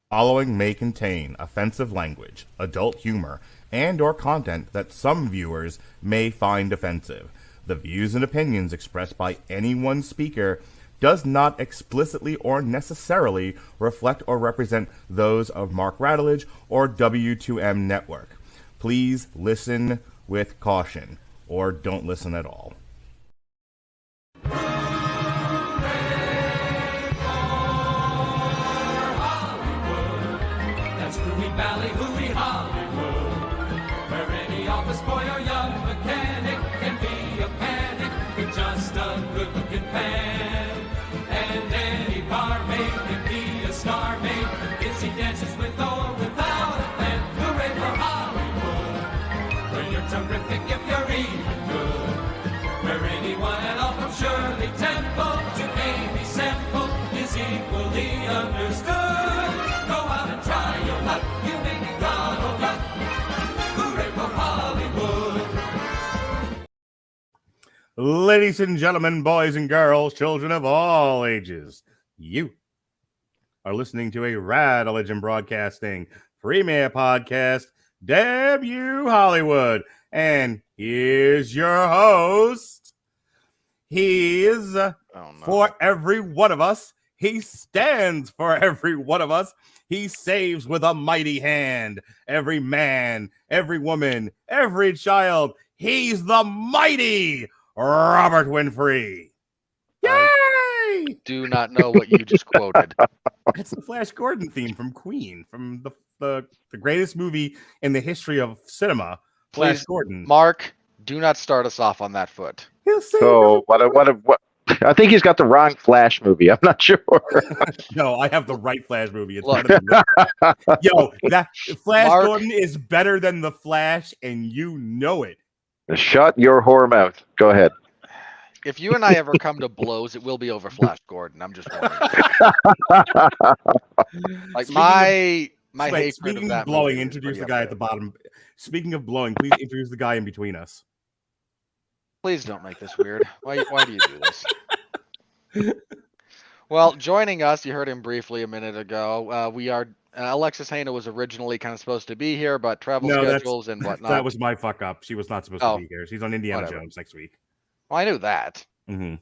Following may contain offensive language, adult humor, and or content that some viewers may find offensive. The views and opinions expressed by any one speaker does not explicitly or necessarily reflect or represent those of Mark Radulich or W2M Network. Please listen with caution, or don't listen at all. Valley, hooey Hollywood, where any office boy or young mechanic can be a panic with just a good-looking pan. And any barmaid can be a star maid if she dances with or without a plan. Hooray for Hollywood, where you're terrific if you're even good, where anyone at all from Shirley Temple to Amy Semple is equally understood. Go out and try your luck. Ladies and gentlemen, boys and girls, children of all ages, you are listening to a Radulich Broadcasting premiere podcast, Debut Hollywood. And here's your host. He is for every one of us. He stands for every one of us. He saves with a mighty hand every man, every woman, every child. He's the mighty Robert Winfree. Yay! I do not know what you just quoted. It's the Flash Gordon theme from Queen, from the greatest movie in the history of cinema, Flash Gordon. Mark, do not start us off on that foot. So what? I think he's got the wrong Flash movie. I'm not sure. No, I have the right Flash movie. It's better than that. Yo, that Flash Gordon is better than the Flash, and you know it. Shut your whore mouth. Go ahead. If you and I ever come to blows, it will be over Flash Gordon. I'm just warning. Like my hatred of that. Blowing, introduce the guy at the bottom. Speaking of blowing, please introduce the guy in between us. Please don't make this weird. Why do you do this? Well, joining us, you heard him briefly a minute ago. We are Alexis Hayna was originally kind of supposed to be here, but travel schedules and whatnot. That was my fuck up. She was not supposed to be here. She's on Indiana Jones next week. Well, I knew that. Mm-hmm.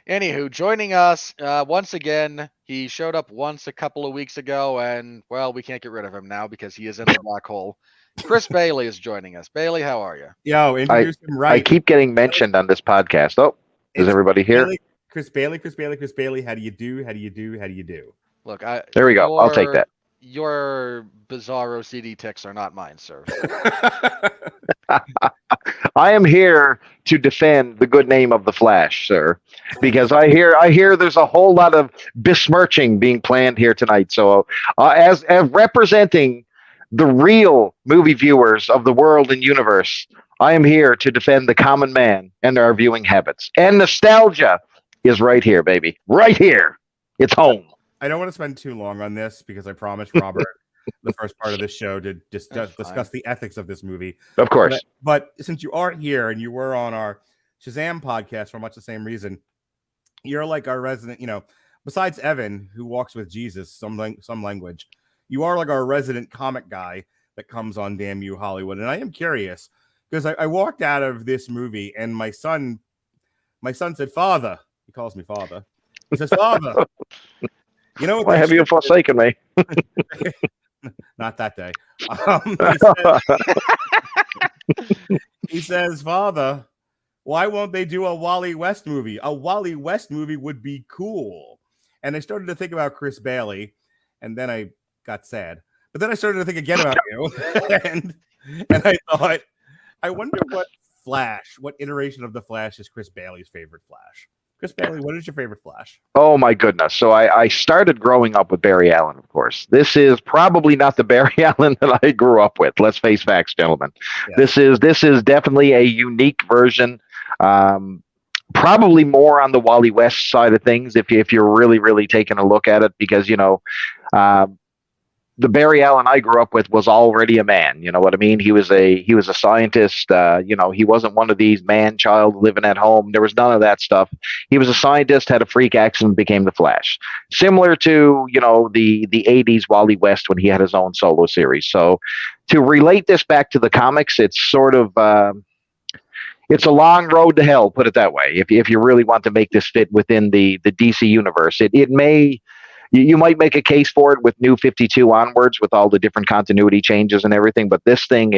Anywho, joining us once again. He showed up once a couple of weeks ago, and well, we can't get rid of him now because he is in the black hole. Chris Bailey is joining us. Bailey, how are you? Yo, introduce him right. I keep getting mentioned on this podcast. Oh, is everybody here? Chris Bailey. How do you do? Look, there we go. I'll take that. Your bizarro CD ticks are not mine, sir. I am here to defend the good name of the Flash, sir, because I hear there's a whole lot of besmirching being planned here tonight. So, as representing the real movie viewers of the world and universe, I am here to defend the common man and our viewing habits. And nostalgia is right here, baby. Right here. It's home. I don't want to spend too long on this because I promised Robert the first part of this show to discuss the ethics of this movie. Of course. But since you aren't here and you were on our Shazam podcast for much the same reason, you're like our resident, besides Evan, who walks with Jesus, some language, you are like our resident comic guy that comes on Damn You Hollywood. And I am curious because I walked out of this movie and my son said, "Father," he calls me Father. He says, "Father, you know what? Why have you forsaken me?" Not that day. He says, "Father, why won't they do a Wally West movie? A Wally West movie would be cool." And I started to think about Chris Bailey, and then I got sad. But then I started to think again about you, and I thought, I wonder what iteration of the Flash is Chris Bailey's favorite Flash? Chris Bailey, what is your favorite Flash? Oh, my goodness. So I started growing up with Barry Allen, of course. This is probably not the Barry Allen that I grew up with. Let's face facts, gentlemen. Yeah. This is definitely a unique version. Probably more on the Wally West side of things if you're really, really taking a look at it, because, the Barry Allen I grew up with was already a man. You know what I mean? He was a scientist. He wasn't one of these man child living at home. There was none of that stuff. He was a scientist, had a freak accident, became the Flash. Similar to the '80s Wally West when he had his own solo series. So to relate this back to the comics, it's sort of it's a long road to hell, put it that way. If you really want to make this fit within the DC universe, it may. You might make a case for it with New 52 onwards, with all the different continuity changes and everything. But this thing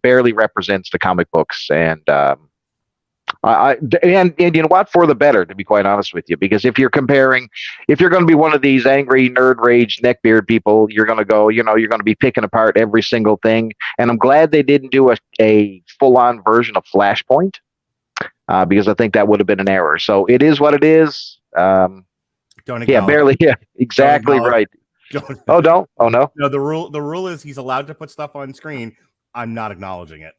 barely represents the comic books, and and you know what? For the better, to be quite honest with you, because if you're going to be one of these angry nerd rage neckbeard people, you're going to go, you're going to be picking apart every single thing. And I'm glad they didn't do a full on version of Flashpoint, because I think that would have been an error. So it is what it is. Barely. Yeah, exactly right. Oh no. No, the rule is he's allowed to put stuff on screen. I'm not acknowledging it.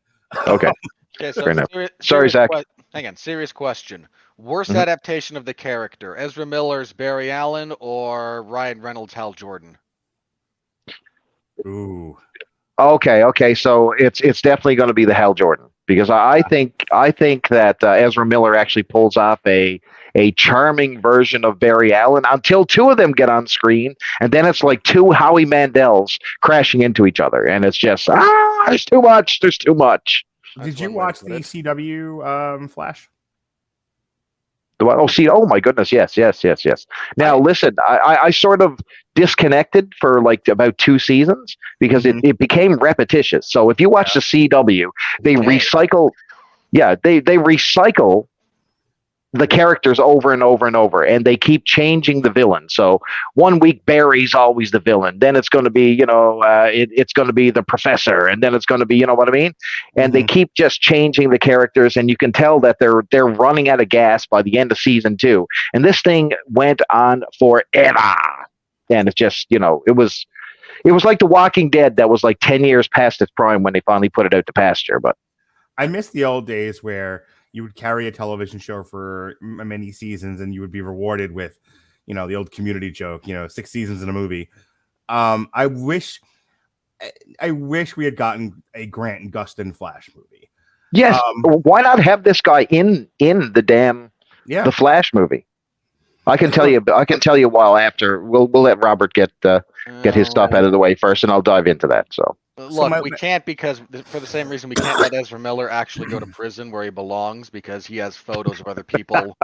Okay. Okay, so Sorry, Zach. Hang on, serious question. Worst adaptation of the character, Ezra Miller's Barry Allen or Ryan Reynolds' Hal Jordan? Ooh. Okay. So it's definitely going to be the Hal Jordan, because I think that Ezra Miller actually pulls off a charming version of Barry Allen until two of them get on screen, and then it's like two Howie Mandels crashing into each other, and it's just there's too much. There's too much. Did you watch the CW Flash? Oh my goodness, yes. Now listen, I sort of disconnected for like about 2 seasons because it became repetitious. So if you watch the CW, they recycle. Yeah, they recycle the characters over and over and over, and they keep changing the villain. So 1 week Barry's always the villain, then it's going to be it's going to be the professor, and then it's going to be what I mean. And they keep just changing the characters, and you can tell that they're running out of gas by the end of season 2. And this thing went on forever, and it's just it was like The Walking Dead that was like 10 years past its prime when they finally put it out to pasture. But I miss the old days where you would carry a television show for many seasons and you would be rewarded with, the old Community joke, 6 seasons in a movie. I wish we had gotten a Grant and Gustin Flash movie. Yes. Why not have this guy in the damn the Flash movie? I can tell you a while after. We'll let Robert get his stuff out of the way first, and I'll dive into that. So. Look, we can't, because for the same reason we can't let Ezra Miller actually go to prison where he belongs, because he has photos of other people.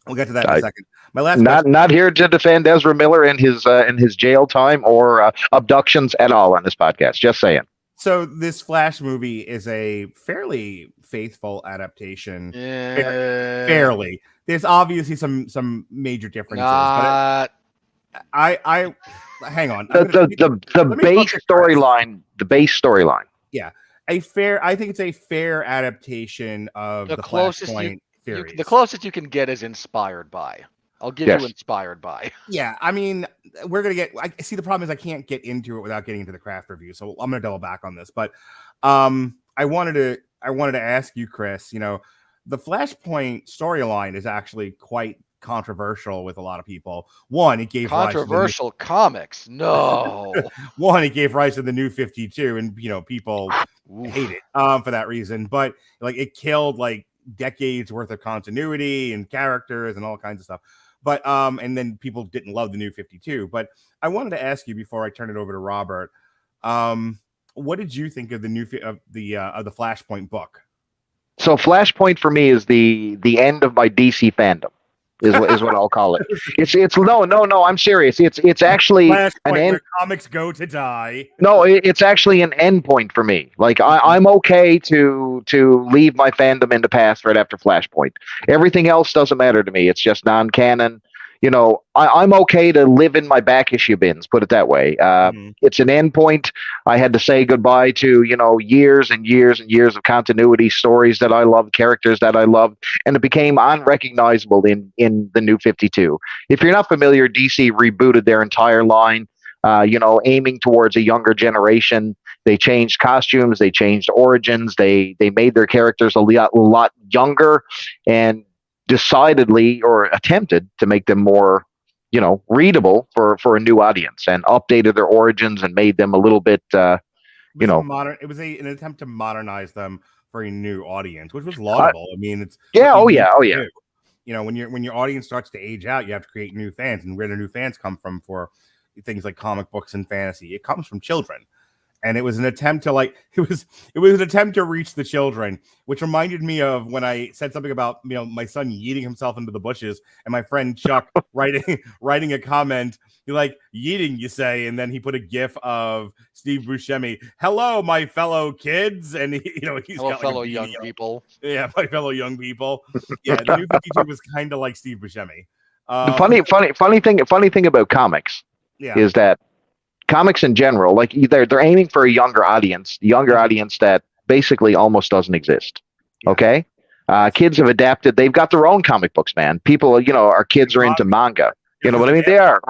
We'll get to that in a second. My last not here to defend Ezra Miller and his jail time or abductions at all on this podcast. Just saying. So this Flash movie is a fairly faithful adaptation. Fairly. There's obviously some major differences. Not. But I hang on. The base storyline. The base storyline. Yeah, I think it's a fair adaptation of the Flashpoint series. The closest you can get is inspired by. I'll give you inspired by. Yeah, I mean, we're gonna get. I see. The problem is I can't get into it without getting into the craft review, so I'm gonna double back on this. But I wanted to ask you, Chris. The Flashpoint storyline is actually quite controversial with a lot of people. One, it gave controversial comics. No. One, it gave rise to the New 52, and people hate it for that reason. But like, it killed like decades worth of continuity and characters and all kinds of stuff. But and then people didn't love the New 52. But I wanted to ask you before I turn it over to Robert. What did you think of the Flashpoint book? So Flashpoint for me is the end of my DC fandom. Is what I'll call it. It's no. I'm serious. It's actually Flashpoint, an end. Where comics go to die. No, it's actually an end point for me. Like I'm okay to leave my fandom in the past right after Flashpoint. Everything else doesn't matter to me. It's just non-canon. I'm okay to live in my back issue bins, put it that way. It's an end point. I had to say goodbye to, years and years and years of continuity, stories that I loved, characters that I loved, and it became unrecognizable in the New 52. If you're not familiar, DC rebooted their entire line, aiming towards a younger generation. They changed costumes, they changed origins, they made their characters a lot younger, and decidedly or attempted to make them more readable for a new audience, and updated their origins and made them a little bit, It was an attempt to modernize them for a new audience, which was laudable. I mean, it's oh yeah. When your audience starts to age out, you have to create new fans, and where the new fans come from for things like comic books and fantasy, it comes from children. And it was an attempt to reach the children, which reminded me of when I said something about my son yeeting himself into the bushes, and my friend Chuck writing a comment. He like, yeeting, you say, and then he put a gif of Steve Buscemi. Hello, my fellow kids, and he's Hello, got fellow young people. Yeah, my fellow young people. Yeah, the New 52 was kind of like Steve Buscemi. The funny thing about comics is that comics in general, like they're aiming for a younger audience that basically almost doesn't exist. Yeah. Okay. Kids have adapted. They've got their own comic books, man. People, our kids are into manga. You know what I mean? They are.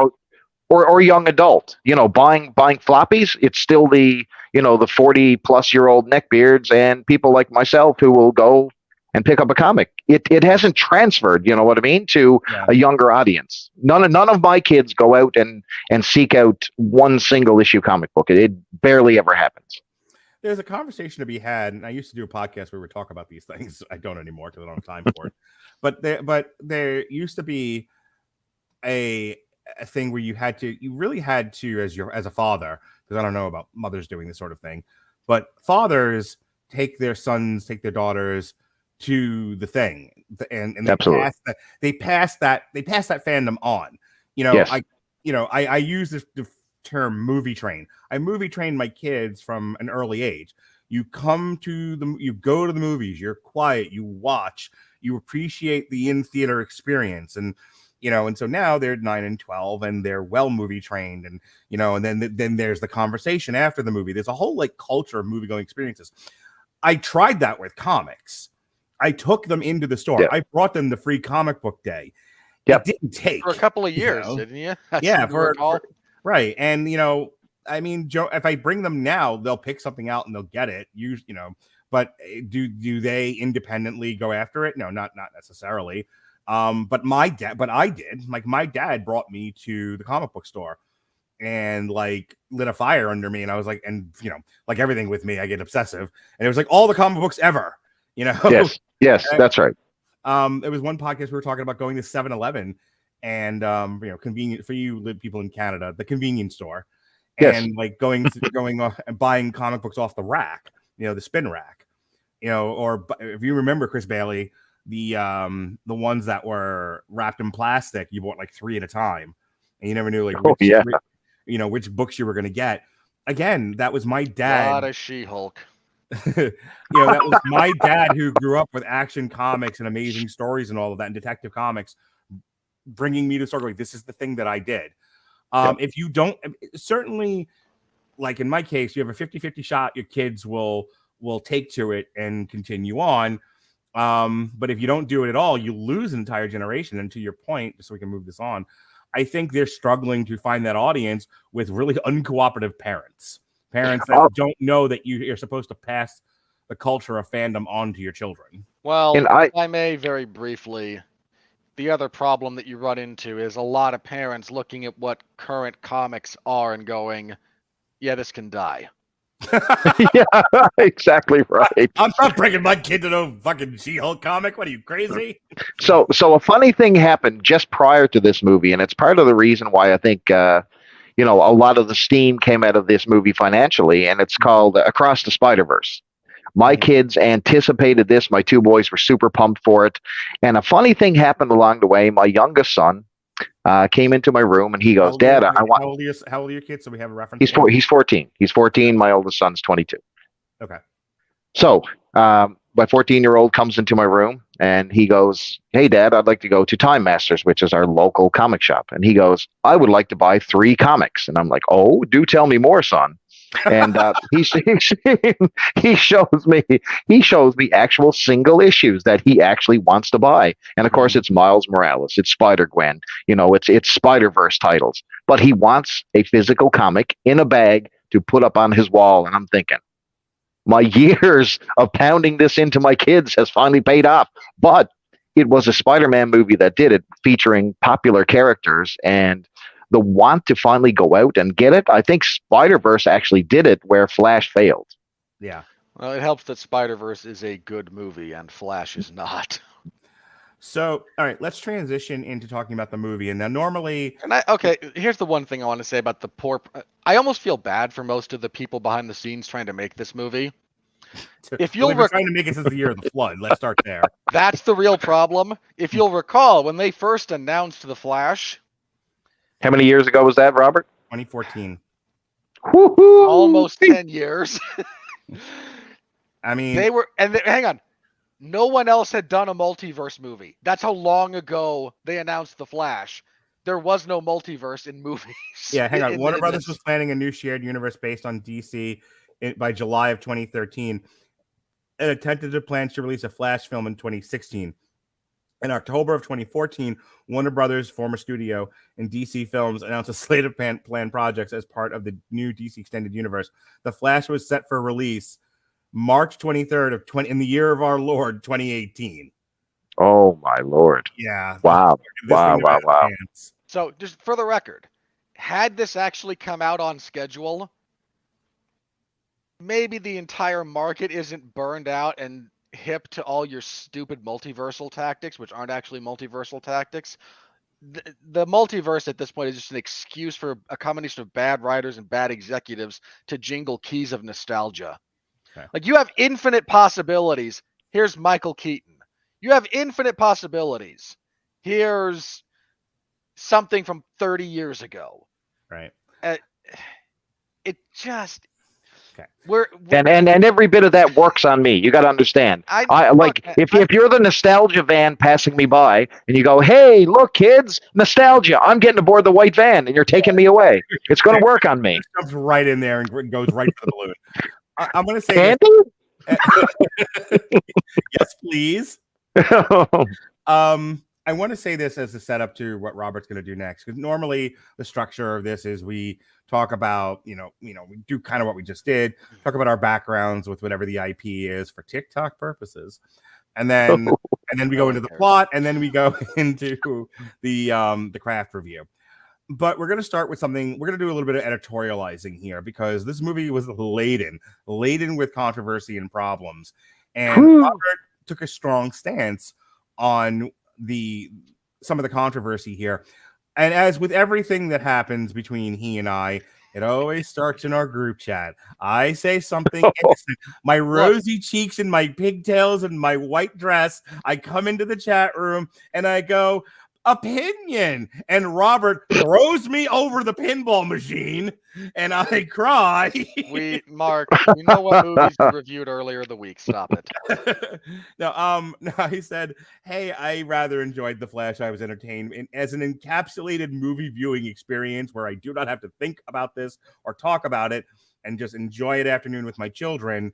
Or young adult, buying floppies. It's still the 40-plus-year-old neckbeards and people like myself who will go and pick up a comic. It hasn't transferred, you know what I mean, to a younger audience. None of my kids go out and seek out one single issue comic book. It barely ever happens. There's a conversation to be had, and I used to do a podcast where we talk about these things. I don't anymore because I don't have time for it. But there used to be a thing where you really had to, as a father, because I don't know about mothers doing this sort of thing, but fathers take their sons, take their daughters to the thing, and they pass that fandom on. Yes. I use the term movie train. I movie train my kids from an early age. You go to the movies, you're quiet, you watch, you appreciate the in-theater experience, and so now they're 9 and 12 and they're well movie trained, and and then there's the conversation after the movie. There's a whole culture of movie going experiences. I tried that with comics. I took them into the store. I brought them the free comic book day. It didn't take for a couple of years, didn't you? Right. And I mean, Joe, if I bring them now, they'll pick something out and they'll get it. But do they independently go after it? No, not necessarily. But I did. Like, my dad brought me to the comic book store and lit a fire under me, and I was like, and like everything with me, I get obsessive, and it was like all the comic books ever. Yes, that's right. It was one podcast we were talking about going to 7-Eleven and convenient for you people in Canada, the convenience store, and going off and buying comic books off the rack, the spin rack, or if you remember, Chris Bailey, the ones that were wrapped in plastic, you bought 3 at a time, and you never knew which books you were going to get. Again, that was my dad. A lot of She-Hulk. That was my dad, who grew up with Action Comics and Amazing Stories and all of that, and Detective Comics, bringing me to start going, this is the thing that I did. If you don't, certainly, like in my case, you have a 50-50 shot your kids will take to it and continue on. But if you don't do it at all, you lose an entire generation. And to your point, just so we can move this on, I think they're struggling to find that audience with really uncooperative parents that don't know that you're supposed to pass the culture of fandom on to your children. Well, if I may very briefly, the other problem that you run into is a lot of parents looking at what current comics are and going, yeah, this can die. Yeah, exactly right. I'm not bringing my kid to no fucking She-Hulk comic. What are you, crazy? So a funny thing happened just prior to this movie, and it's part of the reason why I think a lot of the steam came out of this movie financially, and it's called Across the Spider-Verse. My kids anticipated this. My 2 boys were super pumped for it, and a funny thing happened along the way. My youngest son came into my room and he goes, "Dad, I want." How old are your kids? So we have a reference. He's 14. He's 14. My oldest son's 22. Okay. So my 14-year-old comes into my room and he goes, "Hey, Dad, I'd like to go to Time Masters, which is our local comic shop." And he goes, "I would like to buy 3 comics." And I'm like, "Oh, do tell me more, son." And he shows me actual single issues that he actually wants to buy. And of course, it's Miles Morales, it's Spider-Gwen, it's Spider-Verse titles. But he wants a physical comic in a bag to put up on his wall. And I'm thinking, my years of pounding this into my kids has finally paid off. But it was a Spider-Man movie that did it, featuring popular characters, and the want to finally go out and get it. I think Spider-Verse actually did it where Flash failed. Yeah. Well, it helps that Spider-Verse is a good movie and Flash is not. So, all right, let's transition into talking about the movie. And now, normally, And here's the one thing I want to say about the poor. I almost feel bad for most of the people behind the scenes trying to make this movie. If you'll they've been trying to make it since the year of the flood. Let's start there. That's the real problem. If you'll recall, when they first announced The Flash, How many years ago was that, Robert? 2014. Woo-hoo! almost 10 years, I mean, hang on. No one else had done a multiverse movie. That's how long ago they announced The Flash. There was no multiverse in movies. yeah, hang on. Warner Brothers was planning a new shared universe based on DC by July of 2013. It attempted to plan to release a Flash film in 2016. In October of 2014, Warner Brothers, former studio, and DC Films announced a slate of planned projects as part of the new DC Extended Universe. The Flash was set for release March 23rd in the year of our Lord, 2018. Oh my Lord! Yeah. Wow! Wow! So, just for the record, had this actually come out on schedule, maybe the entire market isn't burned out and hip to all your stupid multiversal tactics, which aren't actually multiversal tactics. The multiverse at this point is just an excuse for a combination of bad writers and bad executives to jingle keys of nostalgia. Okay. Like, you have infinite possibilities. Here's Michael Keaton. You have infinite possibilities. Here's something from 30 years ago. Right. It just... Okay. And every bit of that works on me. You got to understand. If you're the nostalgia van passing me by and you go, "Hey, look, kids, nostalgia! I'm getting aboard the white van, and you're taking me away." It's going to work on me. It comes right in there and goes right for the balloon. I'm going to say, yes, please. I want to say this as a setup to what Robert's going to do next, because normally the structure of this is we talk about, we do kind of what we just did, talk about our backgrounds with whatever the IP is for TikTok purposes, and then we go into the plot, and then we go into the craft review. But we're going to start with something. We're going to do a little bit of editorializing here, because this movie was laden with controversy and problems, and Robert took a strong stance on some of the controversy here. And as with everything that happens between he and I, it always starts in our group chat. I say something innocent. My rosy cheeks and my pigtails and my white dress. I come into the chat room and I go, "Opinion," and Robert throws me over the pinball machine and I cry. Mark, we know what movies you reviewed earlier the week. Stop it. No, he said, "Hey, I rather enjoyed The Flash. I was entertained as an encapsulated movie viewing experience where I do not have to think about this or talk about it and just enjoy it afternoon with my children.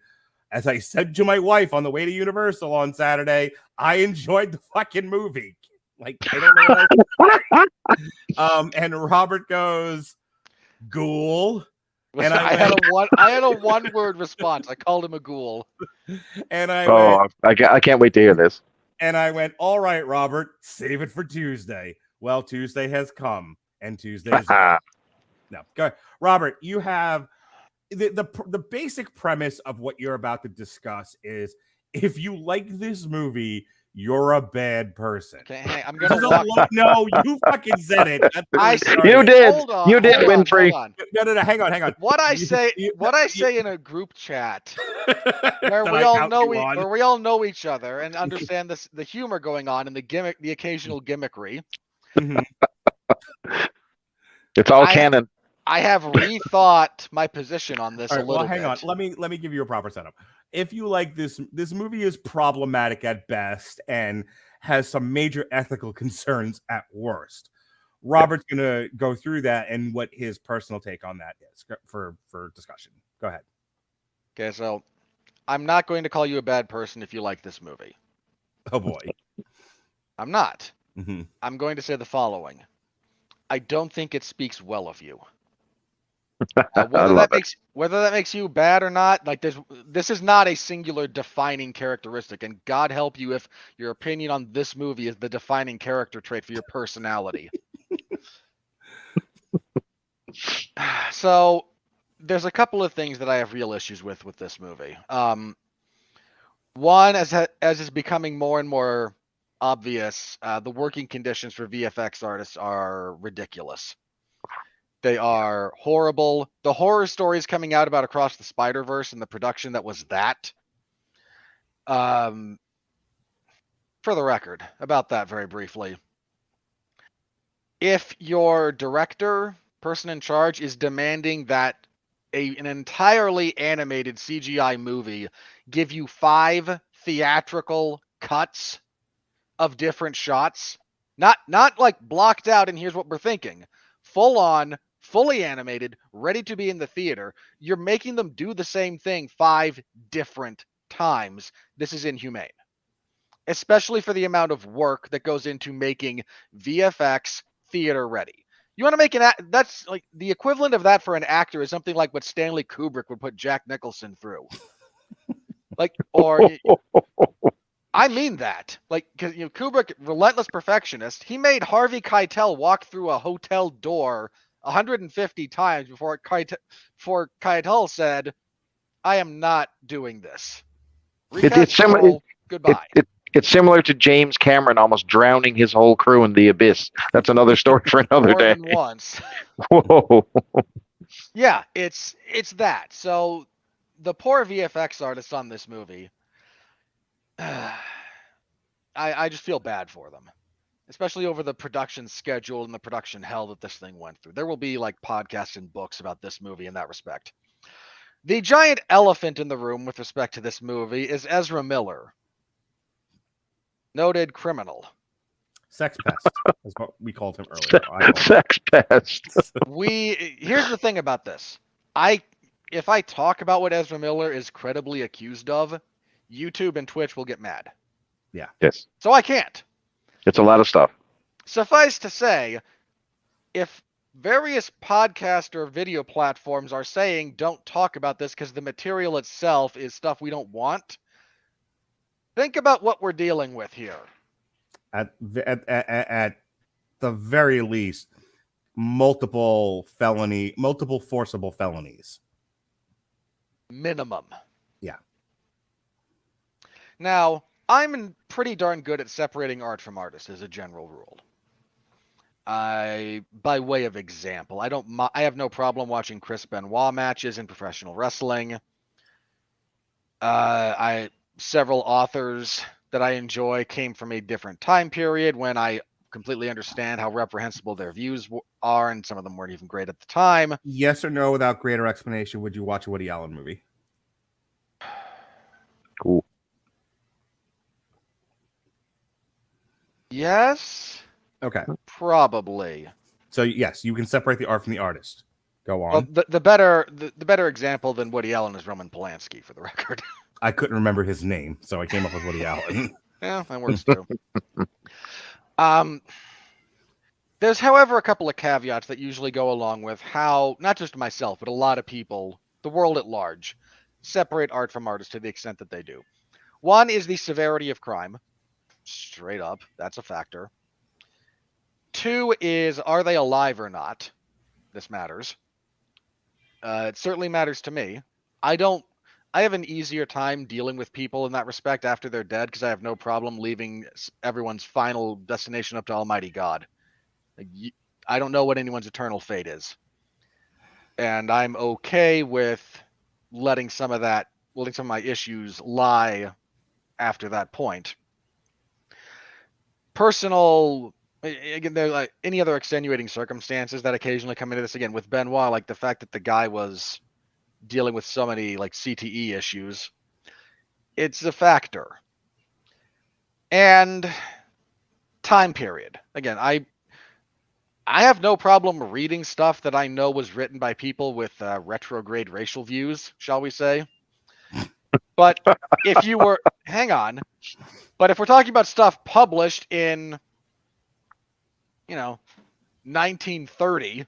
As I said to my wife on the way to Universal on Saturday, I enjoyed the fucking movie." Like, I don't know what else. And Robert goes, "Ghoul." And I had a one-word response. I called him a ghoul. And I can't wait to hear this. And I went, "All right, Robert, save it for Tuesday." Well, Tuesday has come, and Tuesday's no. Go ahead. Robert, you have the basic premise of what you're about to discuss is, if you like this movie, you're a bad person. Okay, hey, I'm gonna no, you fucking said it. You did. You did, Winfree. No, hang on. What I say in a group chat where we all know each other and understand the humor going on and the occasional gimmickry. Mm-hmm. It's all canon. I have rethought my position on this a little bit. Hang on. Let me give you a proper setup. If you like this movie is problematic at best and has some major ethical concerns at worst. Robert's going to go through that and what his personal take on that is for discussion. Go ahead. Okay, so I'm not going to call you a bad person if you like this movie. Oh boy. I'm not. Mm-hmm. I'm going to say the following. I don't think it speaks well of you. Whether that makes you bad or not, like this is not a singular defining characteristic, and God help you if your opinion on this movie is the defining character trait for your personality. So there's a couple of things that I have real issues with this movie. One, as is becoming more and more obvious, the working conditions for VFX artists are ridiculous. They are horrible. The horror stories coming out about Across the Spider-Verse and the production that was that. For the record, about that very briefly. If your director, person in charge, is demanding that an entirely animated CGI movie give you 5 theatrical cuts of different shots, not like blocked out and here's what we're thinking, full on, fully animated, ready to be in the theater, you're making them do the same thing 5 different times. This is inhumane, especially for the amount of work that goes into making VFX theater ready. You want to make that's like the equivalent of that for an actor is something like what Stanley Kubrick would put Jack Nicholson through. Like, or I mean that, like, because Kubrick, relentless perfectionist, he made Harvey Keitel walk through a hotel door 150 times before Keitel said, "I am not doing this." It's similar. Goodbye. It's similar to James Cameron almost drowning his whole crew in the abyss. That's another story for another More day. than once. Whoa. Yeah, it's that. So the poor VFX artists on this movie, I just feel bad for them, especially over the production schedule and the production hell that this thing went through. There will be like podcasts and books about this movie in that respect. The giant elephant in the room with respect to this movie is Ezra Miller. Noted criminal. Sex pest is what we called him earlier. Sex pest. Here's the thing about this. If I talk about what Ezra Miller is credibly accused of, YouTube and Twitch will get mad. Yeah. Yes. So I can't. It's a lot of stuff. Suffice to say, if various podcast or video platforms are saying don't talk about this because the material itself is stuff we don't want, think about what we're dealing with here. At the very least, multiple forcible felonies. Minimum. Yeah. Now, I'm pretty darn good at separating art from artist as a general rule. By way of example, I have no problem watching Chris Benoit matches in professional wrestling. Several authors that I enjoy came from a different time period when I completely understand how reprehensible their views are, and some of them weren't even great at the time. Yes or no, without greater explanation, would you watch a Woody Allen movie? Cool. Yes. Okay. Probably. So yes, you can separate the art from the artist. Go on. Well, the better example than Woody Allen is Roman Polanski, for the record. I couldn't remember his name, so I came up with Woody Allen. Yeah, that works too. There's, however, a couple of caveats that usually go along with how, not just myself, but a lot of people, the world at large, separate art from artist to the extent that they do. One is the severity of crime. Straight up, that's a factor. 2 is, are they alive or not? This matters. It certainly matters to me. I have an easier time dealing with people in that respect after they're dead because I have no problem leaving everyone's final destination up to Almighty God. I don't know what anyone's eternal fate is. And I'm okay with letting some of my issues lie after that point. Personal, again, there like any other extenuating circumstances that occasionally come into this. Again, with Benoit, like the fact that the guy was dealing with so many like CTE issues, it's a factor. And time period. Again, I have no problem reading stuff that I know was written by people with retrograde racial views, shall we say. But if you were, hang on, but if we're talking about stuff published in, 1930,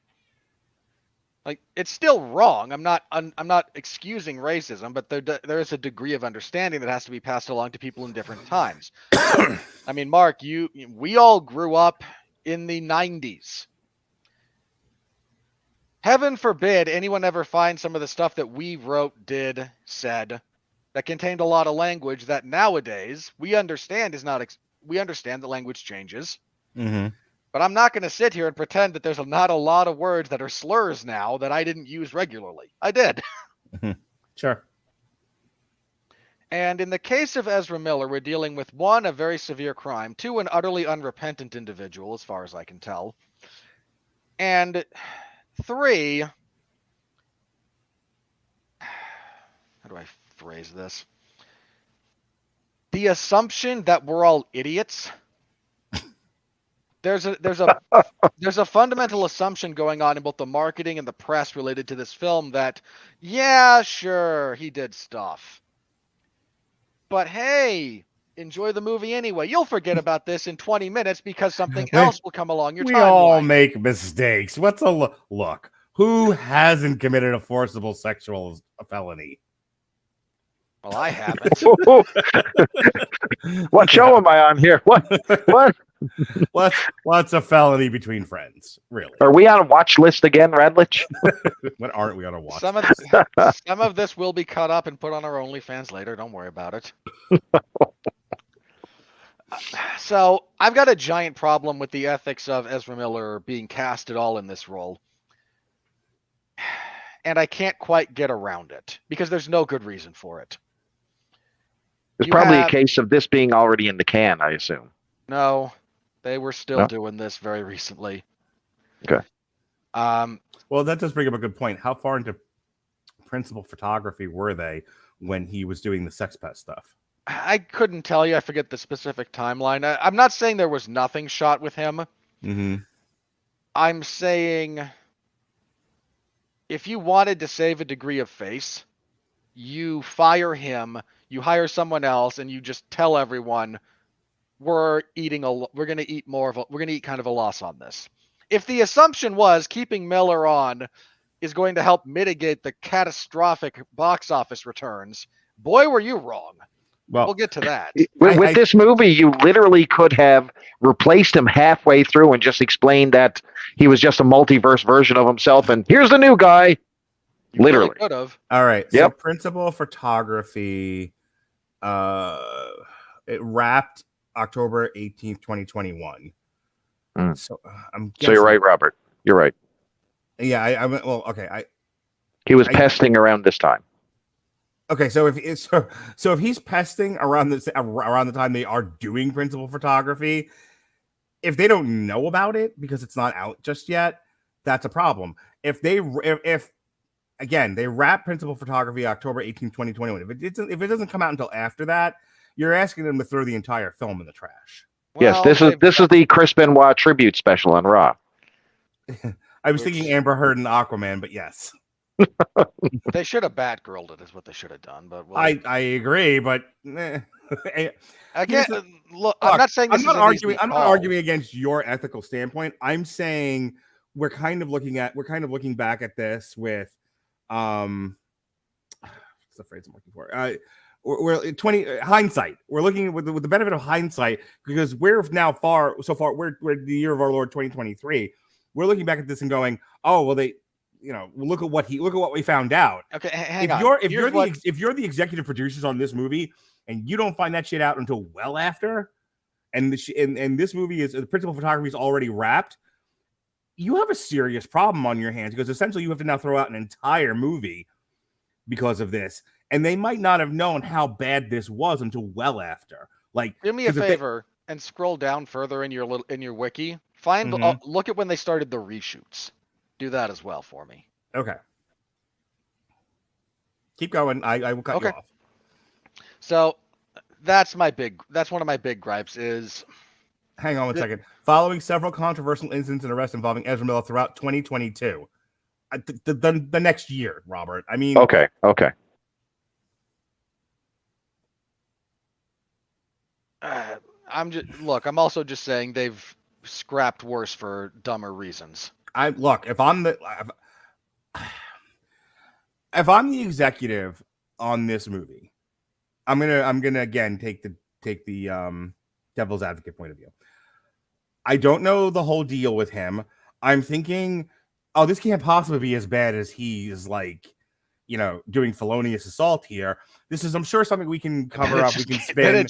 Like, it's still wrong. I'm not excusing racism, but there is a degree of understanding that has to be passed along to people in different times. I mean, Mark, we all grew up in the 90s. Heaven forbid anyone ever finds some of the stuff that we wrote, did, said that contained a lot of language that nowadays we understand we understand that language changes. Mm-hmm. But I'm not going to sit here and pretend that there's not a lot of words that are slurs now that I didn't use regularly. I did. Sure. And in the case of Ezra Miller, we're dealing with 1, a very severe crime, 2, an utterly unrepentant individual, as far as I can tell, and 3, how do I phrase this? The assumption that we're all idiots. There's a fundamental assumption going on in both the marketing and the press related to this film that, yeah, sure, he did stuff. But hey, enjoy the movie anyway. You'll forget about this in 20 minutes because something else will come along your timeline. We all make mistakes. What's a look? Who hasn't committed a forcible sexual felony? Well, I haven't. What show am I on here? What? What's a felony between friends? Really? Are we on a watch list again, Radulich? What aren't we on a watch? Some of this will be cut up and put on our OnlyFans later. Don't worry about it. So I've got a giant problem with the ethics of Ezra Miller being cast at all in this role. And I can't quite get around it because there's no good reason for it. It's probably a case of this being already in the can, I assume. No, they were still doing this very recently. Okay. Well, that does bring up a good point. How far into principal photography were they when he was doing the Sex Pest stuff? I couldn't tell you. I forget the specific timeline. I'm not saying there was nothing shot with him. Mm-hmm. I'm saying if you wanted to save a degree of face, you fire him, you hire someone else, and you just tell everyone we're going to eat kind of a loss on this. If the assumption was keeping Miller on is going to help mitigate the catastrophic box office returns, boy, were you wrong. Well, we'll get to that. With this movie, you literally could have replaced him halfway through and just explained that he was just a multiverse version of himself, and here's the new guy. You literally really could have. All right. So Yep. principal photography, it wrapped October 18th, 2021. So I'm guessing, So you're right, Robert. You're right. Yeah, He was pesting around this time. Okay, so if he's pesting around the time they are doing principal photography, if they don't know about it because it's not out just yet, that's a problem. If they wrap principal photography October 18th, 2021, if it doesn't come out until after that, you're asking them to throw the entire film in the trash. Yes, this is the Chris Benoit tribute special on Raw. I was thinking Amber Heard and Aquaman, but yes. They should have Batgirled it, is what they should have done. But I agree, but again, look, I'm not saying this I'm not arguing against your ethical standpoint. I'm saying we're kind of looking back at this with what's the phrase I'm looking for? We're 20 hindsight. We're looking with the benefit of hindsight because we're now we're the year of our Lord 2023. We're looking back at this and going, oh well, look at what we found out. Okay, if you're the executive producers on this movie and you don't find that shit out until well after, and this movie is the principal photography is already wrapped, you have a serious problem on your hands because essentially you have to now throw out an entire movie because of this, and they might not have known how bad this was until well after. Like, do me a favor and scroll down further in your wiki. Find look at when they started the reshoots. Do that as well for me. Okay. Keep going. I will cut you off. So that's one of my big gripes is. Hang on one second. Following several controversial incidents and arrests involving Ezra Miller throughout 2022, the next year, Robert. I mean. Okay. I'm also just saying they've scrapped worse for dumber reasons. I'm if I'm the executive on this movie, I'm gonna again take the devil's advocate point of view. I don't know the whole deal with him. I'm thinking, oh, this can't possibly be as bad as he is like, doing felonious assault here. This is, I'm sure, something we can cover up. We can spin.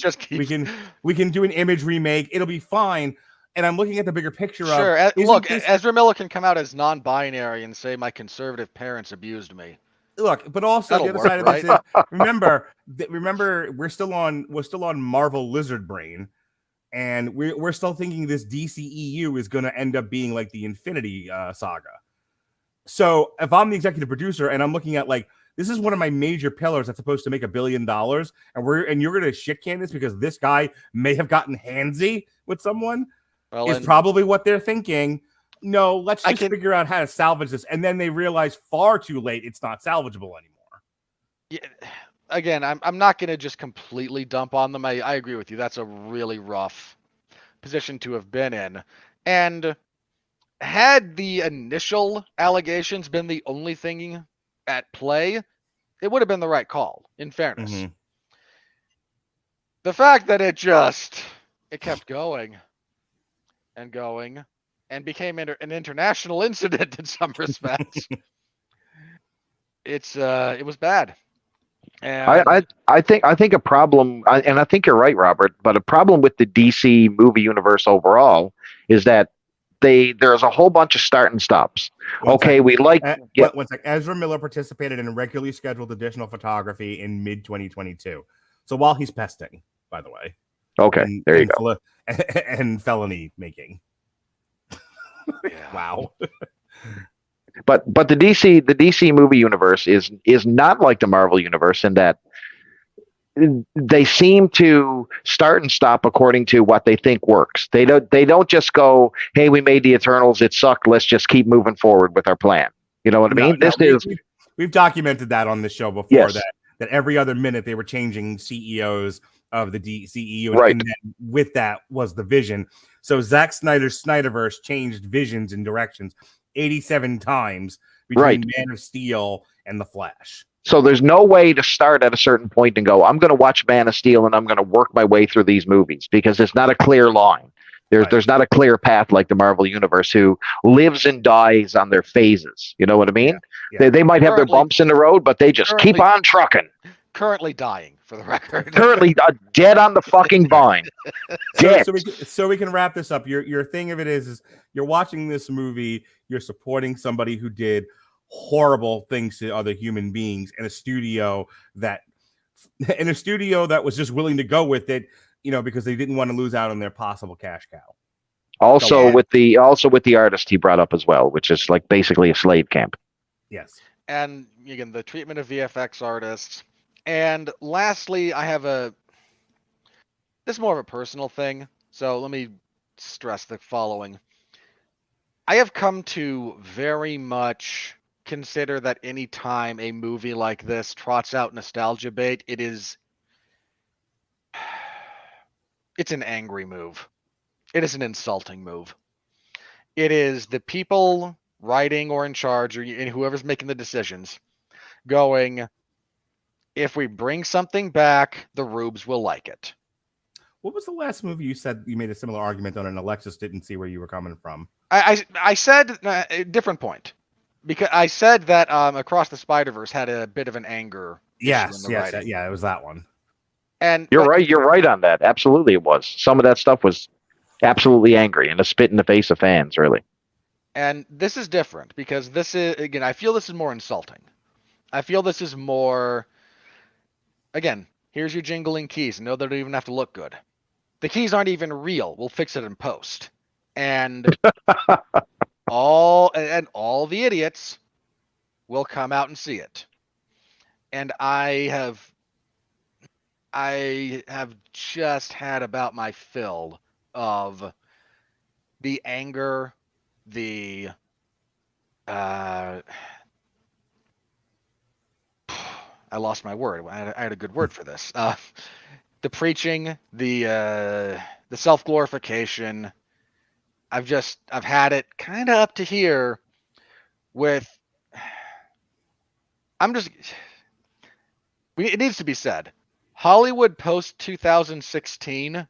We can do an image remake. It'll be fine. And I'm looking at the bigger picture. Sure. Look, Ezra Miller can come out as non-binary and say my conservative parents abused me. Look, but also the other side of this is, remember, we're still on Marvel Lizard Brain, and we're still thinking this DCEU is going to end up being like the Infinity Saga. So if I'm the executive producer and I'm looking at like, this is one of my major pillars that's supposed to make $1 billion, and you're going to shit can this because this guy may have gotten handsy with someone, is probably what they're thinking. No, let's just figure out how to salvage this. And then they realize far too late it's not salvageable anymore. Yeah, again, I'm not going to just completely dump on them. I agree with you. That's a really rough position to have been in. And had the initial allegations been the only thing at play, it would have been the right call, in fairness. Mm-hmm. The fact that it kept going and going and became an international incident in some respects. It was bad. And I think a problem, and I think you're right, Robert, but a problem with the DC movie universe overall is that there's a whole bunch of start and stops. One sec. Ezra Miller participated in regularly scheduled additional photography in mid 2022. So while he's pesting, by the way. Okay, there you go. And felony making. Yeah. Wow. But the DC movie universe is not like the Marvel universe in that they seem to start and stop according to what they think works. They don't just go, "Hey, we made the Eternals, it sucked, let's just keep moving forward with our plan." You know what I mean? We've documented that on the show before. Yes. that every other minute they were changing CEOs of the DCEU, right. And then with that was the vision. So Zack Snyder's Snyderverse changed visions and directions 87 times between Man of Steel and The Flash. So there's no way to start at a certain point and go, I'm going to watch Man of Steel and I'm going to work my way through these movies, because it's not a clear line. There's not a clear path like the Marvel Universe, who lives and dies on their phases. You know what I mean? Yeah. They might have their bumps in the road, but they just keep on trucking. Currently dying, for the record. Currently dead on the fucking vine. Dead. So we can wrap this up. Your thing of it is you're watching this movie, you're supporting somebody who did horrible things to other human beings in a studio that was just willing to go with it, because they didn't want to lose out on their possible cash cow. Also with the artist he brought up as well, which is like basically a slave camp. Yes. And again, the treatment of VFX artists. And lastly, this is more of a personal thing, so let me stress the following. I have come to very much consider that any time a movie like this trots out nostalgia bait, it's an angry move. It is an insulting move. It is the people writing or in charge, or whoever's making the decisions, going, if we bring something back, the rubes will like it. What was the last movie you said you made a similar argument on, and Alexis didn't see where you were coming from? I said a different point. Because I said that Across the Spider-Verse had a bit of an anger. Yes, it was that one. And You're right on that. Absolutely, it was. Some of that stuff was absolutely angry and a spit in the face of fans, really. And this is different because this is, again, I feel this is more insulting. I feel this is more, again, here's your jingling keys. No, they don't even have to look good. The keys aren't even real. We'll fix it in post. And all the idiots will come out and see it. And I have just had about my fill of the anger, the I lost my word. I had a good word for this. The preaching, the self-glorification. I've had it kind of up to here with It needs to be said. Hollywood post 2016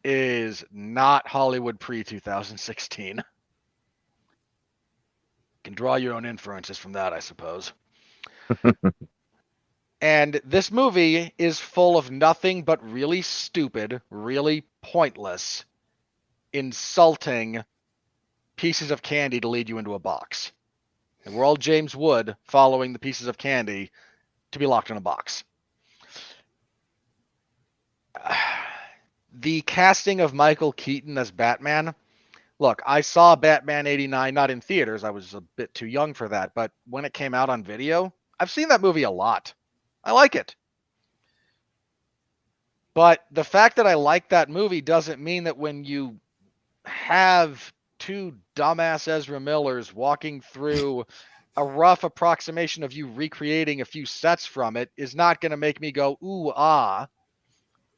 is not Hollywood pre 2016. Can draw your own inferences from that, I suppose. And this movie is full of nothing but really stupid, really pointless, insulting pieces of candy to lead you into a box. And we're all James Wood following the pieces of candy to be locked in a box. The casting of Michael Keaton as Batman. Look, I saw Batman 89 not in theaters. I was a bit too young for that. But when it came out on video, I've seen that movie a lot. I like it. But the fact that I like that movie doesn't mean that when you have two dumbass Ezra Millers walking through a rough approximation of you recreating a few sets from it is not going to make me go, ooh, ah.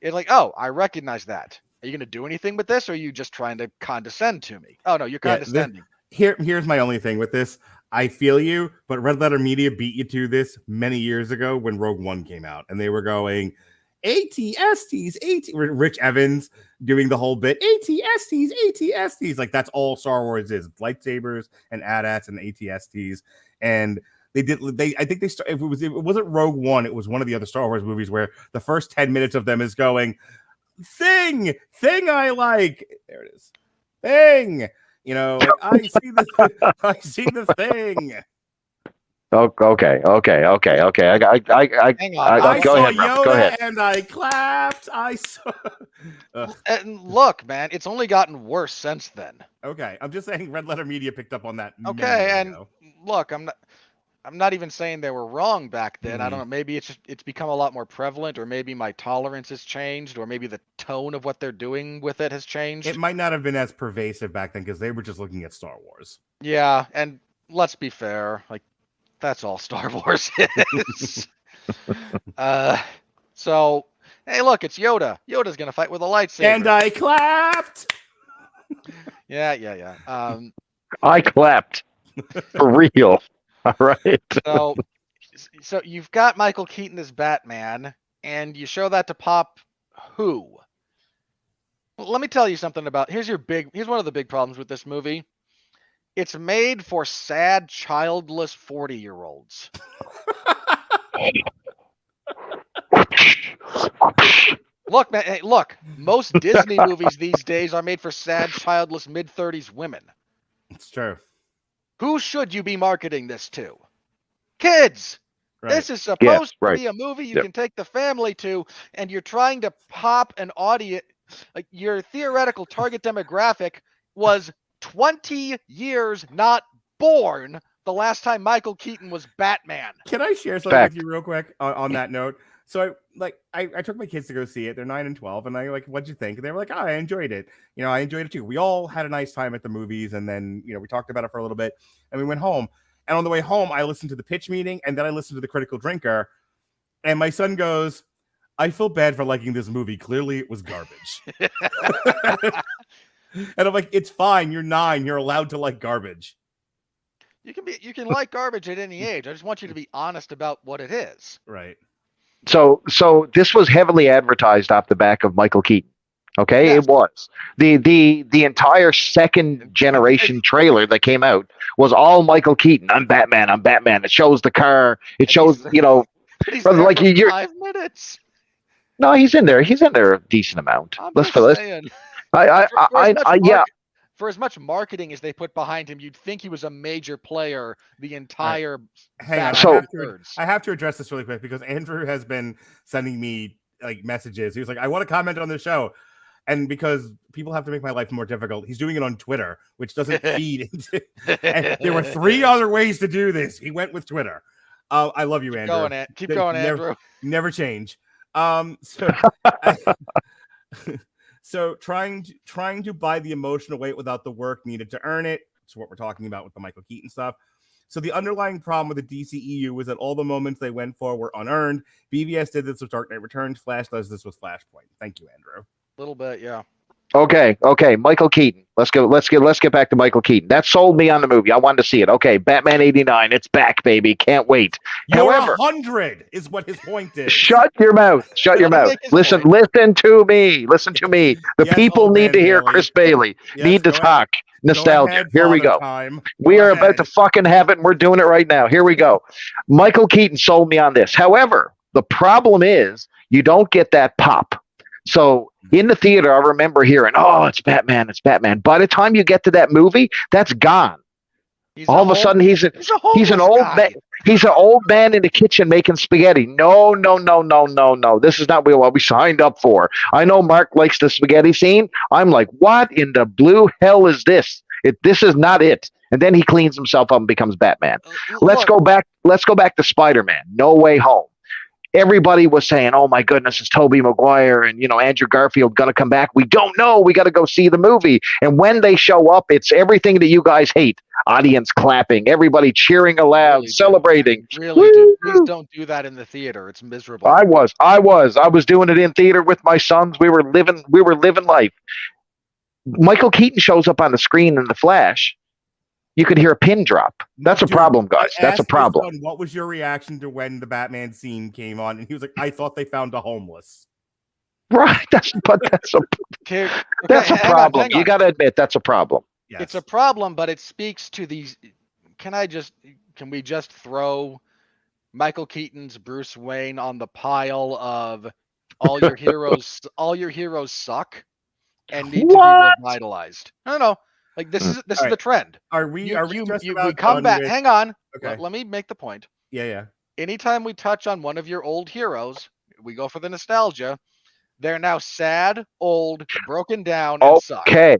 It's like, oh, I recognize that. Are you going to do anything with this, or are you just trying to condescend to me? Oh, no, you're condescending. Here's my only thing with this. I feel you, but Red Letter Media beat you to this many years ago when Rogue One came out, and they were going, ATSTs, Rich Evans doing the whole bit, ATSTs, ATSTs. Like, that's all Star Wars is. It's lightsabers and AT-ATs and ATSTs. And I think it wasn't Rogue One, it was one of the other Star Wars movies where the first 10 minutes of them is going, thing I like. There it is. Thing. You know, like, I see the thing. Okay. I go saw ahead, Ralph. Yoda Go ahead. and I clapped. I saw. And look, man, it's only gotten worse since then. Okay, I'm just saying Red Letter Media picked up on that. Okay, and look, I'm not even saying they were wrong back then. I don't know. Maybe it's become a lot more prevalent, or maybe my tolerance has changed, or maybe the tone of what they're doing with it has changed. It might not have been as pervasive back then because they were just looking at Star Wars. Yeah, and let's be fair, like, that's all Star Wars is. So, hey, look, it's Yoda. Yoda's gonna fight with a lightsaber. And I clapped. Yeah. I clapped for real. All right. So you've got Michael Keaton as Batman, and you show that to Pop who? Well, let me tell you something about. Here's one of the big problems with this movie. It's made for sad, childless 40-year-olds. Look, man. Hey, look. Most Disney movies these days are made for sad, childless mid-30s women. It's true. Who should you be marketing this to? Kids. Right. This is supposed to be a movie you can take the family to, and you're trying to pop an audience. Like, your theoretical target demographic was 20 years not born the last time Michael Keaton was Batman. Can I share something with you real quick on that note? So I took my kids to go see it. They're 9 and 12, and I like, what'd you think? And they were like, oh, I enjoyed it. You know, I enjoyed it too. We all had a nice time at the movies, and then, you know, we talked about it for a little bit, and we went home. And on the way home, I listened to the pitch meeting, and then I listened to the Critical Drinker, and my son goes, I feel bad for liking this movie. Clearly, it was garbage. And I'm like, it's fine. You're 9. You're allowed to like garbage. You can like garbage at any age. I just want you to be honest about what it is. Right. So this was heavily advertised off the back of Michael Keaton. Okay, yes. It was. The entire second generation trailer that came out was all Michael Keaton. I'm Batman. It shows the car. It shows, you know, like you're 5 minutes. No, he's in there. He's in there a decent amount. Let's fill this. For as much marketing as they put behind him, you'd think he was a major player the entire. Hang on, I have to address this really quick because Andrew has been sending me like messages. He was like, I want to comment on the show. And because people have to make my life more difficult, he's doing it on Twitter, which doesn't feed into. And there were 3 other ways to do this. He went with Twitter. I love you, Andrew. Keep going, Andrew. Never change. So trying to buy the emotional weight without the work needed to earn it. That's what we're talking about with the Michael Keaton stuff. So the underlying problem with the DCEU was that all the moments they went for were unearned. BVS did this with Dark Knight Returns. Flash does this with Flashpoint. Thank you, Andrew. A little bit, yeah. Okay. Michael Keaton. Let's get back to Michael Keaton. That sold me on the movie. I wanted to see it. Okay, Batman '89. It's back, baby. Can't wait. You're However, 100 is what his point is. shut your mouth. Shut your Let him mouth. make his Listen to me. Listen to me. The Yes, people old need man to hear Bailey. Chris Bailey. Yes, Need to go ahead. talk. Nostalgia. Go ahead, Here we Father go. Time. We Go are ahead. about to fucking have it, and we're doing it right now. Here we go. Michael Keaton sold me on this. However, the problem is you don't get that pop. So in the theater, I remember hearing, "Oh, it's Batman, it's Batman." By the time you get to that movie, that's gone. All of a sudden, he's an old man. He's an old man in the kitchen making spaghetti. No. This is not what we signed up for. I know Mark likes the spaghetti scene. I'm like, what in the blue hell is this? This is not it. And then he cleans himself up and becomes Batman. Let's go back to Spider-Man. No Way Home. Everybody was saying, "Oh my goodness, it's Tobey Maguire and Andrew Garfield gonna come back." We don't know. We got to go see the movie. And when they show up, it's everything that you guys hate. Audience clapping, everybody cheering aloud, Really celebrating. Really do. Please don't do that in the theater. It's miserable. I was doing it in theater with my sons. We were living life. Michael Keaton shows up on the screen in The Flash. You could hear a pin drop. That's a problem, guys. That's a problem. What was your reaction to when the Batman scene came on? And he was like, "I thought they found a homeless." Right. That's a problem. You got to admit that's a problem. Yes. It's a problem, but it speaks to these. Can we just throw Michael Keaton's Bruce Wayne on the pile of all your heroes? All your heroes suck and need to be revitalized. I don't know. Like this is the trend. Are we just about we come done back? with- Hang on. Okay. Let me make the point. Yeah. Anytime we touch on one of your old heroes, we go for the nostalgia. They're now sad, old, broken down, and suck. Okay.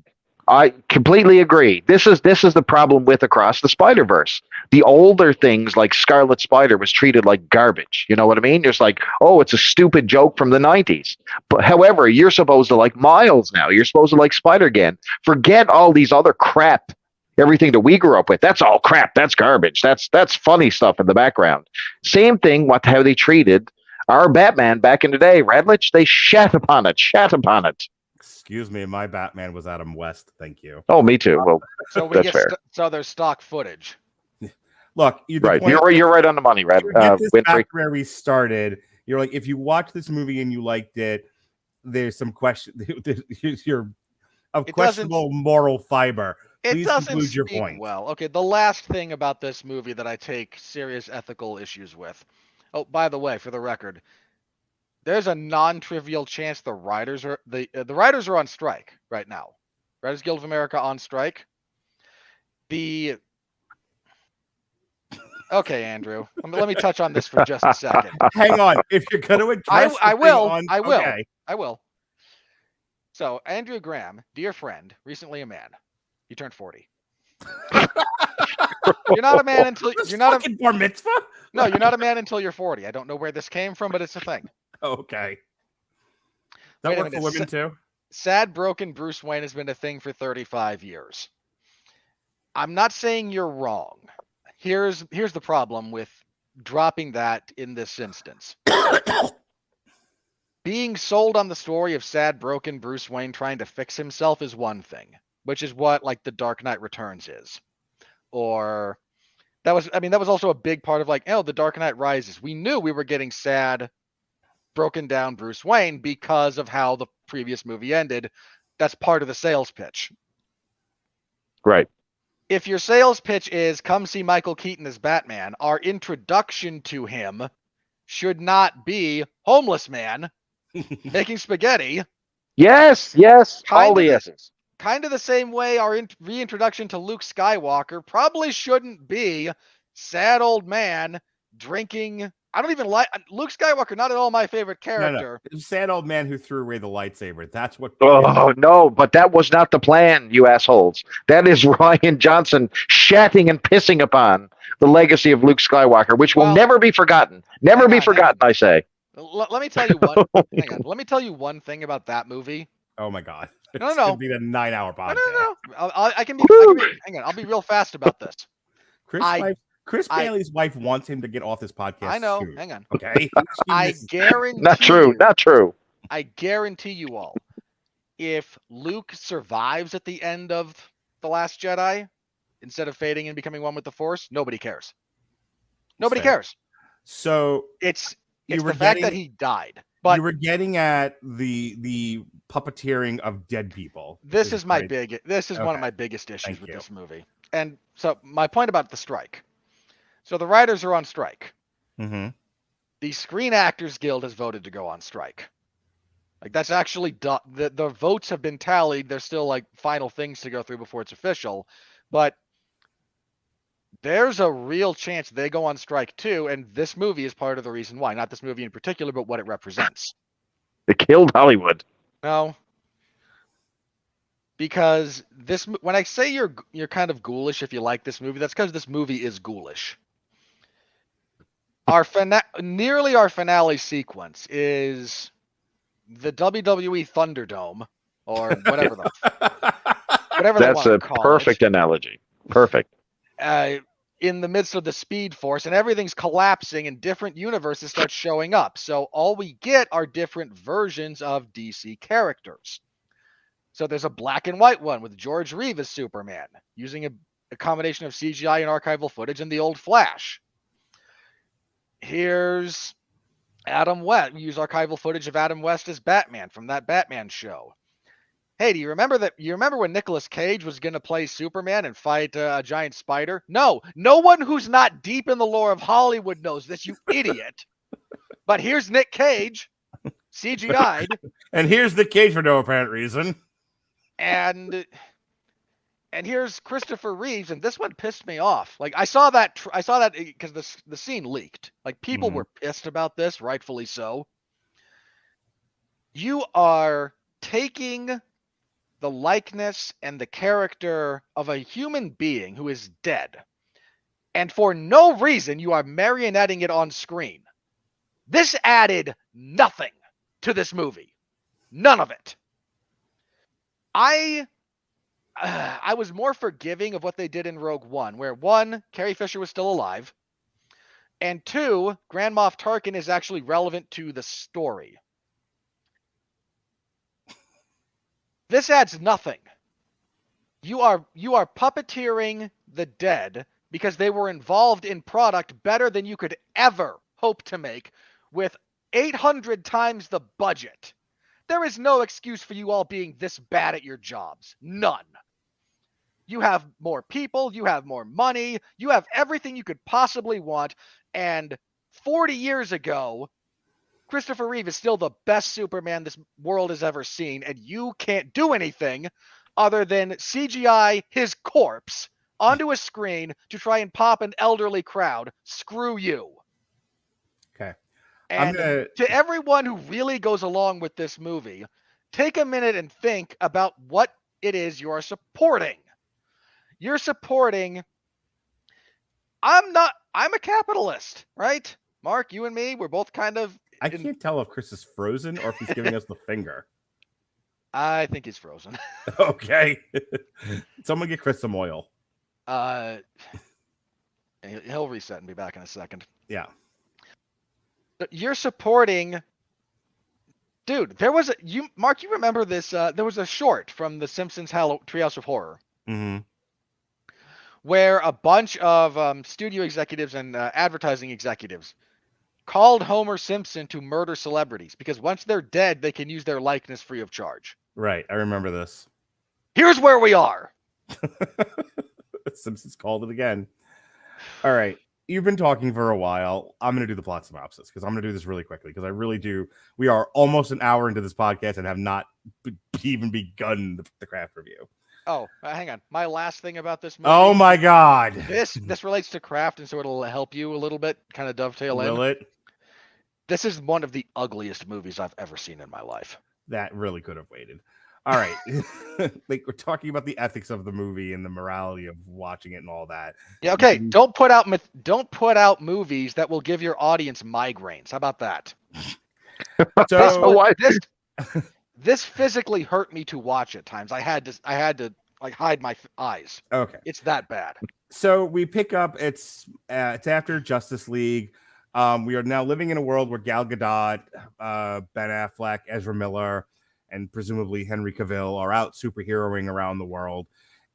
I completely agree. This is the problem with Across the Spider-Verse. The older things like Scarlet Spider was treated like garbage. You know what I mean? Just like, oh, it's a stupid joke from the 90s. But however, you're supposed to like Miles now. You're supposed to like Spider-Gwen. Forget all these other crap. Everything that we grew up with. That's all crap. That's garbage. That's funny stuff in the background. Same thing with how they treated our Batman back in the day. Radulich, they shat upon it. Excuse me, my Batman was Adam West. Thank you. Oh, me too. Well, So we that's get fair. so there's stock footage. Look, Right. You're right on the money, Rad. Winfree. Back where we started. You're like, if you watch this movie and you liked it, there's some question. You're of questionable moral fiber. It Please doesn't conclude your speak point. well. Okay, the last thing about this movie that I take serious ethical issues with. Oh, by the way, for the record, there's a non-trivial chance the writers are on strike right now. Writers Guild of America on strike. Okay, Andrew. Let me touch on this for just a second. Hang on. If you're going to address I will. Okay. I will. So, Andrew Graham, dear friend, recently a man. You turned 40. You're not a man until you're not a bar mitzvah. No, you're not a man until you're 40. I don't know where this came from, but it's a thing. Okay. That Wait a work for minute. women too? Sad, broken Bruce Wayne has been a thing for 35 years. I'm not saying you're wrong. Here's the problem with dropping that in this instance. Being sold on the story of sad, broken Bruce Wayne trying to fix himself is one thing, which is what like The Dark Knight Returns is. Or that was also a big part of like, The Dark Knight Rises. We knew we were getting sad, broken down Bruce Wayne because of how the previous movie ended. That's part of the sales pitch. Right. If your sales pitch is come see Michael Keaton as Batman, our introduction to him should not be homeless man making spaghetti. Yes. All the yeses. Kind of the same way our reintroduction to Luke Skywalker probably shouldn't be sad old man drinking. I don't even like Luke Skywalker, not at all my favorite character. No. Sad old man who threw away the lightsaber. That's what. Oh, no, but that was not the plan, you assholes. That is Ryan Johnson shatting and pissing upon the legacy of Luke Skywalker, which will never be forgotten. Never be forgotten, I say. Let me tell you one. Hang on. Let me tell you one thing about that movie. Oh my God! No. It's gonna be the 9-hour podcast. No. I can be. Hang on. I'll be real fast about this. Chris Bailey's wife wants him to get off this podcast. I know. soon. Hang on. Okay. I guarantee. Not true. I guarantee you all. if Luke survives at the end of The Last Jedi instead of fading and becoming one with the Force, nobody cares. Nobody Fair. cares. So It's you were the fact that getting- he died. But you were getting at the puppeteering of dead people. this is one Okay. of my biggest issues Thank with you. this movie. And so my point about the strike. So the writers are on strike. Mm-hmm. The Screen Actors Guild has voted to go on strike. Like that's actually done. The votes have been tallied. There's still like final things to go through before it's official, but there's a real chance they go on strike too. And this movie is part of the reason why. Not this movie in particular, but what it represents. They killed Hollywood. No, because when I say you're kind of ghoulish if you like this movie, that's because this movie is ghoulish. Nearly our finale sequence is the WWE Thunderdome, or whatever whatever they That's want to a call perfect analogy. Perfect. it. In the midst of the Speed Force, and everything's collapsing, and different universes start showing up. So all we get are different versions of DC characters. So there's a black and white one with George Reeve as Superman, using a combination of CGI and archival footage and the old Flash. Here's Adam West. We use archival footage of Adam West as Batman from that Batman show. Hey, do you remember You remember when Nicolas Cage was going to play Superman and fight a giant spider? No one who's not deep in the lore of Hollywood knows this, you idiot. But here's Nick Cage, CGI'd. And here's the cage for no apparent reason. And here's Christopher Reeves, and this one pissed me off. Like I saw that because the scene leaked. Like people were pissed about this, rightfully so. You are taking the likeness and the character of a human being who is dead, and for no reason you are marionetting it on screen. This added nothing to this movie. None of it. I was more forgiving of what they did in Rogue One, where 1, Carrie Fisher was still alive, and 2, Grand Moff Tarkin is actually relevant to the story. This adds nothing. You are puppeteering the dead because they were involved in product better than you could ever hope to make with 800 times the budget. There is no excuse for you all being this bad at your jobs. None. You have more people, you have more money, you have everything you could possibly want, and 40 years ago, Christopher Reeve is still the best Superman this world has ever seen, and you can't do anything other than CGI his corpse onto a screen to try and pop an elderly crowd. Screw you. Okay. And to everyone who really goes along with this movie, take a minute and think about what it is you are supporting. You're supporting... I'm a capitalist, right? Mark, you and me, we're both kind of... I can't tell if Chris is frozen or if he's giving us the finger. I think he's frozen. Okay. Someone get Chris some oil. He'll reset and be back in a second. Yeah. You're supporting... Dude, there was Mark, you remember this? There was a short from The Simpsons Treehouse of Horror. Mm-hmm. Where a bunch of studio executives and advertising executives called Homer Simpson to murder celebrities because once they're dead, they can use their likeness free of charge. Right. I remember this. Here's where we are. Simpsons called it again. All right. You've been talking for a while. I'm going to do the plot synopsis because I'm going to do this really quickly because I really do. We are almost an hour into this podcast and have not even begun the craft review. Oh, hang on. My last thing about this movie. Oh my God. This relates to craft, and so it'll help you a little bit, kind of dovetail in. Will it? This is one of the ugliest movies I've ever seen in my life. That really could have waited. All right. Like we're talking about the ethics of the movie and the morality of watching it and all that. Yeah, okay. Don't put out movies that will give your audience migraines. How about that? So this physically hurt me to watch at times. I had to like hide my eyes. Okay. It's that bad. So we pick up it's after Justice League. We are now living in a world where Gal Gadot, Ben Affleck, Ezra Miller, and presumably Henry Cavill are out superheroing around the world.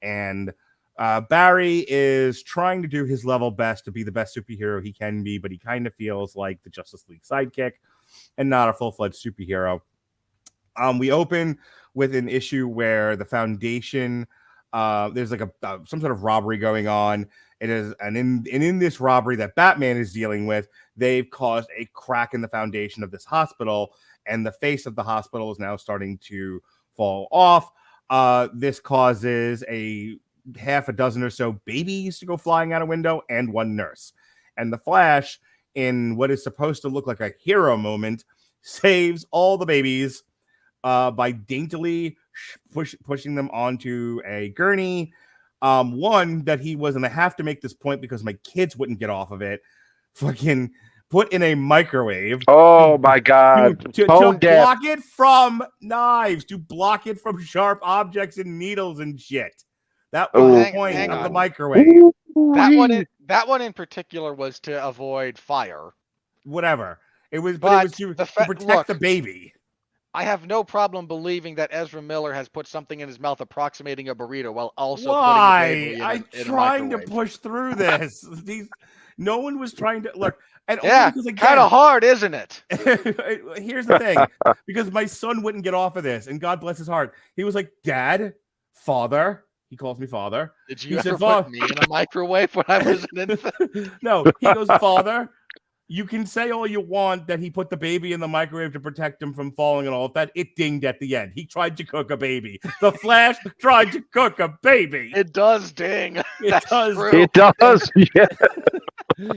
And Barry is trying to do his level best to be the best superhero he can be, but he kind of feels like the Justice League sidekick and not a full-fledged superhero. We open with an issue where the Foundation, there's like some sort of robbery going on. It is, and in this robbery that Batman is dealing with, they've caused a crack in the foundation of this hospital, and the face of the hospital is now starting to fall off. This causes a half a dozen or so babies to go flying out a window and one nurse. And the Flash, in what is supposed to look like a hero moment, saves all the babies by daintily pushing them onto a gurney. One that he was, and I have to make this point because my kids wouldn't get off of it, fucking put in a microwave. Oh my God. To block it from knives, to block it from sharp objects and needles and shit. That was the point of the microwave. That one in particular was to avoid fire. Whatever. It was to protect the baby. I have no problem believing that Ezra Miller has put something in his mouth approximating a burrito while also putting a baby I'm trying to push through this. No one was trying to look. And yeah, kind of hard, isn't it? Here's the thing, because my son wouldn't get off of this, and God bless his heart. He was like, Dad, Father. He calls me Father. Did you ever put me in a microwave when I was an infant? No, he goes, Father, you can say all you want that he put the baby in the microwave to protect him from falling and all of that. It dinged at the end. He tried to cook a baby. The Flash tried to cook a baby. It does ding. It does. True. It does. Yeah.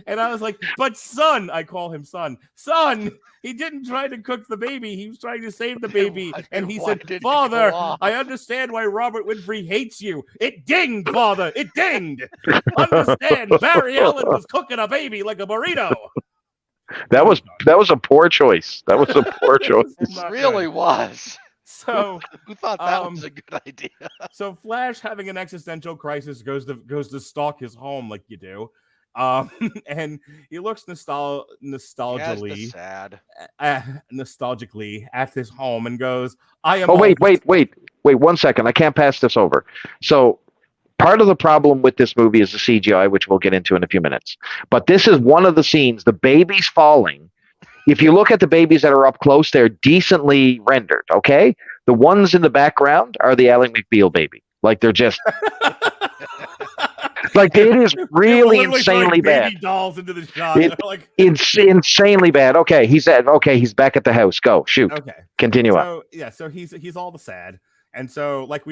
And I was like, but son, I call him son. Son, he didn't try to cook the baby. He was trying to save the baby. And he said, Father, I understand why Robert Winfree hates you. It dinged, Father. It dinged. Understand, Barry Allen was cooking a baby like a burrito. That was a poor choice. That was a poor choice. It really was. So who thought that was a good idea? So Flash, having an existential crisis, goes to stalk his home like you do. And he looks nostalgically at his home and goes, I am. Oh, wait 1 second. I can't pass this over. So part of the problem with this movie is the CGI, which we'll get into in a few minutes. But this is one of the scenes, the babies falling. If you look at the babies that are up close, they're decently rendered. Okay. The ones in the background are the Ally McBeal baby. Like they're just like it is really insanely bad. Baby dolls into the shot. Insanely bad. Okay, he's back at the house. Go shoot. Okay, continue on. Yeah, so he's all the sad, and so like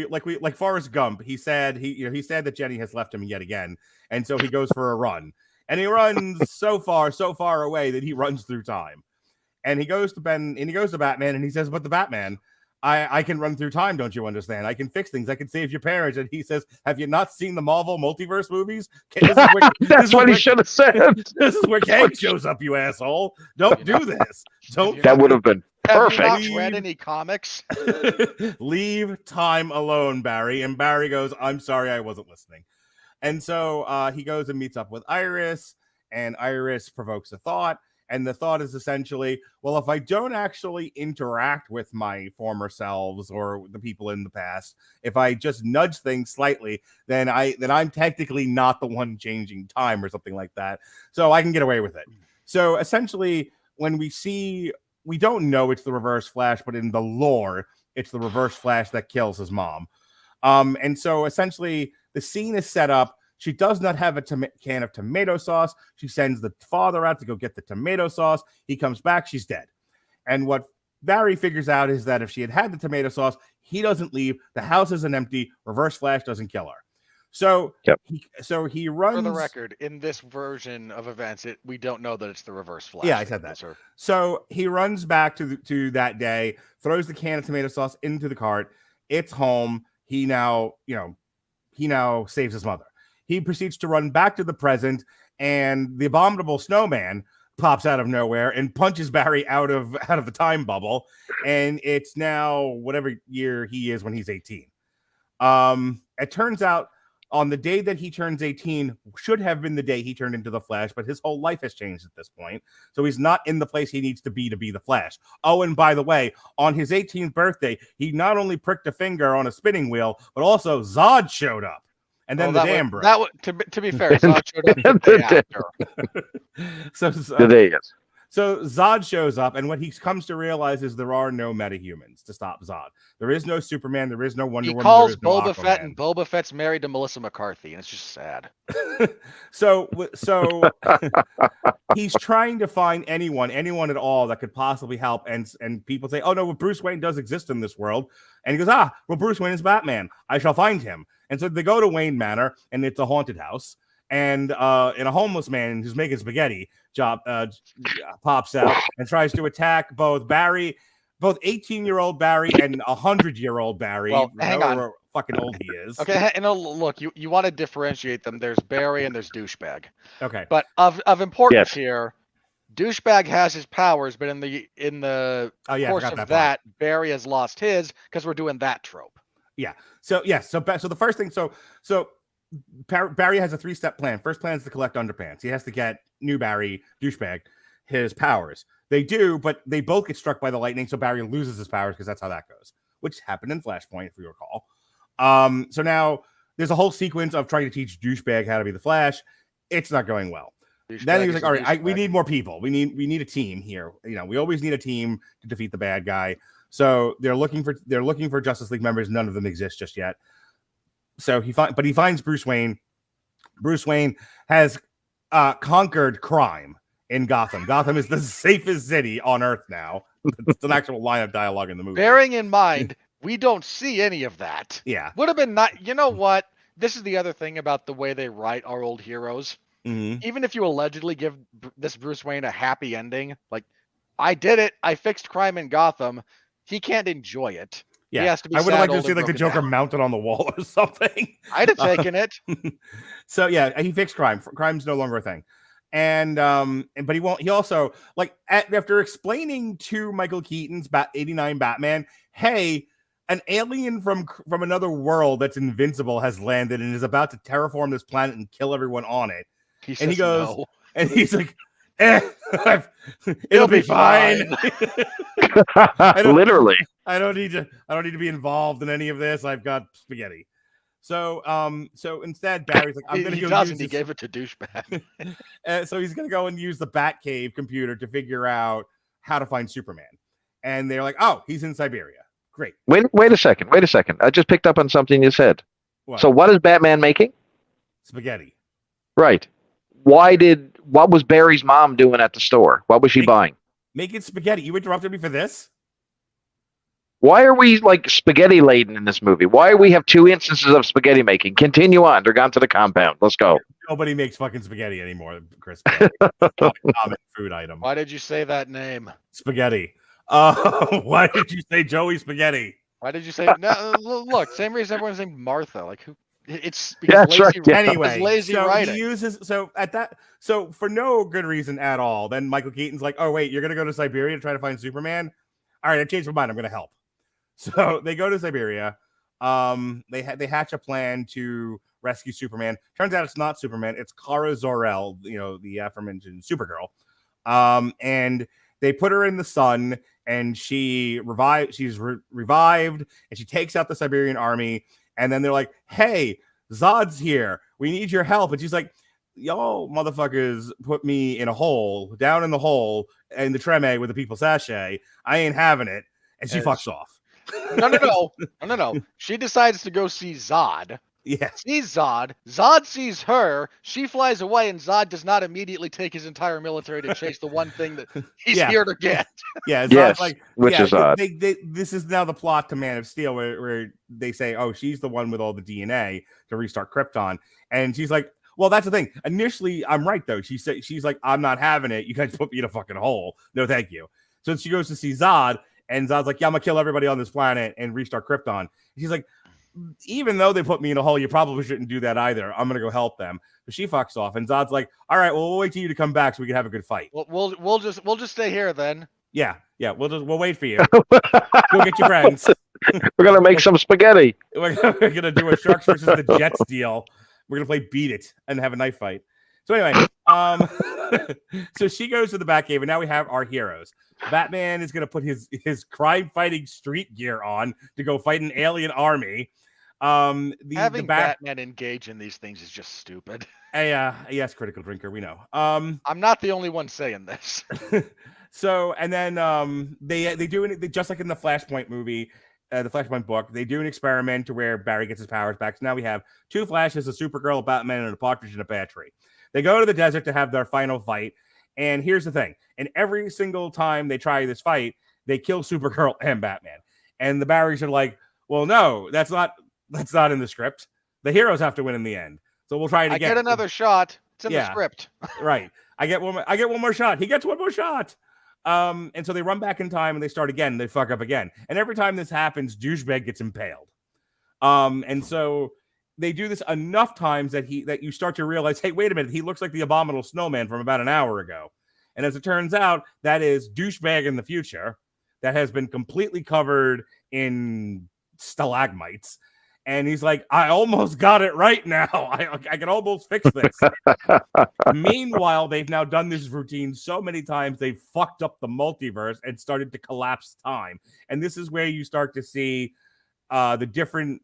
Forrest Gump, he's sad that Jenny has left him yet again, and so he goes for a run, and he runs so far away that he runs through time, and he goes to Batman, and he says, "But the Batman, I can run through time, don't you understand? I can fix things. I can save your parents." And he says, "Have you not seen the Marvel multiverse movies?" That's what he should have said. This is where Kang shows up, you asshole. Don't do this. Don't. That would have been perfect. Have you not read any comics? Leave time alone, Barry. And Barry goes, "I'm sorry, I wasn't listening." And so he goes and meets up with Iris, and Iris provokes a thought. And the thought is essentially, well, if I don't actually interact with my former selves or the people in the past, if I just nudge things slightly, then I'm technically not the one changing time or something like that. So I can get away with it. So essentially, when we don't know it's the Reverse Flash, but in the lore, it's the Reverse Flash that kills his mom. And so essentially, the scene is set up. She does not have a can of tomato sauce. She sends the father out to go get the tomato sauce. He comes back. She's dead. And what Barry figures out is that if she had the tomato sauce, he doesn't leave. The house isn't empty. Reverse Flash doesn't kill her. So, he runs. For the record, in this version of events, we don't know that it's the Reverse Flash. Yeah, I said that. So he runs back to that day, throws the can of tomato sauce into the cart. It's home. He now saves his mother. He proceeds to run back to the present, and the abominable snowman pops out of nowhere and punches Barry out of the time bubble. And it's now whatever year he is when he's 18. It turns out on the day that he turns 18 should have been the day he turned into the Flash, but his whole life has changed at this point. So he's not in the place he needs to be the Flash. Oh, and by the way, on his 18th birthday, he not only pricked a finger on a spinning wheel, but also Zod showed up. And then the dam broke. To be fair, Zod showed up the day after. So Zod shows up, and what he comes to realize is there are no metahumans to stop Zod. There is no Superman. There is no Wonder Woman. He calls no Boba Fett, Aquaman. and Boba Fett's married to Melissa McCarthy, and it's just sad. So he's trying to find anyone at all that could possibly help. And people say, oh, no, well, Bruce Wayne does exist in this world. And he goes, well, Bruce Wayne is Batman. I shall find him. And so they go to Wayne Manor, and it's a haunted house. And a homeless man who's making spaghetti pops out and tries to attack both 18-year-old Barry and 100-year-old Barry. Well, hang on. How fucking old he is. Okay, and look, you want to differentiate them. There's Barry and there's Douchebag. Okay. But of importance here, Douchebag has his powers, but in the course of that, Barry has lost his because we're doing that trope. Yeah. So the first thing, so Barry has a 3-step plan. First plan is to collect underpants. He has to get new Barry, Douchebag, his powers. They do, but they both get struck by the lightning, so Barry loses his powers because that's how that goes, which happened in Flashpoint, if you recall. So now there's a whole sequence of trying to teach Douchebag how to be the Flash. It's not going well. Then he was like, all right, we need more people. We need a team here. We always need a team to defeat the bad guy. So they're looking for Justice League members. None of them exist just yet. So he finds Bruce Wayne. Bruce Wayne has conquered crime in Gotham. Gotham is the safest city on Earth now. It's an actual line of dialogue in the movie. Bearing in mind, we don't see any of that. Yeah. Would have been not. You know what? This is the other thing about the way they write our old heroes. Mm-hmm. Even if you allegedly give this Bruce Wayne a happy ending, like, I did it, I fixed crime in Gotham, he can't enjoy it. Yeah, he has to be I would have liked to old, see like the Joker down. mounted on the wall or something. I'd have taken it. So yeah, he fixed crime. Crime's no longer a thing. And but he won't. He also, like, after explaining to Michael Keaton's 89 Batman, hey, an alien from another world that's invincible has landed and is about to terraform this planet and kill everyone on it. He goes, no. And he's like, it'll be fine. Literally. I don't need to be involved in any of this. I've got spaghetti. So instead, Barry's like, I'm going to go. He gave it to Douchebag. So he's going to go and use the Batcave computer to figure out how to find Superman. And they're like, oh, he's in Siberia. Great. Wait a second. I just picked up on something you said. What? So what is Batman making? Spaghetti. Right. What was Barry's mom doing at the store? What was she buying? Making spaghetti. You interrupted me for this? Why are we like spaghetti laden in this movie? Why do we have 2 instances of spaghetti making? Continue on. They're gone to the compound. Let's go. Nobody makes fucking spaghetti anymore, Chris. It's not a common food item. Why did you say that name? Spaghetti. Why did you say Joey Spaghetti? Why did you say no? Look, same reason everyone's named Martha. Like, who? It's because lazy, right. Yeah. Anyway, lazy so writing. he uses so for no good reason at all. Then Michael Keaton's like, "Oh wait, you're gonna go to Siberia to try to find Superman? All right, I changed my mind. I'm gonna help." So they go to Siberia. They hatch a plan to rescue Superman. Turns out it's not Superman. It's Kara Zor-El, the aforementioned Supergirl. And they put her in the sun, and she's revived, and she takes out the Siberian army. And then they're like, hey, Zod's here. We need your help. And she's like, y'all motherfuckers put me in a hole, down in the hole, in the treme with the people sachet. I ain't having it. And she fucks off. No. She decides to go see Zod. Yeah. Sees Zod. Zod sees her. She flies away, and Zod does not immediately take his entire military to chase the one thing that he's here to get. Yeah. Yes, like, which is odd. This is now the plot to Man of Steel, where they say, oh, she's the one with all the DNA to restart Krypton. And she's like, well, that's the thing. Initially, I'm right, though. She's like, I'm not having it. You guys put me in a fucking hole. No, thank you. So she goes to see Zod, and Zod's like, yeah, I'm going to kill everybody on this planet and restart Krypton. And she's like, even though they put me in a hole, you probably shouldn't do that either. I'm going to go help them. So she fucks off, and Zod's like, all right, well, we'll wait till you to come back so we can have a good fight. We'll just stay here then. Yeah. We'll wait for you. Go get your friends. We're going to make some spaghetti. We're going to do a Sharks versus the Jets deal. We're gonna play Beat It and have a knife fight. So anyway, so she goes to the Batcave, and now we have our heroes. Batman is gonna put his crime-fighting street gear on to go fight an alien army. Having Batman engage in these things is just stupid. Yes, critical drinker, we know. I'm not the only one saying this. So, and then they do it just like in the Flashpoint movie, the Flashpoint book. They do an experiment to where Barry gets his powers back. So now we have 2 Flashes, a Supergirl, a Batman, and a Partridge in a Pear Tree. They go to the desert to have their final fight. And here's the thing: and every single time they try this fight, they kill Supergirl and Batman. And the Barrys are like, "Well, no, that's not in the script. The heroes have to win in the end. So we'll try it again. I get another shot. It's in the script." Right. I get one more shot. He gets one more shot. And so they run back in time and they start again. They fuck up again. And every time this happens, douchebag gets impaled. And so they do this enough times that you start to realize, hey, wait a minute, he looks like the abominable snowman from about an hour ago. And as it turns out, that is douchebag in the future that has been completely covered in stalagmites. And he's like, I almost got it right now. I can almost fix this. Meanwhile, they've now done this routine so many times, they've fucked up the multiverse and started to collapse time. And this is where you start to see the different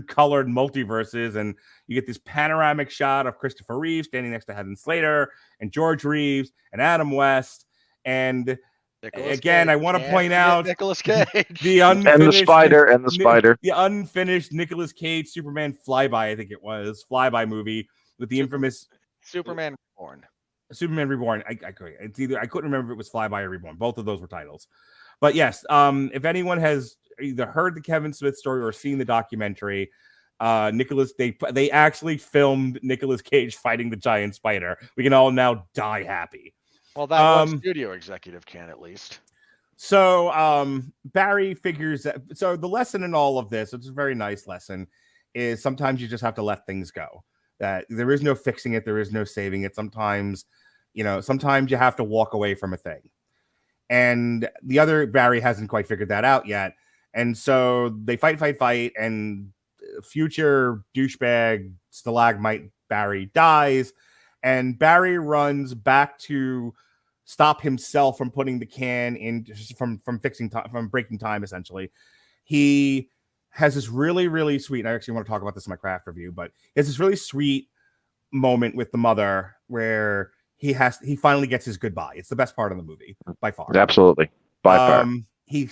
colored multiverses. And you get this panoramic shot of Christopher Reeve standing next to Heaven Slater and George Reeves and Adam West. And Nicolas again, Cage. I want to point out Nicolas Cage. the unfinished and the spider. The unfinished Nicolas Cage Superman Flyby, I think it was, Flyby movie with the infamous Superman Reborn. Superman Reborn. I couldn't remember if it was Flyby or Reborn. Both of those were titles. But yes, if anyone has either heard the Kevin Smith story or seen the documentary, they actually filmed Nicolas Cage fighting the giant spider. We can all now die happy. Well, that one studio executive can at least. So Barry figures that. So the lesson in all of this, it's a very nice lesson, is sometimes you just have to let things go. That there is no fixing it, there is no saving it. Sometimes you have to walk away from a thing. And the other Barry hasn't quite figured that out yet. And so they fight, and future douchebag stalagmite Barry dies, and Barry runs back to stop himself from putting the can in, from fixing time, from breaking time. Essentially, he has this really, really sweet. I actually want to talk about this in my craft review, but it's this really sweet moment with the mother where he finally gets his goodbye. It's the best part of the movie by far. Absolutely, by far. He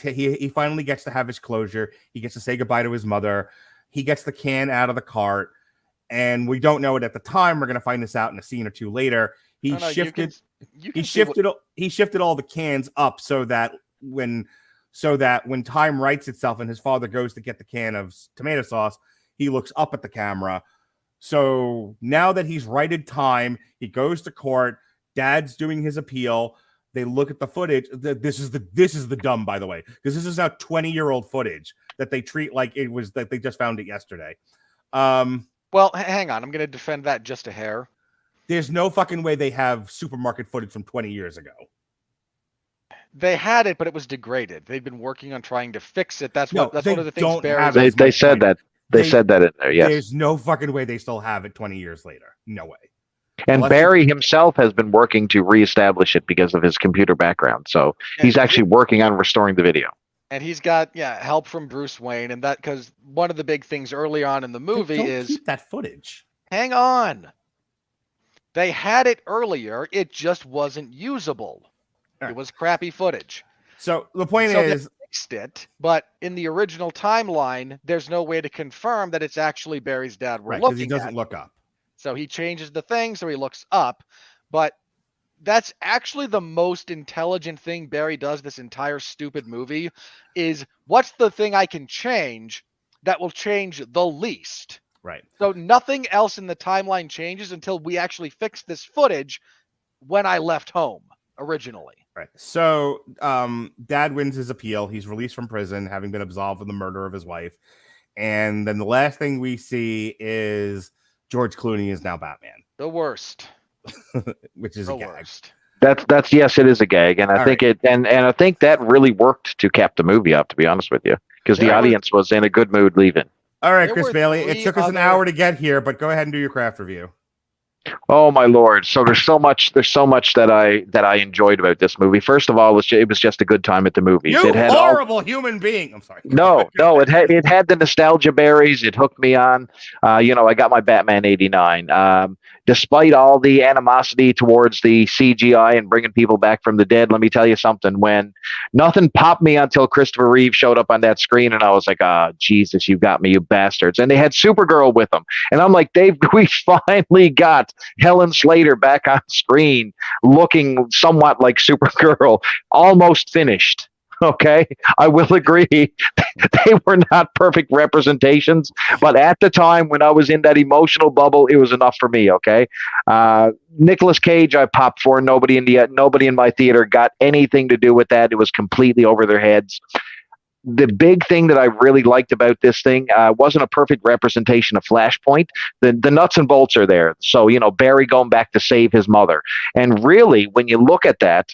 finally gets to have his closure. He gets to say goodbye to his mother. He gets the can out of the cart, and we don't know it at the time. We're going to find this out in a scene or two later. He shifted all the cans up so that when time rights itself and his father goes to get the can of tomato sauce, he looks up at the camera. So now that he's righted time, he goes to court. Dad's doing his appeal. They look at the footage. This is the dumb, by the way, because this is now 20-year-old footage that they treat like it was that they just found it yesterday. Well, hang on. I'm going to defend that just a hair. There's no fucking way they have supermarket footage from 20 years ago. They had it, but it was degraded. They've been working on trying to fix it. That's one of the things Barry. They said that. They said that in there. Yes. There's no fucking way they still have it 20 years later. No way. And Barry himself has been working to reestablish it because of his computer background. So he's actually working on restoring the video. And he's got help from Bruce Wayne, and that because one of the big things early on in the movie is keep that footage. Hang on. They had it earlier. It just wasn't usable. Right. It was crappy footage. So the point is, they fixed it, but in the original timeline, there's no way to confirm that it's actually Barry's dad we're looking at. Because he doesn't look up. So he changes the thing so he looks up, but that's actually the most intelligent thing Barry does this entire stupid movie is what's the thing I can change that will change the least? Right. So nothing else in the timeline changes until we actually fix this footage when I left home originally. Right. So Dad wins his appeal. He's released from prison, having been absolved of the murder of his wife. And then the last thing we see is George Clooney is now Batman. The worst. Which is the a gag. Worst. That's yes, it is a gag, and I think I think that really worked to cap the movie up. To be honest with you, because the audience was in a good mood leaving. All right, There Chris were Bailey. It 3 took us an other- hour to get here, but go ahead and do your craft review. Oh my lord! So there's so much that I enjoyed about this movie. First of all, it was just a good time at the movies. You It had horrible human being. I'm sorry. No, it had the nostalgia berries. It hooked me on. I got my Batman '89. Despite all the animosity towards the CGI and bringing people back from the dead, let me tell you something. When nothing popped me until Christopher Reeve showed up on that screen, and I was like, "Ah, Jesus, you got me, you bastards!" And they had Supergirl with them, and I'm like, we finally got Helen Slater back on screen, looking somewhat like Supergirl, almost finished." Okay, I will agree. They were not perfect representations, but at the time when I was in that emotional bubble, it was enough for me. Okay, Nicolas Cage, I popped for. Nobody in my theater got anything to do with that. It was completely over their heads. The big thing that I really liked about this thing wasn't a perfect representation of Flashpoint. The nuts and bolts are there. So, Barry going back to save his mother. And really, when you look at that,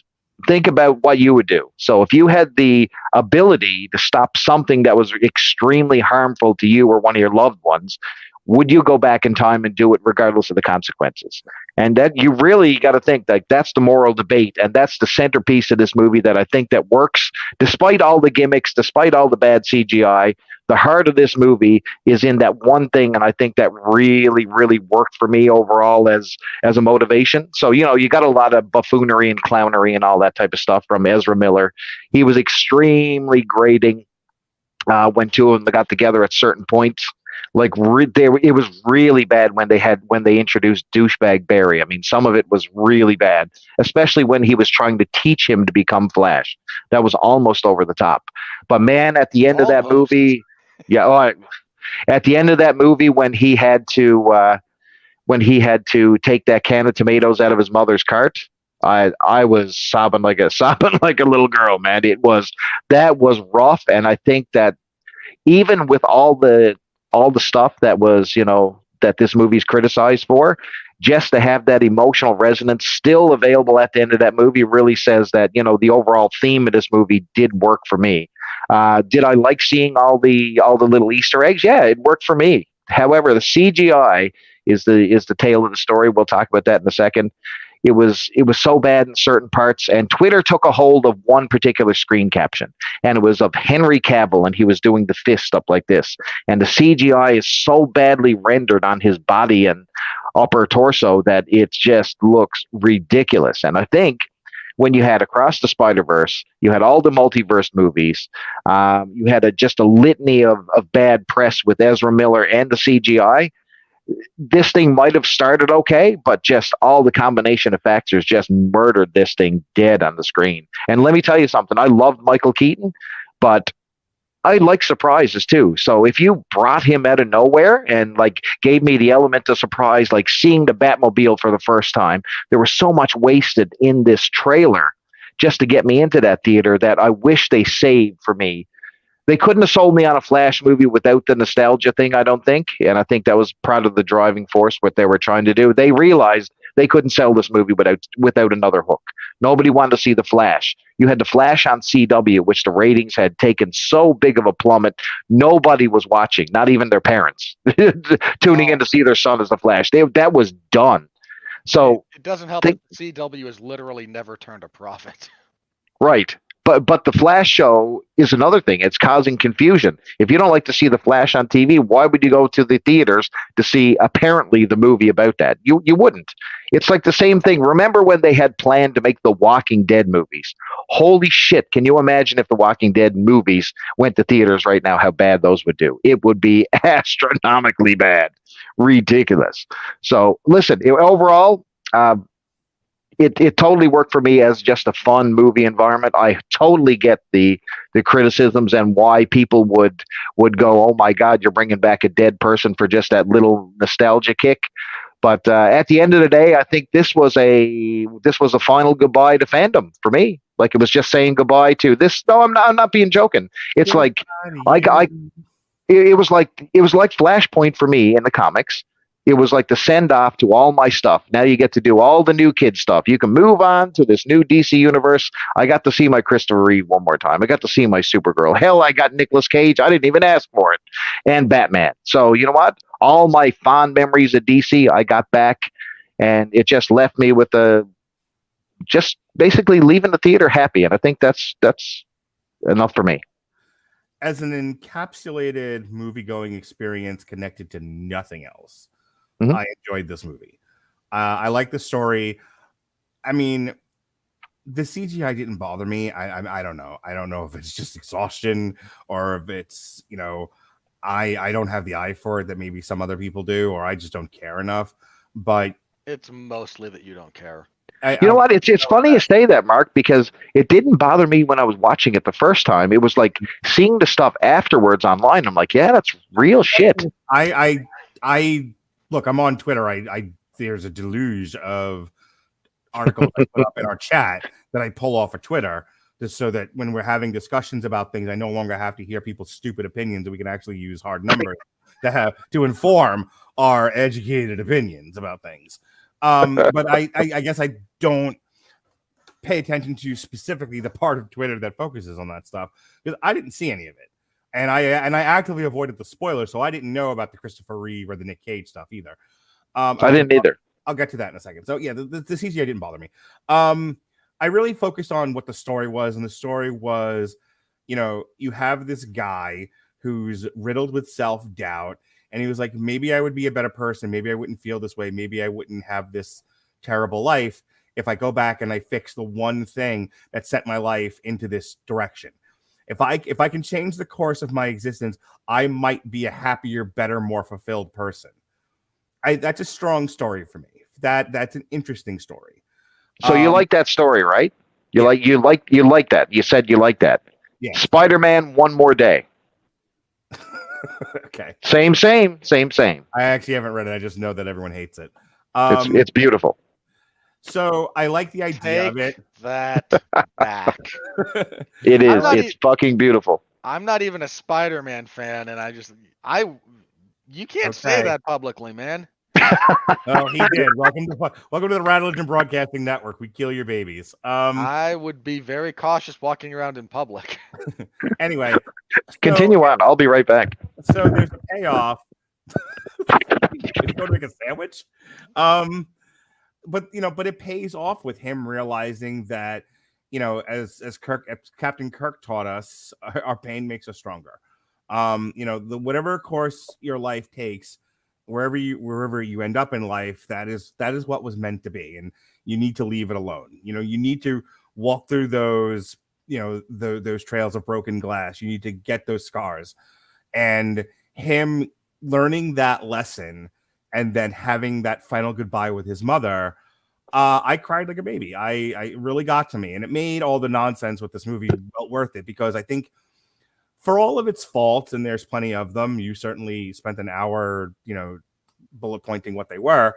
think about what you would do. So if you had the ability to stop something that was extremely harmful to you or one of your loved ones, would you go back in time and do it regardless of the consequences? And that you really got to think like that's the moral debate, and that's the centerpiece of this movie that I think that works despite all the gimmicks, despite all the bad CGI. The heart of this movie is in that one thing, and I think that really, really worked for me overall as a motivation. So, you got a lot of buffoonery and clownery and all that type of stuff from Ezra Miller. He was extremely grating when two of them got together at certain points. Like it was really bad when they introduced douchebag Barry. I mean, some of it was really bad, especially when he was trying to teach him to become Flash. That was almost over the top. But man, at the end of that movie, at the end of that movie, when he had to take that can of tomatoes out of his mother's cart, I was sobbing like a little girl, man. That was rough, and I think that even with all the stuff that was, that this movie's criticized for, just to have that emotional resonance still available at the end of that movie really says that, the overall theme of this movie did work for me. Did I like seeing all the little Easter eggs? Yeah, it worked for me. However, the CGI is the tale of the story. We'll talk about that in a second. It was so bad in certain parts, and Twitter took a hold of one particular screen caption, and it was of Henry Cavill, and he was doing the fist up like this, and the CGI is so badly rendered on his body and upper torso that it just looks ridiculous. And I think when you had Across the Spider-Verse, you had all the multiverse movies, you had just a litany of bad press with Ezra Miller and the CGI. This thing might have started okay, but just all the combination of factors just murdered this thing dead on the screen. And let me tell you something, I loved Michael Keaton, but I like surprises too. So if you brought him out of nowhere and gave me the element of surprise, like seeing the Batmobile for the first time, there was so much wasted in this trailer just to get me into that theater that I wish they saved for me. They couldn't have sold me on a Flash movie without the nostalgia thing, I don't think. And I think that was part of the driving force, what they were trying to do. They realized they couldn't sell this movie without another hook. Nobody wanted to see The Flash. You had The Flash on CW, which the ratings had taken so big of a plummet, nobody was watching, not even their parents, tuning in to see their son as The Flash. That was done. So it doesn't help that CW has literally never turned a profit. Right. But the Flash show is another thing. It's causing confusion. If you don't like to see the Flash on TV, why would you go to the theaters to see apparently the movie about that? You wouldn't. It's like the same thing. Remember when they had planned to make the Walking Dead movies? Holy shit. Can you imagine if the Walking Dead movies went to theaters right now, how bad those would do? It would be astronomically bad. Ridiculous. So listen, overall, It totally worked for me as just a fun movie environment. I totally get the criticisms and why people would go, oh my God, you're bringing back a dead person for just that little nostalgia kick. But at the end of the day, I think this was a final goodbye to fandom for me. Like it was just saying goodbye to this. No, I'm not being joking. It's it was like Flashpoint for me in the comics. it was like the send off to all my stuff. Now you get to do all the new kid stuff. You can move on to this new DC universe. I got to see my Christopher Reeve one more time. I got to see my Supergirl. Hell, I got Nicolas Cage. I didn't even ask for it. And Batman. So you know what? All my fond memories of DC, I got back, and it just left me with just basically leaving the theater happy. And I think that's enough for me. As an encapsulated movie-going experience connected to nothing else, I enjoyed this movie. I like the story. I mean, the CGI didn't bother me. I don't know. I don't know if it's just exhaustion or if it's, I don't have the eye for it that maybe some other people do, or I just don't care enough. But it's mostly that you don't care. You know what? It's funny you say that, Mark, because it didn't bother me when I was watching it the first time. It was like seeing the stuff afterwards online. I'm like, yeah, that's real shit. I look, I'm on Twitter. There's a deluge of articles I put up in our chat that I pull off of Twitter, just so that when we're having discussions about things, I no longer have to hear people's stupid opinions, and we can actually use hard numbers to inform our educated opinions about things. But I guess I don't pay attention to specifically the part of Twitter that focuses on that stuff, because I didn't see any of it. And I actively avoided the spoilers, so I didn't know about the Christopher Reeve or the Nick Cage stuff either. I didn't either. I'll get to that in a second. So yeah, the CGI didn't bother me. I really focused on what the story was, and the story was, you have this guy who's riddled with self-doubt, and he was like, maybe I would be a better person, maybe I wouldn't feel this way, maybe I wouldn't have this terrible life if I go back and I fix the one thing that set my life into this direction. If I can change the course of my existence, I might be a happier, better, more fulfilled person. That's a strong story for me. That's an interesting story. So you like that story, right? You like that. You said you like that. Yeah. Spider-Man, one more day. Okay. Same. I actually haven't read it. I just know that everyone hates it. It's beautiful. So I like the idea of it. That back. It is. It's fucking beautiful. I'm not even a Spider-Man fan, and you can't say that publicly, man. Oh, he did. Welcome to the Radulich Broadcasting Network. We kill your babies. I would be very cautious walking around in public. Anyway, continue on. I'll be right back. So there's a payoff. Did you go to make a sandwich? But it pays off with him realizing that, as Captain Kirk taught us, our pain makes us stronger. Whatever course your life takes, wherever you end up in life, that is what was meant to be, and you need to leave it alone. You need to walk through those, those trails of broken glass. You need to get those scars, and him learning that lesson and then having that final goodbye with his mother, I cried like a baby. I really got to me, and it made all the nonsense with this movie well worth it, because I think for all of its faults, and there's plenty of them, you certainly spent an hour, bullet pointing what they were.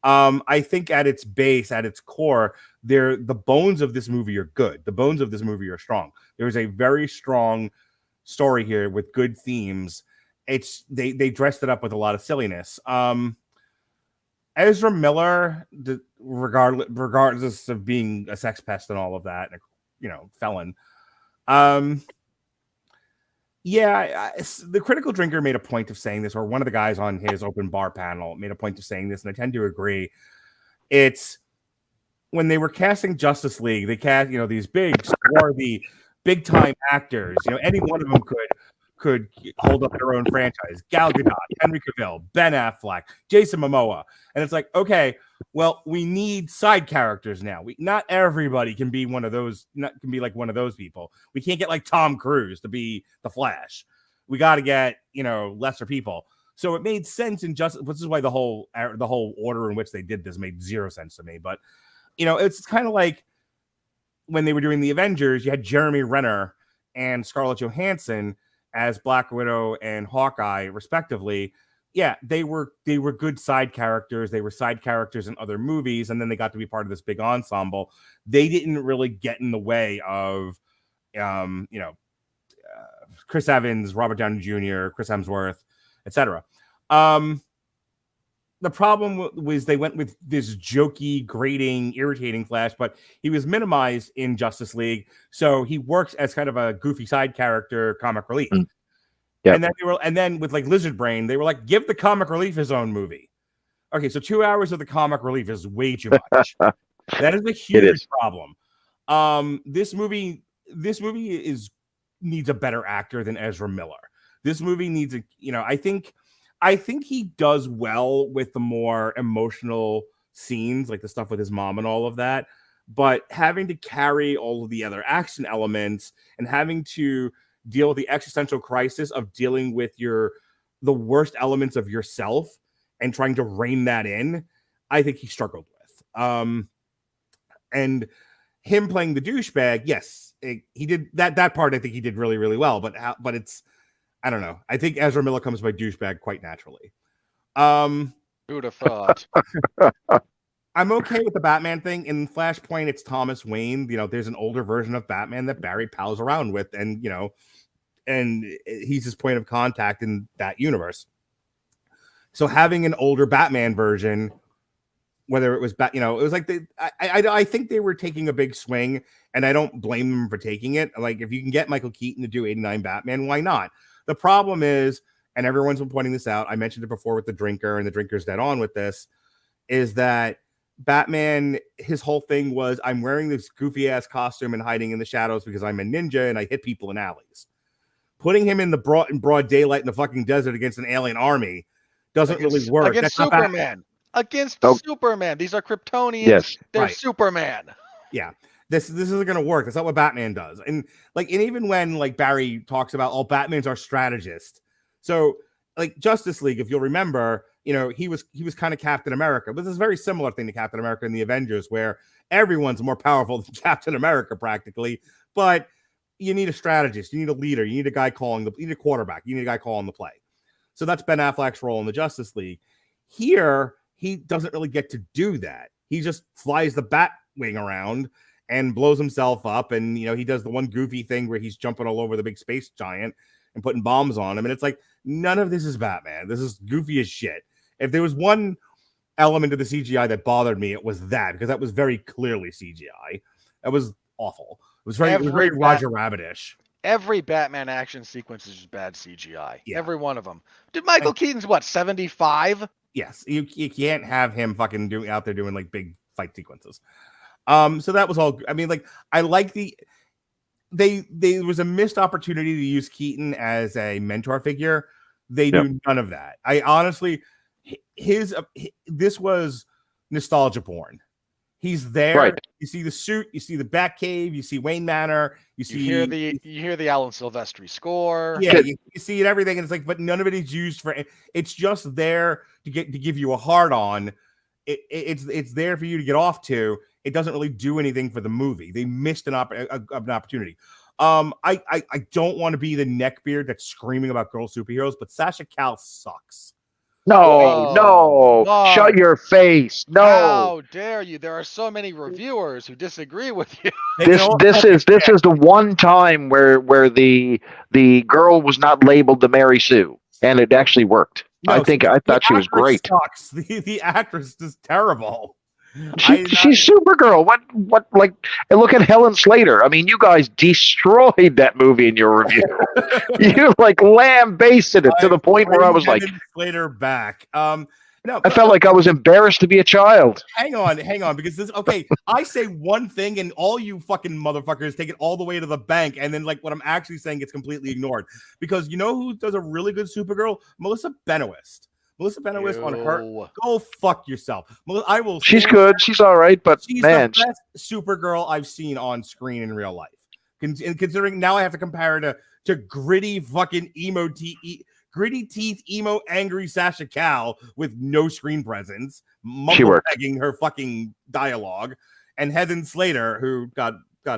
I think at its base, at its core, the bones of this movie are good. The bones of this movie are strong. There is a very strong story here with good themes. They dressed it up with a lot of silliness. Ezra Miller, regardless of being a sex pest and all of that, felon. The Critical Drinker made a point of saying this, or one of the guys on his open bar panel made a point of saying this, and I tend to agree. It's when they were casting Justice League, they cast, these big, swarthy, big time actors. Any one of them could hold up their own franchise. Gal Gadot, Henry Cavill, Ben Affleck, Jason Momoa. And it's like, okay, well, we need side characters now. Not everybody can be one of those, can be like one of those people. We can't get like Tom Cruise to be the Flash. We got to get, lesser people. So it made sense in Justice. This is why the whole order in which they did this made zero sense to me. But, it's kind of like when they were doing the Avengers, you had Jeremy Renner and Scarlett Johansson as Black Widow and Hawkeye, respectively. Yeah, they were good side characters. They were side characters in other movies, and then they got to be part of this big ensemble. They didn't really get in the way of, Chris Evans, Robert Downey Jr., Chris Hemsworth, etc. the problem was they went with this jokey, grating, irritating Flash, but he was minimized in Justice League, so he works as kind of a goofy side character, comic relief. Yep. And then with like Lizard Brain, they were like, give the comic relief his own movie. Okay, so 2 hours of the comic relief is way too much. That is a huge problem. This movie needs a better actor than Ezra Miller. This movie needs I think he does well with the more emotional scenes, like the stuff with his mom and all of that. But having to carry all of the other action elements and having to deal with the existential crisis of dealing with the worst elements of yourself and trying to rein that in, I think he struggled with. And him playing the douchebag, yes, he did that part. I think he did really, really well. But it's, I don't know. I think Ezra Miller comes by douchebag quite naturally. Who'd have thought? I'm okay with the Batman thing. In Flashpoint, it's Thomas Wayne. There's an older version of Batman that Barry pals around with, and he's his point of contact in that universe. So having an older Batman version, whether it was it was like I think they were taking a big swing, and I don't blame them for taking it. Like, if you can get Michael Keaton to do 89 Batman, why not? The problem is, and everyone's been pointing this out, I mentioned it before with the drinker, and the drinker's dead on with this, is that Batman, his whole thing was, I'm wearing this goofy ass costume and hiding in the shadows because I'm a ninja and I hit people in alleys. Putting him in broad daylight in the fucking desert against an alien army doesn't really work. Against Superman. Superman. These are Kryptonians. Yes. They're right. Superman. Yeah. This isn't going to work. That's not what Batman does. And even when like Barry talks about, Batman's our strategist. So like Justice League, if you'll remember, he was kind of Captain America, but this is a very similar thing to Captain America in the Avengers, where everyone's more powerful than Captain America practically, but you need a strategist, you need a leader, you need a guy you need a quarterback, you need a guy calling the play. So that's Ben Affleck's role in the Justice League. Here, he doesn't really get to do that. He just flies the Batwing around and blows himself up, and he does the one goofy thing where he's jumping all over the big space giant and putting bombs on him, and it's like, none of this is Batman. This is goofy as shit. If there was one element of the CGI that bothered me, it was that, because that was very clearly CGI. That was awful. It was very Roger Rabbit-ish. Every Batman action sequence is just bad CGI. Yeah. Every one of them. Did Michael Keaton's 75? Yes, you can't have him fucking out there doing like big fight sequences. So that was all. I mean, like, I like there was a missed opportunity to use Keaton as a mentor figure. They do none of that. I honestly, this was nostalgia porn. He's there. Right. You see the suit. You see the Batcave. You see Wayne Manor. You hear the Alan Silvestri score. Yeah, you see it, everything, and it's like, but none of it is used for. It's just there to give you a hard on. It's there for you to get off to. It doesn't really do anything for the movie. They missed an opportunity. I don't want to be the neckbeard that's screaming about girl superheroes, but Sasha Calle sucks. No, shut your face. No. How dare you? There are so many reviewers who disagree with you. This is the one time where the girl was not labeled the Mary Sue, and it actually worked. No, I thought she was great. Sucks. The actress is terrible. She's Supergirl. What? Like, and look at Helen Slater. I mean, you guys destroyed that movie in your review. You like lambasted it to the point where I was like, Slater back. No, I felt like I was embarrassed to be a child. Hang on, because I say one thing and all you fucking motherfuckers take it all the way to the bank, and then like what I'm actually saying gets completely ignored. Because you know who does a really good Supergirl? Melissa Benoist. On her. Go fuck yourself. I will. She's good. She's all right, but she's the best Supergirl I've seen on screen in real life. Considering now I have to compare her to gritty fucking gritty teeth, emo, angry Sasha Calle with no screen presence, mumble-pegging her fucking dialogue, and Helen Slater, who God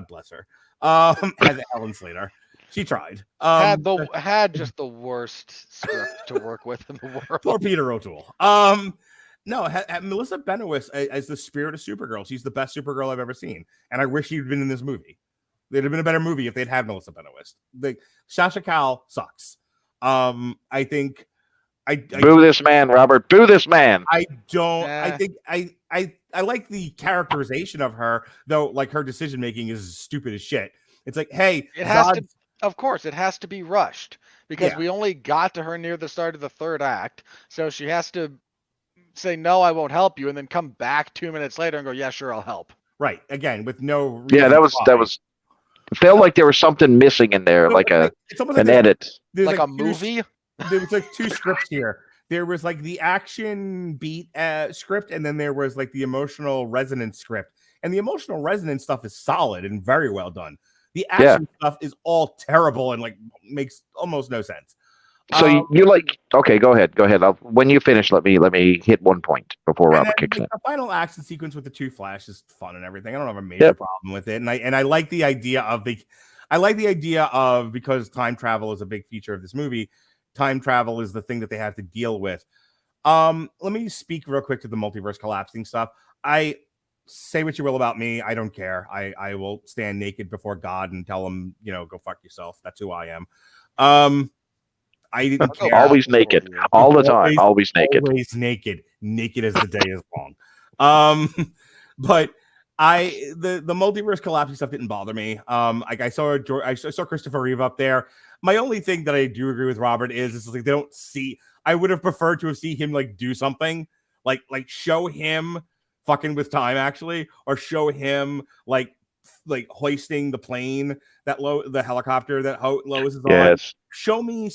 bless her, Helen Slater. She tried. Had just the worst script to work with in the world. Poor Peter O'Toole. Melissa Benoist as the spirit of Supergirl. She's the best Supergirl I've ever seen, and I wish she'd been in this movie. It'd have been a better movie if they'd had Melissa Benoist. Sasha Calle sucks. I think Boo this man, Robert. Boo this man. I don't. I Eh. think I like the characterization of her, though. Like her decision making is stupid as shit. It's like, hey, It has Zod, to, of course, it has to be rushed because Yeah. we only got to her near the start of the third act. So she has to say, no, I won't help you, and then come back 2 minutes later and go, yeah, sure, I'll help. right again with no reason Yeah, that was it felt like there was something missing in there, like it's almost an like edit. there's Like a two- movie? There was like two scripts here. There was like the action beat script, and then there was like the emotional resonance script. And the emotional resonance stuff is solid and very well done. The action stuff is all terrible and like makes almost no sense. So you like? Okay, go ahead. When you finish, let me hit one point before And Robert then, kicks in. like, the final action sequence with the two Flash is fun and everything. I don't have a major problem with it, and I like the idea of because time travel is a big feature of this movie. Time travel is the thing that they have to deal with. Let me speak real quick to the multiverse collapsing stuff. I say what you will about me. I don't care. I will stand naked before God and tell him, go fuck yourself. That's who I am. I didn't care. Always naked, all the time. Always naked. Always naked as the day is long. But the multiverse collapsing stuff didn't bother me. Like I saw Christopher Reeve up there. My only thing that I do agree with Robert is like they don't see. I would have preferred to have seen him like do something like show him fucking with time actually, or show him like hoisting the plane the helicopter that Lois is on. Yes. Show me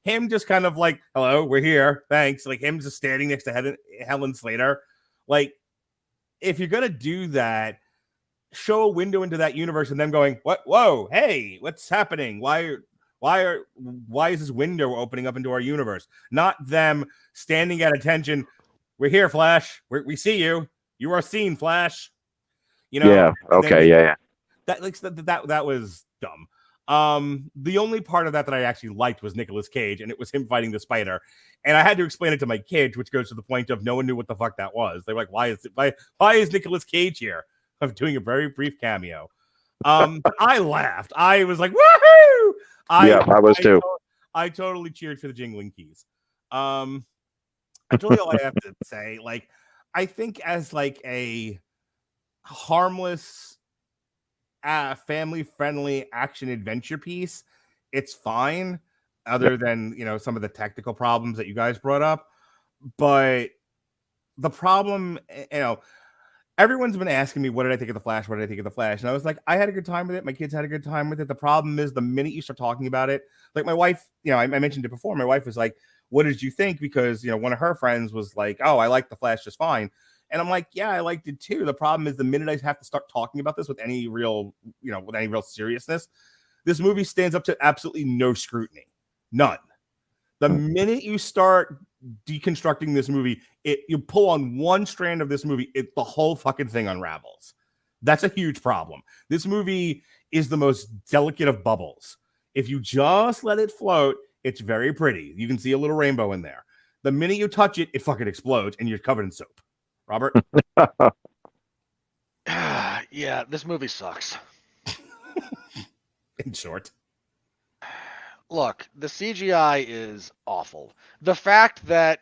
him just kind of like, hello, we're here, thanks. Like him just standing next to Helen Slater. Like, if you're gonna do that, show a window into that universe and them going, what? Whoa, hey, what's happening? Why is this window opening up into our universe? Not them standing at attention. We're here, Flash. We see you. You are seen, Flash. Yeah. Okay. Yeah. That was dumb. The only part of that I actually liked was Nicolas Cage, and it was him fighting the spider. And I had to explain it to my kids, which goes to the point of no one knew what the fuck that was. They're like, why is Nicolas Cage here? I'm doing a very brief cameo. I laughed. I was like, woohoo! I was too. I totally cheered for the jingling keys. That's really all I have to say. Like, I think as like a harmless, family-friendly action adventure piece, it's fine. Other than some of the technical problems that you guys brought up, but the problem, everyone's been asking me, what did I think of the Flash? What did I think of the Flash? And I was like, I had a good time with it. My kids had a good time with it. The problem is the minute you start talking about it, like my wife, I mentioned it before. My wife was like, what did you think? Because, one of her friends was like, oh, I like the Flash just fine. And I'm like, yeah, I liked it too. The problem is the minute I have to start talking about this with any real, seriousness, this movie stands up to absolutely no scrutiny. None. The minute you start deconstructing this movie, you pull on one strand of this movie, the whole fucking thing unravels. That's a huge problem. This movie is the most delicate of bubbles. If you just let it float, it's very pretty. You can see a little rainbow in there. The minute you touch it, it fucking explodes and you're covered in soap. Robert? Yeah, this movie sucks. In short. Look, the CGI is awful. The fact that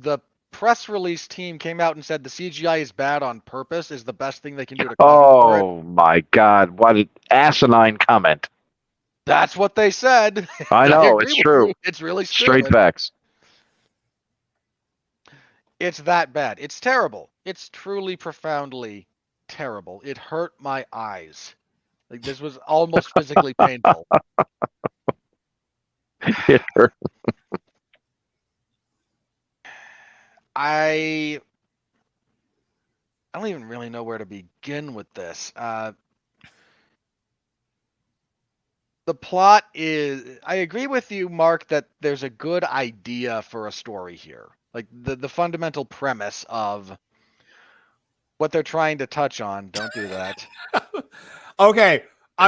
the press release team came out and said the CGI is bad on purpose is the best thing they can do to cover for it. Oh my God! What an asinine comment. That's what they said. I know, it's true. It's really stupid. Straight facts. It's that bad. It's terrible. It's truly profoundly terrible. It hurt my eyes. Like, this was almost physically painful. It hurt. I don't even really know where to begin with this. The plot is, I agree with you, Mark, that there's a good idea for a story here. Like the fundamental premise of what they're trying to touch on. Don't do that. Okay.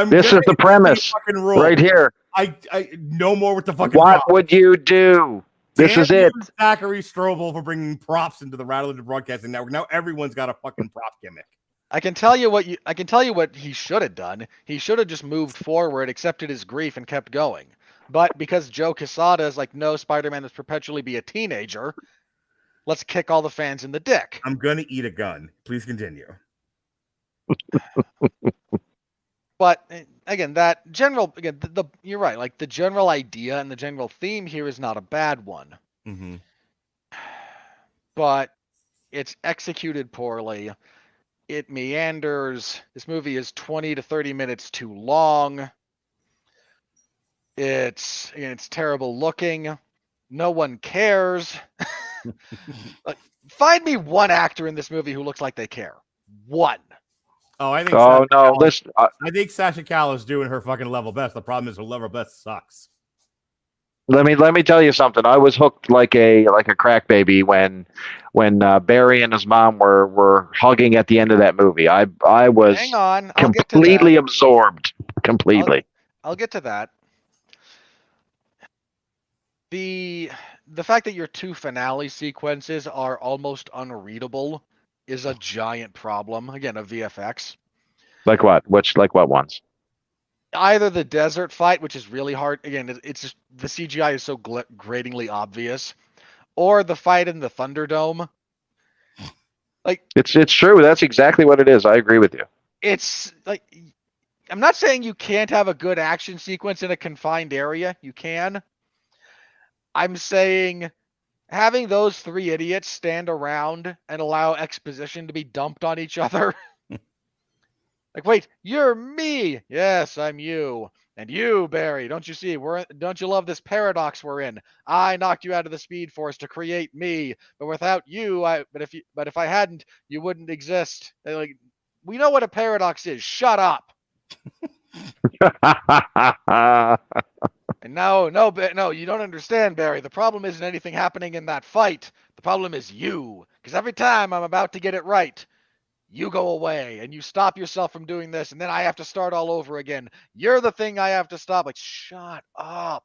This is the premise right here. I no more with the fucking What prop. would you do? This Damn is it. you, Zachary Strobel, for bringing props into the Radulich Broadcasting Network. Now everyone's got a fucking prop gimmick. I can tell you what he should have done. He should have just moved forward, accepted his grief, and kept going. But because Joe Quesada is like, no, Spider-Man must perpetually be a teenager, let's kick all the fans in the dick. I'm gonna eat a gun. Please continue. But again, that general, again, you're right. Like the general idea and the general theme here is not a bad one, Mm-hmm. but it's executed poorly. It meanders. This movie is 20 to 30 minutes too long. It's terrible looking. No one cares. Like, find me one actor in this movie who looks like they care. One. Oh, I think. Oh Sasha no! Calle- Listen, I think Sasha Calle is doing her fucking level best. The problem is her level best sucks. let me tell you something. I was hooked like a crack baby when Barry and his mom were hugging at the end of that movie. I was Hang on. I'll get to completely that. absorbed. Completely. I'll get to that. The fact that your two finale sequences are almost unreadable is a giant problem. Again, of VFX. Like what? Like what ones? Either the desert fight, which is really hard. Again, it's just the CGI is so gratingly obvious, or the fight in the Thunderdome. Like It's true. That's exactly what it is. I agree with you. it's like I'm not saying you can't have a good action sequence in a confined area. You can. I'm saying having those three idiots stand around and allow exposition to be dumped on each other. Like, wait, you're me. Yes, I'm you. And you, Barry, don't you see? Don't you love this paradox we're in? I knocked you out of the Speed Force to create me, but without you, but if I hadn't, you wouldn't exist. They're like, we know what a paradox is. Shut up. And no, you don't understand, Barry. The problem isn't anything happening in that fight. The problem is you. Because every time I'm about to get it right, you go away and you stop yourself from doing this, and then I have to start all over again. You're the thing I have to stop. Like, shut up.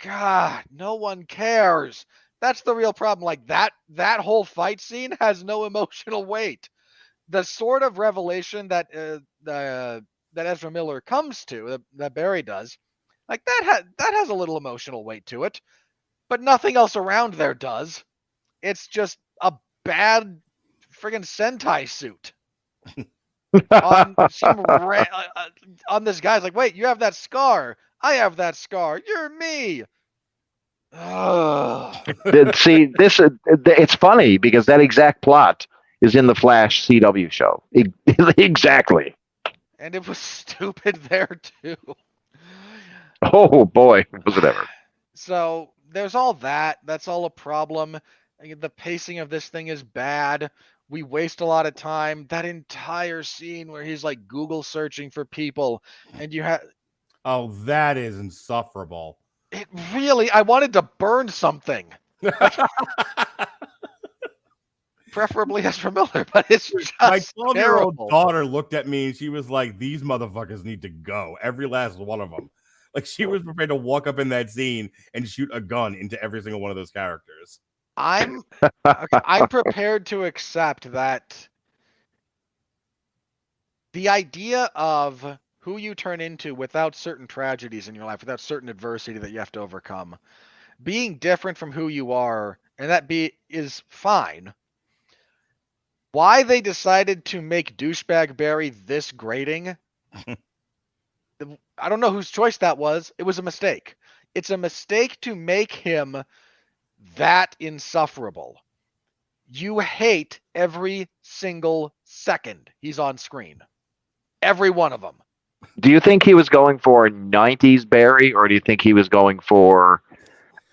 God, no one cares. That's the real problem. Like that whole fight scene has no emotional weight. The sort of revelation that that Ezra Miller comes to, that Barry does, like that has a little emotional weight to it, but nothing else around there does. It's just a bad friggin' Sentai suit on some on this guy's like, wait, you have that scar. I have that scar. You're me. See, it's funny because that exact plot is in the Flash CW show. Exactly. And it was stupid there too. Oh boy, was it ever. So there's all that. That's all a problem. The pacing of this thing is bad. We waste a lot of time. That entire scene where he's like Google searching for people, and you have. Oh, that is insufferable. It really. I wanted to burn something. Preferably Ezra Miller, but it's just My 12-year-old terrible. daughter looked at me and she was like, "These motherfuckers need to go. Every last one of them." Like she was prepared to walk up in that scene and shoot a gun into every single one of those characters. I'm prepared to accept that the idea of who you turn into without certain tragedies in your life, without certain adversity that you have to overcome, being different from who you are, and that is fine. Why they decided to make douchebag Barry this grating, I don't know whose choice that was. It was a mistake. It's a mistake to make him that insufferable. You hate every single second he's on screen. Every one of them. Do you think he was going for 90s Barry, or do you think he was going for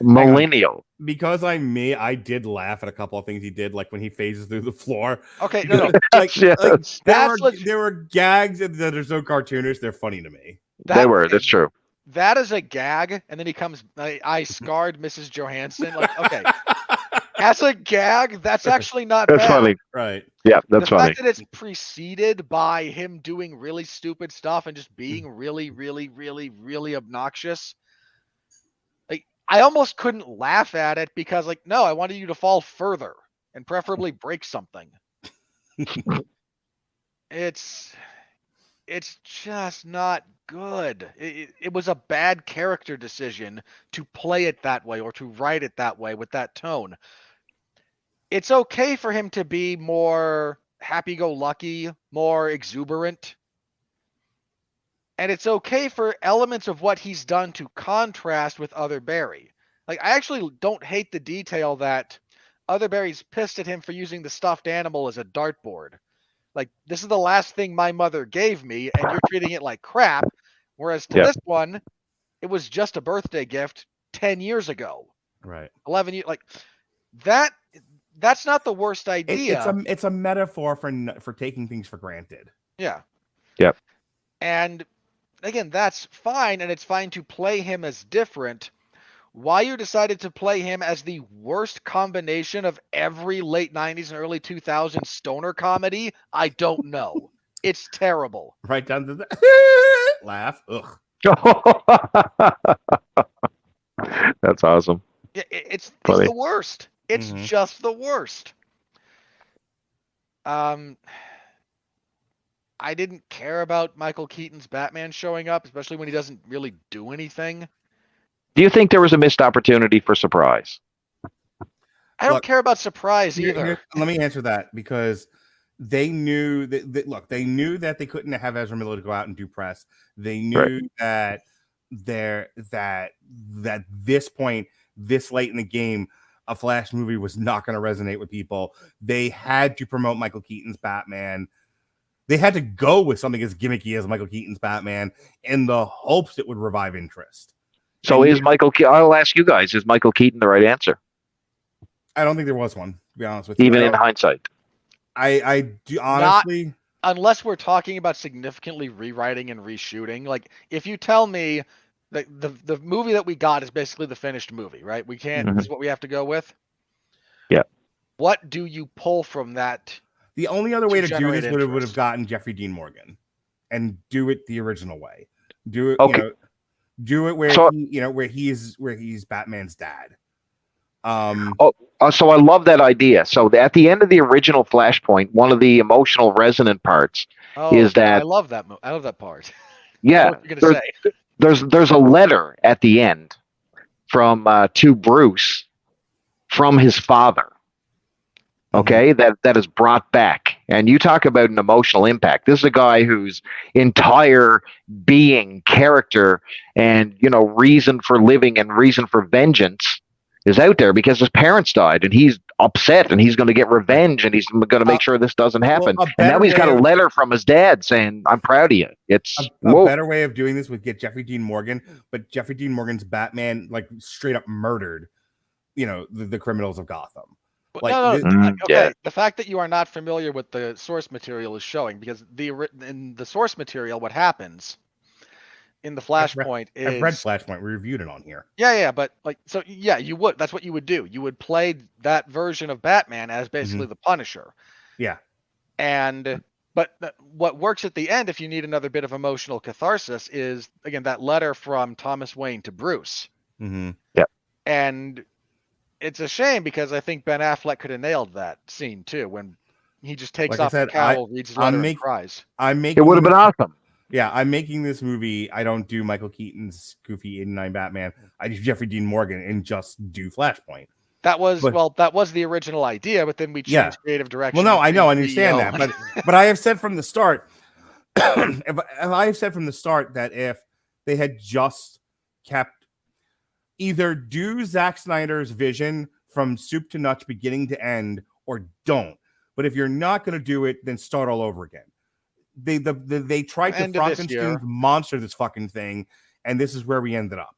millennial? Because I'm me, I did laugh at a couple of things he did, like when he phases through the floor. Okay, no. Like, Yes. there were gags that are so cartoonish, they're funny to me. They were. That's true. That is a gag, and then he comes, I scarred Mrs. Johansson. Like, okay. As a gag, that's actually not That's bad. funny. Right. Yeah, that's the funny. fact that it's preceded by him doing really stupid stuff and just being really, really, really, really obnoxious. Like, I almost couldn't laugh at it because, like, no, I wanted you to fall further and preferably break something. It's just not good. It was a bad character decision to play it that way or to write it that way with that tone. It's okay for him to be more happy-go-lucky, more exuberant. And it's okay for elements of what he's done to contrast with Other Barry. Like, I actually don't hate the detail that Other Barry's pissed at him for using the stuffed animal as a dartboard. Like, this is the last thing my mother gave me, and you're treating it like crap. Whereas to this one, it was just a birthday gift 10 years ago. Right. 11 years. Like, that's not the worst idea. It's a metaphor for taking things for granted. Yeah. Yep. And again, that's fine, and it's fine to play him as different. Why you decided to play him as the worst combination of every late 90s and early 2000s stoner comedy, I don't know. It's terrible. Right down to the laugh. Ugh. That's awesome. It's Funny. the worst. It's just the worst. I didn't care about Michael Keaton's Batman showing up, especially when he doesn't really do anything. Do you think there was a missed opportunity for surprise? I don't care about surprise either. Let me answer that, because they knew that they knew that they couldn't have Ezra Miller to go out and do press. They knew that this point, this late in the game, a Flash movie was not going to resonate with people. They had to promote Michael Keaton's Batman. They had to go with something as gimmicky as Michael Keaton's Batman in the hopes it would revive interest. So I'll ask you guys, is Michael Keaton the right answer? I don't think there was one, to be honest with you. Even in hindsight. I do honestly. Unless we're talking about significantly rewriting and reshooting. Like, if you tell me that the movie that we got is basically the finished movie, right? We can't, this is what we have to go with. Yeah. What do you pull from that? The only other way to do this would have gotten Jeffrey Dean Morgan and do it the original way. Do it, do it where where he's Batman's dad. So I love that idea. So at the end of the original Flashpoint, one of the emotional resonant parts is that I love that. I love that part. Yeah, there's a letter at the end from to Bruce from his father. Okay, that is brought back, and you talk about an emotional impact. This is a guy whose entire being, character, and reason for living and reason for vengeance is out there because his parents died, and he's upset, and he's going to get revenge, and he's going to make sure this doesn't happen. And now he's got a letter from his dad saying, "I'm proud of you." It's a better way of doing this would get Jeffrey Dean Morgan, but Jeffrey Dean Morgan's Batman straight up murdered, the criminals of Gotham. The fact that you are not familiar with the source material is showing, because in the source material, what happens in the Flashpoint is I've read Flashpoint. We reviewed it on here. But you would. That's what you would do. You would play that version of Batman as basically the Punisher. Yeah. But what works at the end, if you need another bit of emotional catharsis, is again that letter from Thomas Wayne to Bruce. Yep. And it's a shame, because I think Ben Affleck could have nailed that scene too, when he just takes off the cowl, reads his letter, and cries. It would have been awesome. Yeah, I'm making this movie. I don't do Michael Keaton's goofy '89 Batman. I do Jeffrey Dean Morgan and just do Flashpoint. That was the original idea, but then we changed creative direction. Well, no, I know, I understand that, but I have said from the start, if I have said from the start that if they had just kept either do Zack Snyder's vision from soup to nuts, beginning to end, or don't. But if you're not going to do it, then start all over again. They tried to Frankenstein's monster this fucking thing, and this is where we ended up.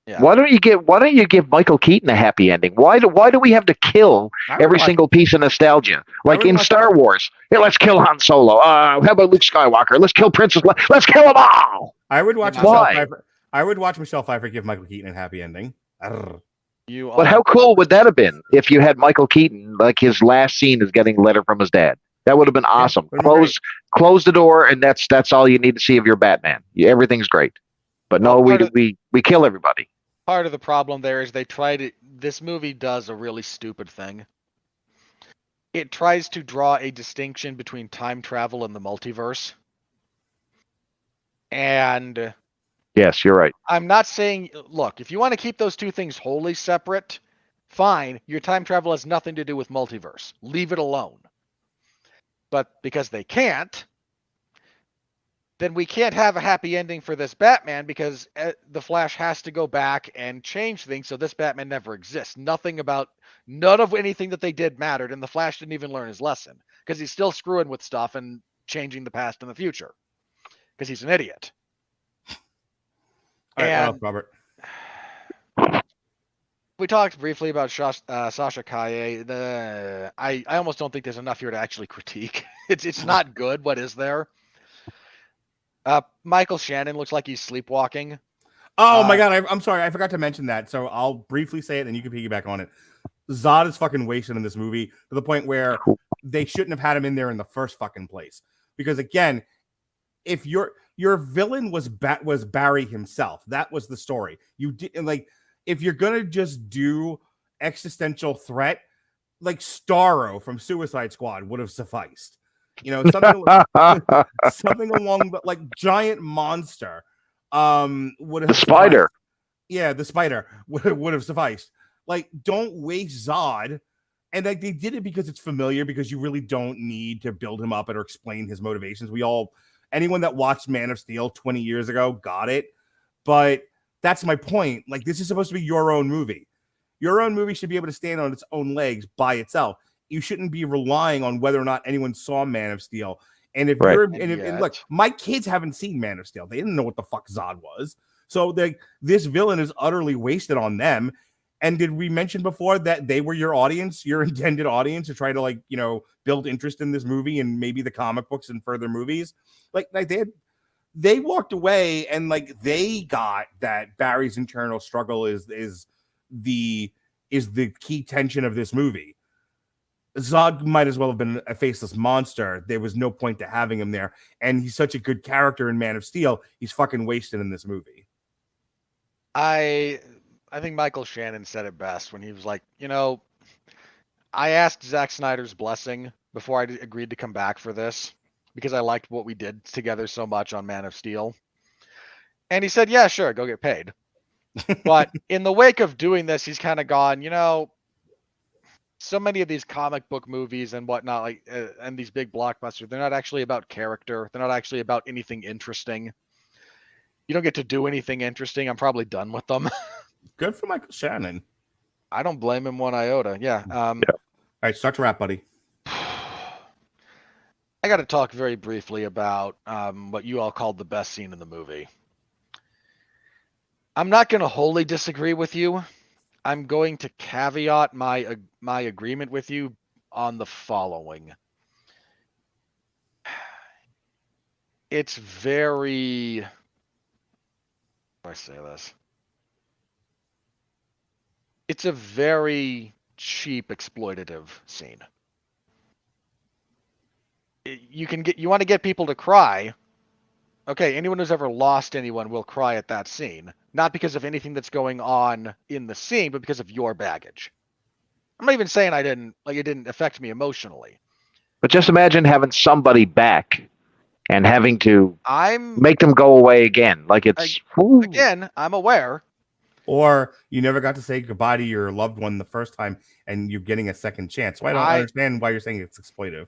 Yeah. Why don't you give Michael Keaton a happy ending? Why do we have to kill every single piece of nostalgia? Like in Star Wars, let's kill Han Solo. How about Luke Skywalker? Let's kill Princess Leia. Let's kill them all. I would watch Michelle Pfeiffer give Michael Keaton a happy ending. But how cool would that have been if you had Michael Keaton, like his last scene is getting a letter from his dad? That would have been awesome. Close the door, and that's all you need to see of your Batman. Everything's great. But no, we kill everybody. Part of the problem there is this movie does a really stupid thing. It tries to draw a distinction between time travel and the multiverse. And Yes, you're right. I'm not saying, look, if you want to keep those two things wholly separate, fine. Your time travel has nothing to do with multiverse. Leave it alone. But because they can't, then we can't have a happy ending for this Batman because the Flash has to go back and change things so this Batman never exists. None of anything that they did mattered, and the Flash didn't even learn his lesson because he's still screwing with stuff and changing the past and the future because he's an idiot. All right, what else, Robert? We talked briefly about Sasha Calle. I almost don't think there's enough here to actually critique. It's not good. What is there? Michael Shannon looks like he's sleepwalking. Oh my god, I'm sorry, I forgot to mention that. So I'll briefly say it, and you can piggyback on it. Zod is fucking wasted in this movie to the point where they shouldn't have had him in there in the first fucking place. Because again, if your villain was Barry himself, that was the story. You did like if you're gonna just do existential threat, like Starro from Suicide Squad would have sufficed. You know, something along the like giant monster would have the spider. Yeah, the spider would have sufficed. Like, don't waste Zod. And like they did it because it's familiar, because you really don't need to build him up or explain his motivations. Anyone that watched Man of Steel 20 years ago got it. But that's my point. Like, this is supposed to be your own movie. Your own movie should be able to stand on its own legs by itself. You shouldn't be relying on whether or not anyone saw Man of Steel. And if you're, and look, my kids haven't seen Man of Steel. They didn't know what the fuck Zod was. So this villain is utterly wasted on them. And did we mention before that they were your audience, your intended audience, to try to like, you know, build interest in this movie and maybe the comic books and further movies? Like they walked away and like they got that Barry's internal struggle is the key tension of this movie. Zod might as well have been a faceless monster. There was no point to having him there. And he's such a good character in Man of Steel. He's fucking wasted in this movie. I think Michael Shannon said it best when he was like, you know, I asked Zack Snyder's blessing before I agreed to come back for this because I liked what we did together so much on Man of Steel. And he said, yeah, sure, go get paid. But in the wake of doing this, he's kind of gone, you know, so many of these comic book movies and whatnot, like and these big blockbusters, they're not actually about character. They're not actually about anything interesting. You don't get to do anything interesting. I'm probably done with them. Good for Michael Shannon. I don't blame him one iota. Yeah. All right, start to wrap, buddy. I got to talk very briefly about what you all called the best scene in the movie. I'm not going to wholly disagree with you. I'm going to caveat my agreement with you on the following. It's very... How do I say this? It's a very cheap exploitative scene. You want to get people to cry. Okay, anyone who's ever lost anyone will cry at that scene. Not because of anything that's going on in the scene, but because of your baggage. I'm not even saying it didn't affect me emotionally. But just imagine having somebody back and having to make them go away again. Like it's... Again, I'm aware. Or you never got to say goodbye to your loved one the first time and you're getting a second chance. So I don't understand why you're saying it's exploitive.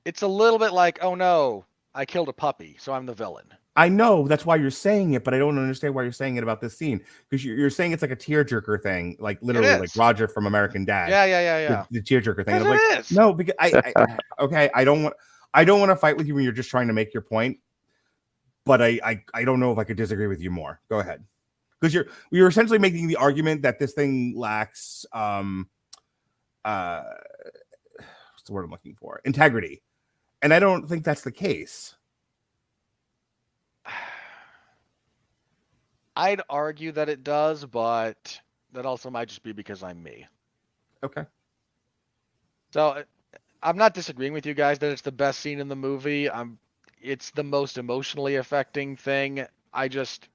It's a little bit like, oh no, I killed a puppy, so I'm the villain. I know that's why you're saying it, but I don't understand why you're saying it about this scene, because you're saying it's like a tearjerker thing, like literally like Roger from American Dad. Yeah. The tearjerker thing. Yes, I'm like, it is. no, because I don't want to fight with you when you're just trying to make your point, but I don't know if I could disagree with you more. Go ahead, because you're essentially making the argument that this thing lacks what's the word I'm looking for? Integrity. And I don't think that's the case. I'd argue that it does, but that also might just be because I'm me. Okay. So I'm not disagreeing with you guys that it's the best scene in the movie. It's the most emotionally affecting thing. I just...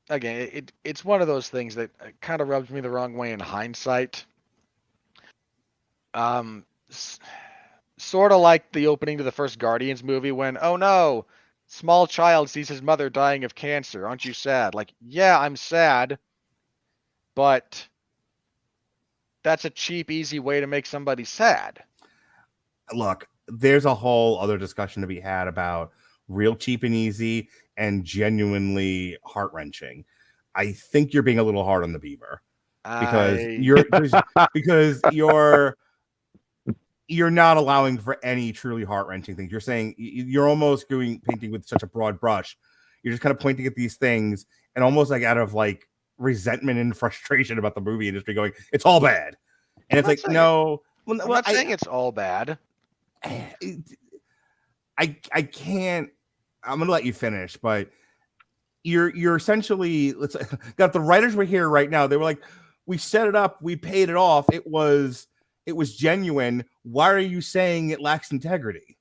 again, it's one of those things that kind of rubs me the wrong way in hindsight. sort of like the opening to the first Guardians movie when, oh no, small child sees his mother dying of cancer. Aren't you sad? Like, yeah, I'm sad, but that's a cheap, easy way to make somebody sad. Look, there's a whole other discussion to be had about real cheap and easy and genuinely heart-wrenching. I think you're being a little hard on the Beaver because you're not allowing for any truly heart-wrenching things. You're saying you're almost painting with such a broad brush. You're just kind of pointing at these things and almost like out of like resentment and frustration about the movie industry going, it's all bad. And it's like, no. I'm not saying it's all bad. I can't. I'm gonna let you finish, but you're essentially got the writers were here right now. They were like, we set it up, we paid it off. It was genuine. Why are you saying it lacks integrity?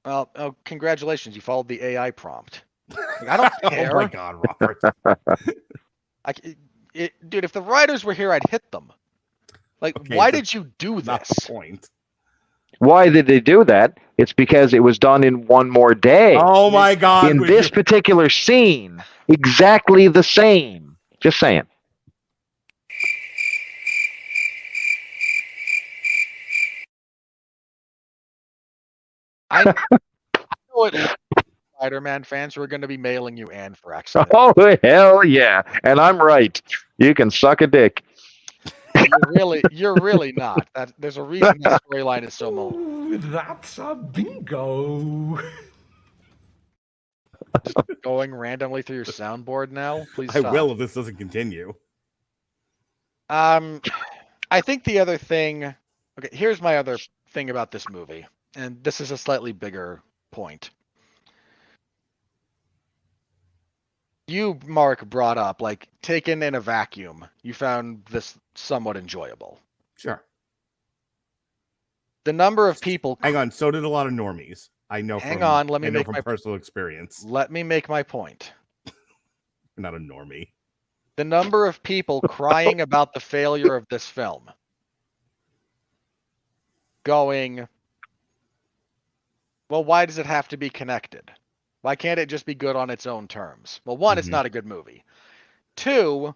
Well, congratulations, you followed the AI prompt. Like, I don't care. Oh my God, Robert. Dude, if the writers were here, I'd hit them. Like, Okay, why did you do this? Not the point. Why did they do that? It's because it was done in one more day. Oh my God. In this particular scene, exactly the same. Just saying. I know it. Spider-Man fans who are going to be mailing you Anne for accident. Oh, hell yeah. And I'm right. You can suck a dick. You're really not. There's a reason that storyline is so long. That's a bingo. Just going randomly through your soundboard now. Please stop. I will if this doesn't continue. I think the other thing. Okay, here's my other thing about this movie, and this is a slightly bigger point. You, Mark, brought up, like, taken in a vacuum, you found this somewhat enjoyable. Sure. The number of people. Hang on. So did a lot of normies. I know. Let me make from my personal experience. Let me make my point. I'm not a normie. The number of people crying about the failure of this film. Going, well, why does it have to be connected? Why can't it just be good on its own terms? Well, one, it's not a good movie. Two,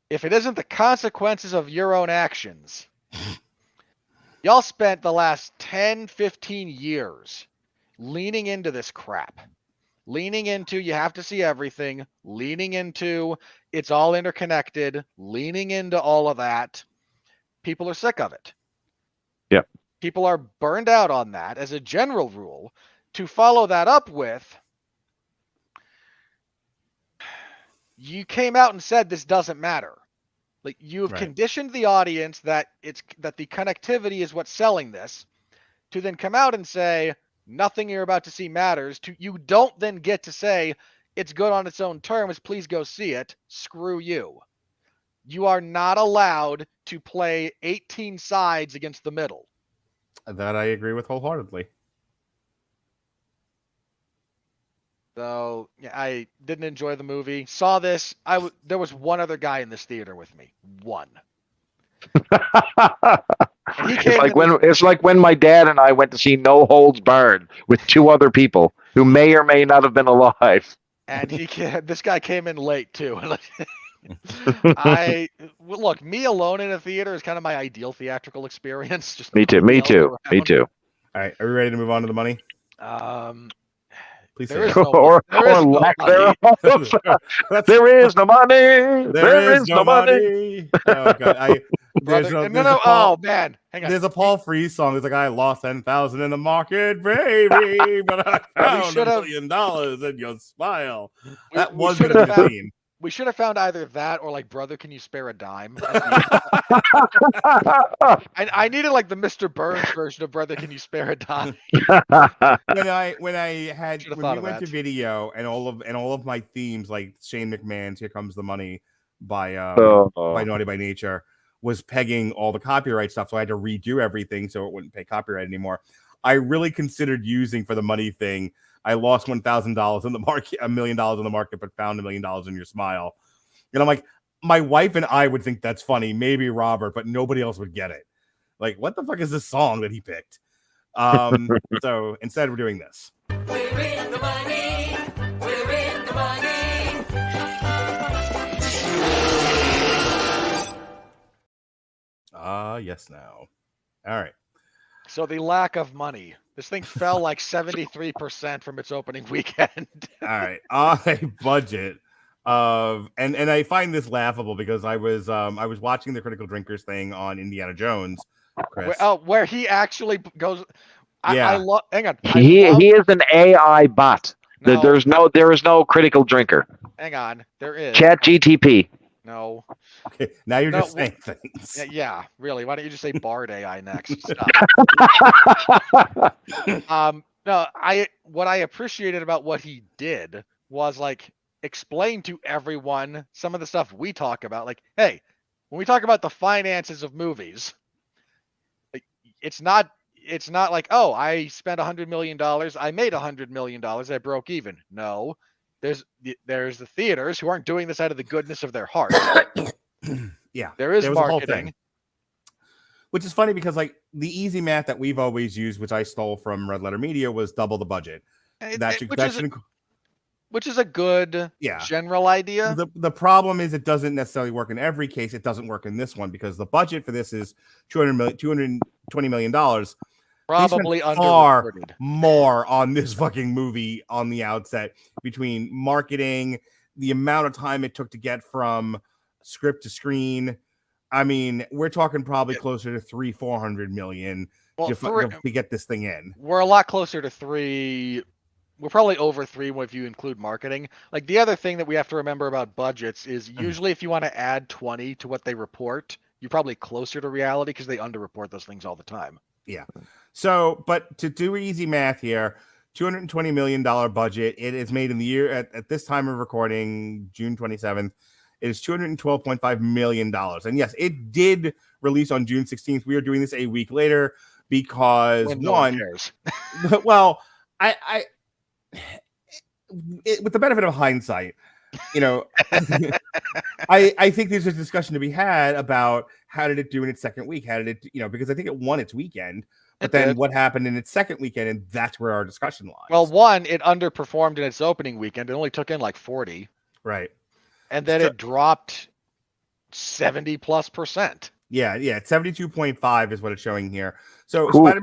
if it isn't the consequences of your own actions, y'all spent the last 10, 15 years leaning into this crap. Leaning into you have to see everything. Leaning into it's all interconnected. Leaning into all of that. People are sick of it. Yep. People are burned out on that as a general rule. To follow that up with, you came out and said this doesn't matter. Like you have conditioned the audience that the connectivity is what's selling this, to then come out and say nothing you're about to see matters. You don't then get to say it's good on its own terms. Please go see it. Screw you. You are not allowed to play 18 sides against the middle. That I agree with wholeheartedly. So yeah, I didn't enjoy the movie. Saw this. There was one other guy in this theater with me. One. It's like when my dad and I went to see No Holds Barred with two other people who may or may not have been alive. And this guy came in late too. Look, me alone in a theater is kind of my ideal theatrical experience. Just me too. All right, are we ready to move on to the money? Please there is no lack thereof. There is no money. There is no money. Oh God, oh man, hang on. There's a Paul Frees song. It's like I lost 10,000 in the market, baby, but I found $1 million in your smile. That was the theme. We should have found either that or like, brother, can you spare a dime? I needed like the Mr. Burns version of brother, can you spare a dime? when we went to video and all of my themes like Shane McMahon's "Here Comes the Money" by Naughty by Nature was pegging all the copyright stuff, so I had to redo everything so it wouldn't pay copyright anymore. I really considered using for the money thing. I lost $1,000 in the market, $1 million in the market, but found $1 million in your smile. And I'm like, my wife and I would think that's funny, maybe Robert, but nobody else would get it. Like, what the fuck is this song that he picked? So instead, we're doing this. We're in the money. We're in the money. Yes, now. All right. So the lack of money. This thing fell like 73% from its opening weekend. All right. On a budget of and I find this laughable because I was watching the Critical Drinkers thing on Indiana Jones, Chris. Where he actually goes. Yeah. I love. Hang on. He is an AI bot. No. There is no critical drinker. Hang on. There is. Chat GTP. No. Okay, now you're No, just saying things. Yeah. Really. Why don't you just say Bard AI next? Stop. No. What I appreciated about what he did was like explain to everyone some of the stuff we talk about. Like, hey, when we talk about the finances of movies, like, it's not like, oh, I spent $100 million, I made $100 million, I broke even. No, there's the theaters who aren't doing this out of the goodness of their heart. Yeah, there is was a whole marketing, thing. Which is funny because like the easy math that we've always used, which I stole from Red Letter Media, was double the budget. Which is a good general idea. The problem is it doesn't necessarily work in every case. It doesn't work in this one because the budget for this is $220 million. Probably far underreported. more on this fucking movie on the outset between marketing, the amount of time it took to get from script to screen. I mean, we're talking probably closer to $400 million to get this thing in. We're a lot closer to 3. We're probably over 3 if you include marketing. Like the other thing that we have to remember about budgets is usually if you want to add 20 to what they report, you're probably closer to reality because they underreport those things all the time. Yeah. So, but to do easy math here, $220 million budget. It is made in the year at this time of recording, June 27th. It is $212.5 million. And yes, it did release on June 16th. We are doing this a week later because one cares. Well, with the benefit of hindsight, I think there's a discussion to be had about how did it do in its second week? How did it, because I think it won its weekend, but then what happened in its second weekend, and that's where our discussion lies. Well, one, it underperformed in its opening weekend. It only took in like 40. Right. And then it dropped 70+%. Yeah, 72.5 is what it's showing here. So cool.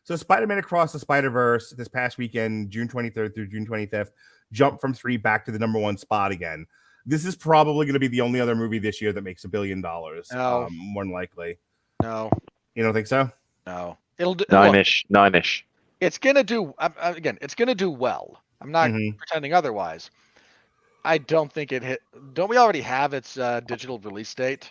Spider-Man Across the Spider-Verse this past weekend, June 23rd through June 25th, jumped from 3 back to the number 1 spot again. This is probably going to be the only other movie this year that makes $1 billion. No. More than likely. No. You don't think so? No. It'll do nine-ish. It's going to do, again, it's going to do well. I'm not pretending otherwise. I don't think it hit. Don't we already have its digital release date?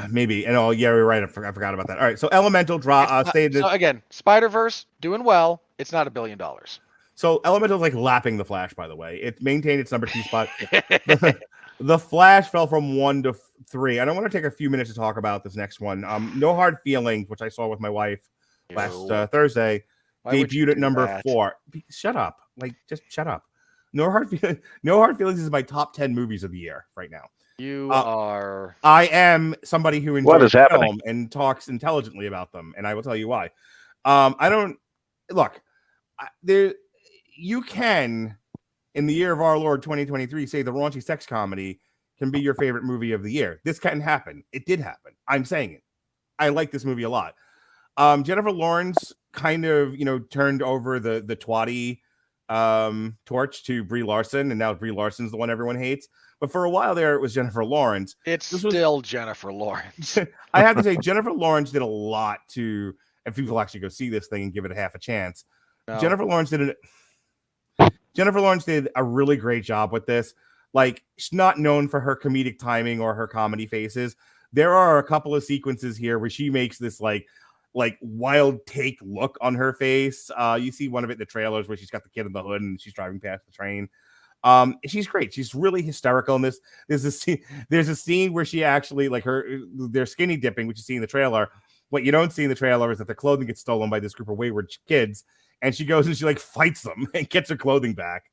Maybe. And you're right. I forgot about that. All right. So Elemental stayed. So again, Spider-Verse doing well. It's not $1 billion. So Elemental's like lapping the Flash, by the way. It maintained its number 2 spot. The Flash fell from 1 to 3. I don't want to take a few minutes to talk about this next one. No Hard Feelings, which I saw with my wife last Thursday, debuted at number 4. Shut up. Just shut up. No Hard Feelings is my top 10 movies of the year right now. You are. I am somebody who enjoys film and talks intelligently about them, and I will tell you why. I don't look there. You can, in the year of our Lord 2023, say the raunchy sex comedy can be your favorite movie of the year. This can happen. It did happen. I'm saying it. I like this movie a lot. Jennifer Lawrence kind of turned over the twatty torch to Brie Larson, and now Brie Larson's the one everyone hates. But for a while there, it was Jennifer Lawrence. It's still Jennifer Lawrence. I have to say, Jennifer Lawrence did a lot to, if people actually go see this thing and give it a half a chance. No. Jennifer Lawrence did a really great job with this. Like, she's not known for her comedic timing or her comedy faces. There are a couple of sequences here where she makes this like wild take look on her face. You see one of it in the trailers where she's got the kid in the hood and she's driving past the train. She's great. She's really hysterical in this. There's a scene where she actually they're skinny dipping, which you see in the trailer. What you don't see in the trailer is that the clothing gets stolen by this group of wayward kids, and she goes and she fights them and gets her clothing back.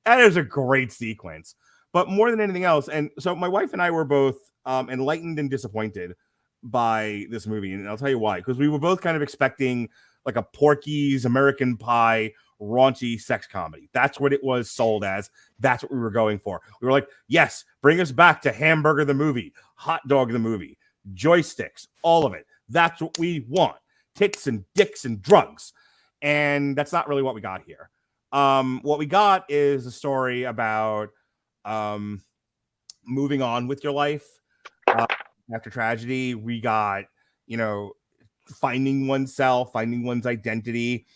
That is a great sequence. But more than anything else, and so my wife and I were both enlightened and disappointed by this movie, and I'll tell you why. Because we were both kind of expecting like a Porky's, American Pie, raunchy sex comedy. That's what it was sold as. That's what we were going for. We were like, yes, bring us back to Hamburger the movie, Hot Dog the movie, joysticks, all of it. That's what we want. Tits and dicks and drugs. And that's not really what we got here. What we got is a story about moving on with your life after tragedy. We got, finding oneself, finding one's identity,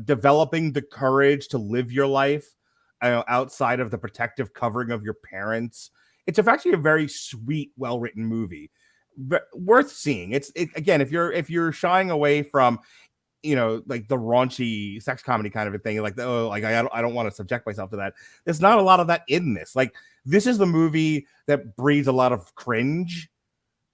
developing the courage to live your life outside of the protective covering of your parents. It's actually a very sweet, well-written movie, worth seeing. Again, if you're shying away from, like the raunchy sex comedy kind of a thing, like, I don't want to subject myself to that. There's not a lot of that in this. Like, this is the movie that breeds a lot of cringe,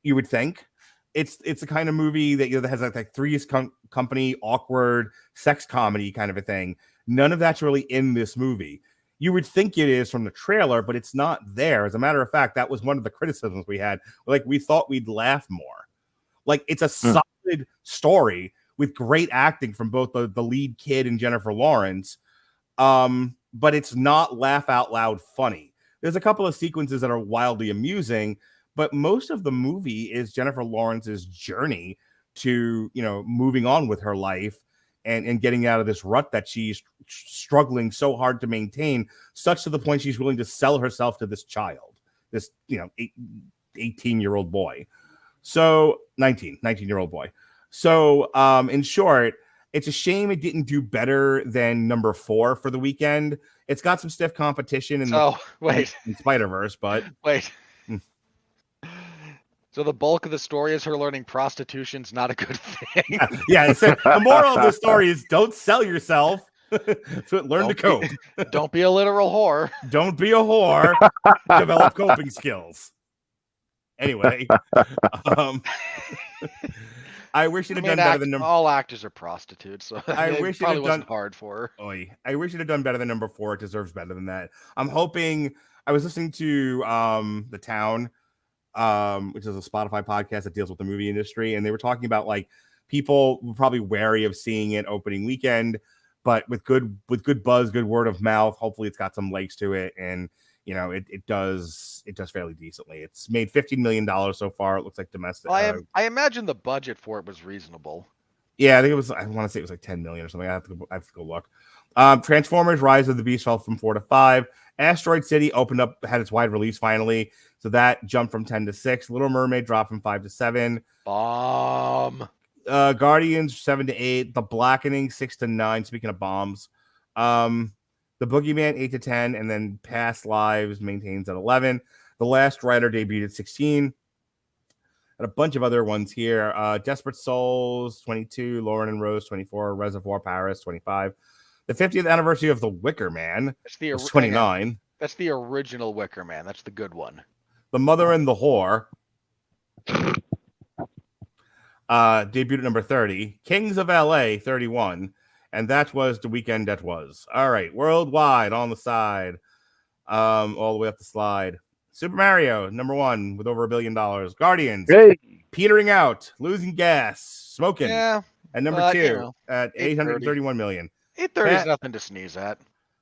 you would think. It's the kind of movie that that has like Three's Company, awkward sex comedy kind of a thing. None of that's really in this movie. You would think it is from the trailer, but it's not there. As a matter of fact, that was one of the criticisms we had. Like, we thought we'd laugh more. Like, it's a solid story with great acting from both the lead kid and Jennifer Lawrence, but it's not laugh out loud funny. There's a couple of sequences that are wildly amusing, but most of the movie is Jennifer Lawrence's journey to, moving on with her life and getting out of this rut that she's struggling so hard to maintain, such to the point she's willing to sell herself to this child, this, 18-year-old boy. So 19-year-old boy. So in short, it's a shame it didn't do better than number 4 for the weekend. It's got some stiff competition in Spider-Verse, but wait. So the bulk of the story is her learning prostitution's not a good thing. Yeah. So the moral of the story is don't sell yourself. Learn to cope. Don't be a literal whore. Don't be a whore. Develop coping skills. Anyway, I wish it had done better than number. All actors are prostitutes, so I wish it probably had wasn't done hard for her. I wish it had done better than number 4. It deserves better than that. I'm hoping. I was listening to The Town, which is a Spotify podcast that deals with the movie industry, and they were talking about like people were probably wary of seeing it opening weekend, but with good buzz, good word of mouth, hopefully it's got some legs to it, and it does fairly decently. It's made $15 million so far. It looks like domestic. Well, I imagine the budget for it was reasonable. Yeah, I think it was. I want to say it was like 10 million or something. I have to go look. Transformers: Rise of the Beast fell from 4 to 5. Asteroid City had its wide release finally, so that jumped from 10 to 6. Little Mermaid dropped from 5 to 7. Bomb. Guardians 7 to 8. The Blackening 6 to 9. Speaking of bombs, The Boogeyman 8 to 10, and then Past Lives maintains at 11. The Last Rider debuted at 16. And a bunch of other ones here. Desperate Souls 22. Lauren and Rose 24. Reservoir Paris 25. The 50th anniversary of The Wicker Man was 29. That's the original Wicker Man. That's the good one. The Mother and the Whore debuted at number 30. Kings of LA 31. And that was the weekend that was. All right. Worldwide on the side. All the way up the slide. Super Mario, number 1 with over $1 billion. Guardians, petering out, losing gas, smoking. Yeah. And number 2 at 831 million. 830 is nothing to sneeze at.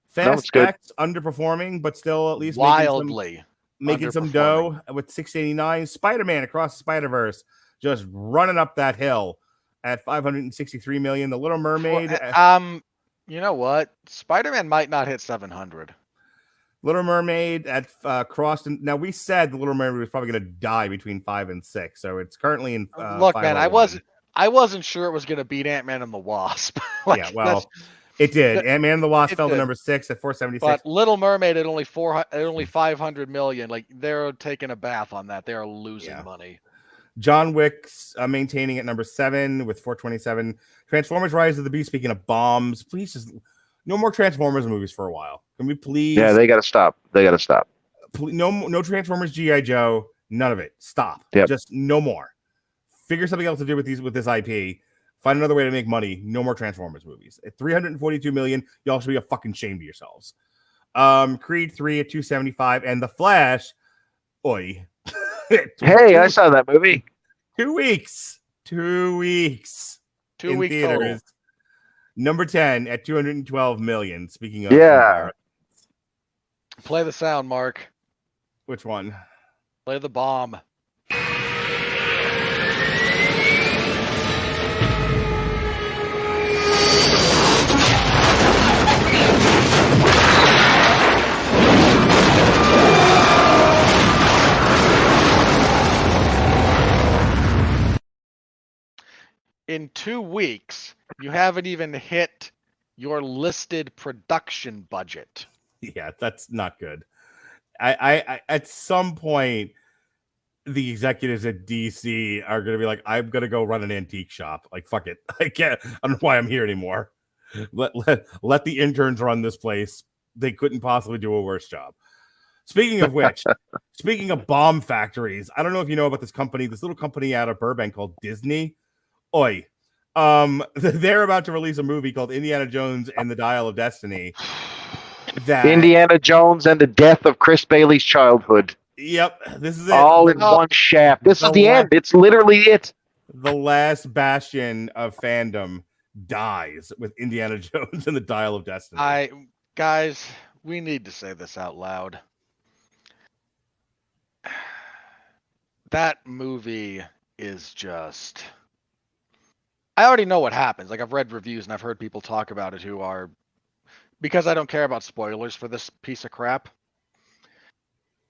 Fast X underperforming, but still at least wildly making some dough with 689. Spider-Man Across the Spider-Verse just running up that hill at 563 million. The Little Mermaid. You know what? Spider-Man might not hit 700. Little Mermaid at crossed. Now we said the Little Mermaid was probably going to die between 5 and 6, so it's currently in. Look, man, I wasn't sure it was going to beat Ant-Man and the Wasp. Yeah, well, it did. Ant-Man and the Wasp fell to number 6 at 476. But Little Mermaid at only 500 million. Like, they're taking a bath on that. They are losing money. John Wick's maintaining at number 7 with 427. Transformers: Rise of the Beast. Speaking of bombs, please just no more Transformers movies for a while. Can we please? Yeah, they got to stop. No Transformers G.I. Joe. None of it. Stop. Yep. Just no more. Figure something else to do with this IP. Find another way to make money. No more Transformers movies. At 342 million, y'all should be a fucking shame to yourselves. Creed 3 at 275, and The Flash. Oi. Hey, I saw that movie. 2 weeks. 2 weeks. 2 in week theaters. total. Number 10 at 212 million. Speaking of, Yeah. Play the sound, Mark. Which one? Play the bomb. In 2 weeks, you haven't even hit your listed production budget. Yeah, that's not good. I at some point, the executives at DC are going to be like, I'm going to go run an antique shop. Like, fuck it. I can't. I don't know why I'm here anymore. Let the interns run this place. They couldn't possibly do a worse job. Speaking of which, speaking of bomb factories, I don't know if you know about this company, this little company out of Burbank called Disney. Oi. They're about to release a movie called Indiana Jones and the Dial of Destiny. That Indiana Jones and the death of Chris Bailey's childhood. Yep, this is it. All in one shaft. This is the end. It's literally it. The last bastion of fandom dies with Indiana Jones and the Dial of Destiny. Guys, we need to say this out loud. That movie is just... I already know what happens. Like, I've read reviews and I've heard people talk about it who are... Because I don't care about spoilers for this piece of crap.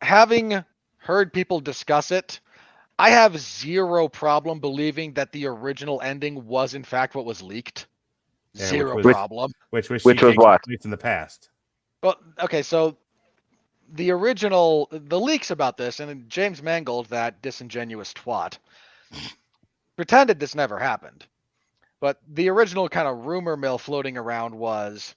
Having heard people discuss it, I have zero problem believing that the original ending was in fact what was leaked. Yeah, Zero which was- problem. Which was what? It's in the past. Well, okay, so the leaks about this, and James Mangold, that disingenuous twat, pretended this never happened. But the original kind of rumor mill floating around was,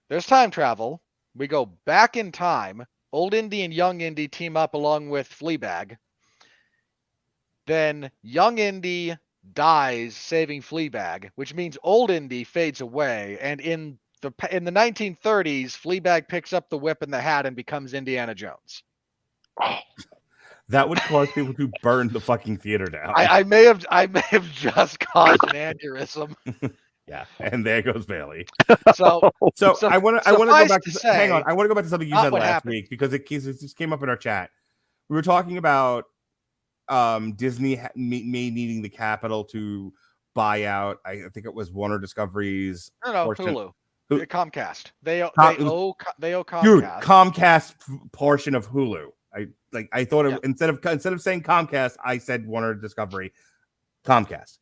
there's time travel, we go back in time, old Indy and young Indy team up along with Fleabag, then young Indy dies saving Fleabag, which means old Indy fades away, and in the 1930s, Fleabag picks up the whip and the hat and becomes Indiana Jones. That would cause people to burn the fucking theater down. I may have just caused an aneurysm. Yeah, and there goes Bailey. So I want to go back to say, hang on. I want to go back to something you not said what last happened. week because it just came up in our chat. We were talking about Disney needing the capital to buy out. I think it was Warner Discovery's portion. Hulu. Who- Comcast. They owe Comcast. Dude, Comcast portion of Hulu. I thought it, instead of saying Comcast, I said Warner Discovery, Comcast.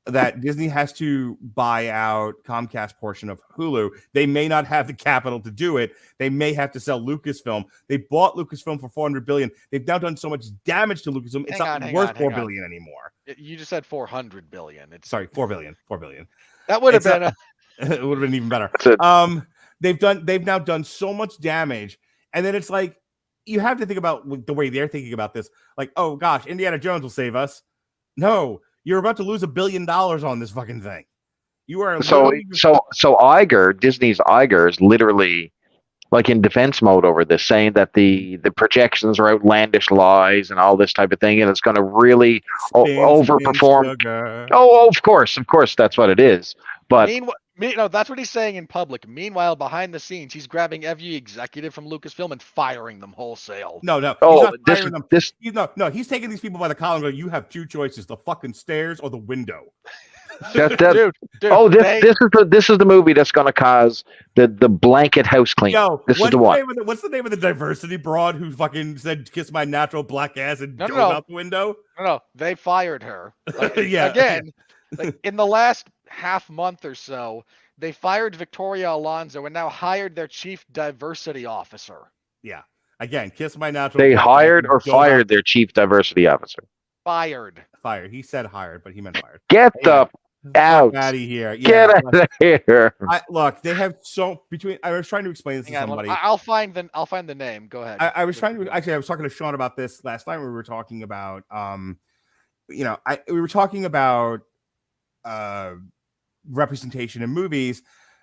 That Disney has to buy out Comcast portion of Hulu. They may not have the capital to do it. They may have to sell Lucasfilm. They bought Lucasfilm for $400 billion. They've now done so much damage to Lucasfilm. It's not worth $4 billion anymore. You just said $400 billion. Sorry, $4 billion. $4 billion. That would have been it would have been even better. They've now done so much damage, and then it's like you have to think about the way they're thinking about this. Like, oh gosh, Indiana Jones will save us. No, you're about to lose $1 billion on this fucking thing. You are so Iger, Disney's Iger is literally like in defense mode over this, saying that the projections are outlandish lies and all this type of thing, and it's going to really overperform. Oh, of course, that's what it is. But that's what he's saying in public. Meanwhile, behind the scenes, he's grabbing every executive from Lucasfilm and firing them wholesale. No. Oh, he's taking these people by the collar and going, you have two choices: the fucking stairs or the window. Dude, this is the movie that's going to cause the blanket house clean. This is the one. What's the name of the diversity broad who fucking said "kiss my natural black ass" and dove out the window? No, they fired her. Yeah. Again, in the last half month or so, they fired Victoria Alonso and now hired their chief diversity officer. Yeah. Again, kiss my natural. They hired or fired their chief diversity officer. Fired. He said hired, but he meant fired. Get out of here. Get out of here. Look, they have I was trying to explain this to somebody. I'll find the name. Go ahead. I was talking to Sean about this last night. We were talking about we were talking about representation in movies.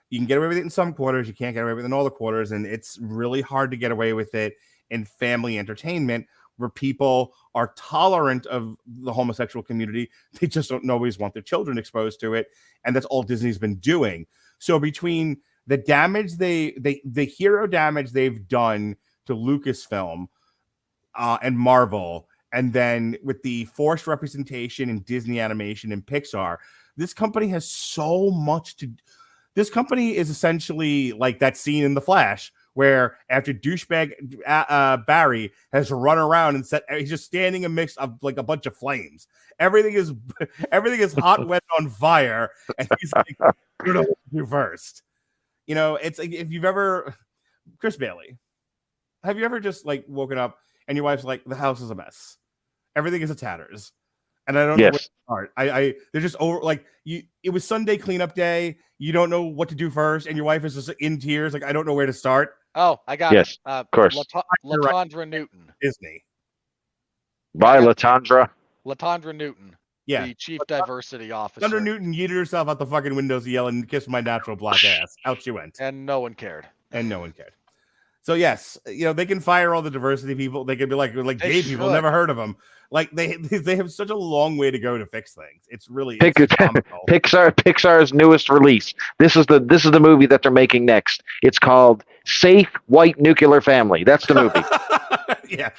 You can get away with it in some quarters, you can't get away with it in all the quarters, and it's really hard to get away with it in family entertainment where people are tolerant of the homosexual community. They just don't always want their children exposed to it. And that's all Disney's been doing. So between the damage the hero damage they've done to Lucasfilm and Marvel, and then with the forced representation in Disney animation and Pixar, this company has so much to. This company is essentially like that scene in The Flash, where after douchebag Barry has run around and he's just standing amidst of like a bunch of flames. Everything is hot, wet, on fire, and he's like, "I don't know what to do first." You know, it's like if you've ever, Chris Bailey, have you ever just like woken up and your wife's like, "The house is a mess, everything is a tatters," and I don't know where to start. They're just over like you. It was Sunday cleanup day. You don't know what to do first, and your wife is just in tears. Like, I don't know where to start. Oh, I got it. Of course. Latondra Newton. Disney. By Latondra. Latondra Newton. Yeah. The chief diversity officer. Latondra Newton yeeted herself out the fucking windows yelling, "Kiss my natural black ass." Out she went. And no one cared. So yes, you know, they can fire all the diversity people. They can be like gay people, never heard of them. Like they have such a long way to go to fix things. It's really Pixar's newest release. This is the movie that they're making next. It's called Safe White Nuclear Family. That's the movie. Yeah.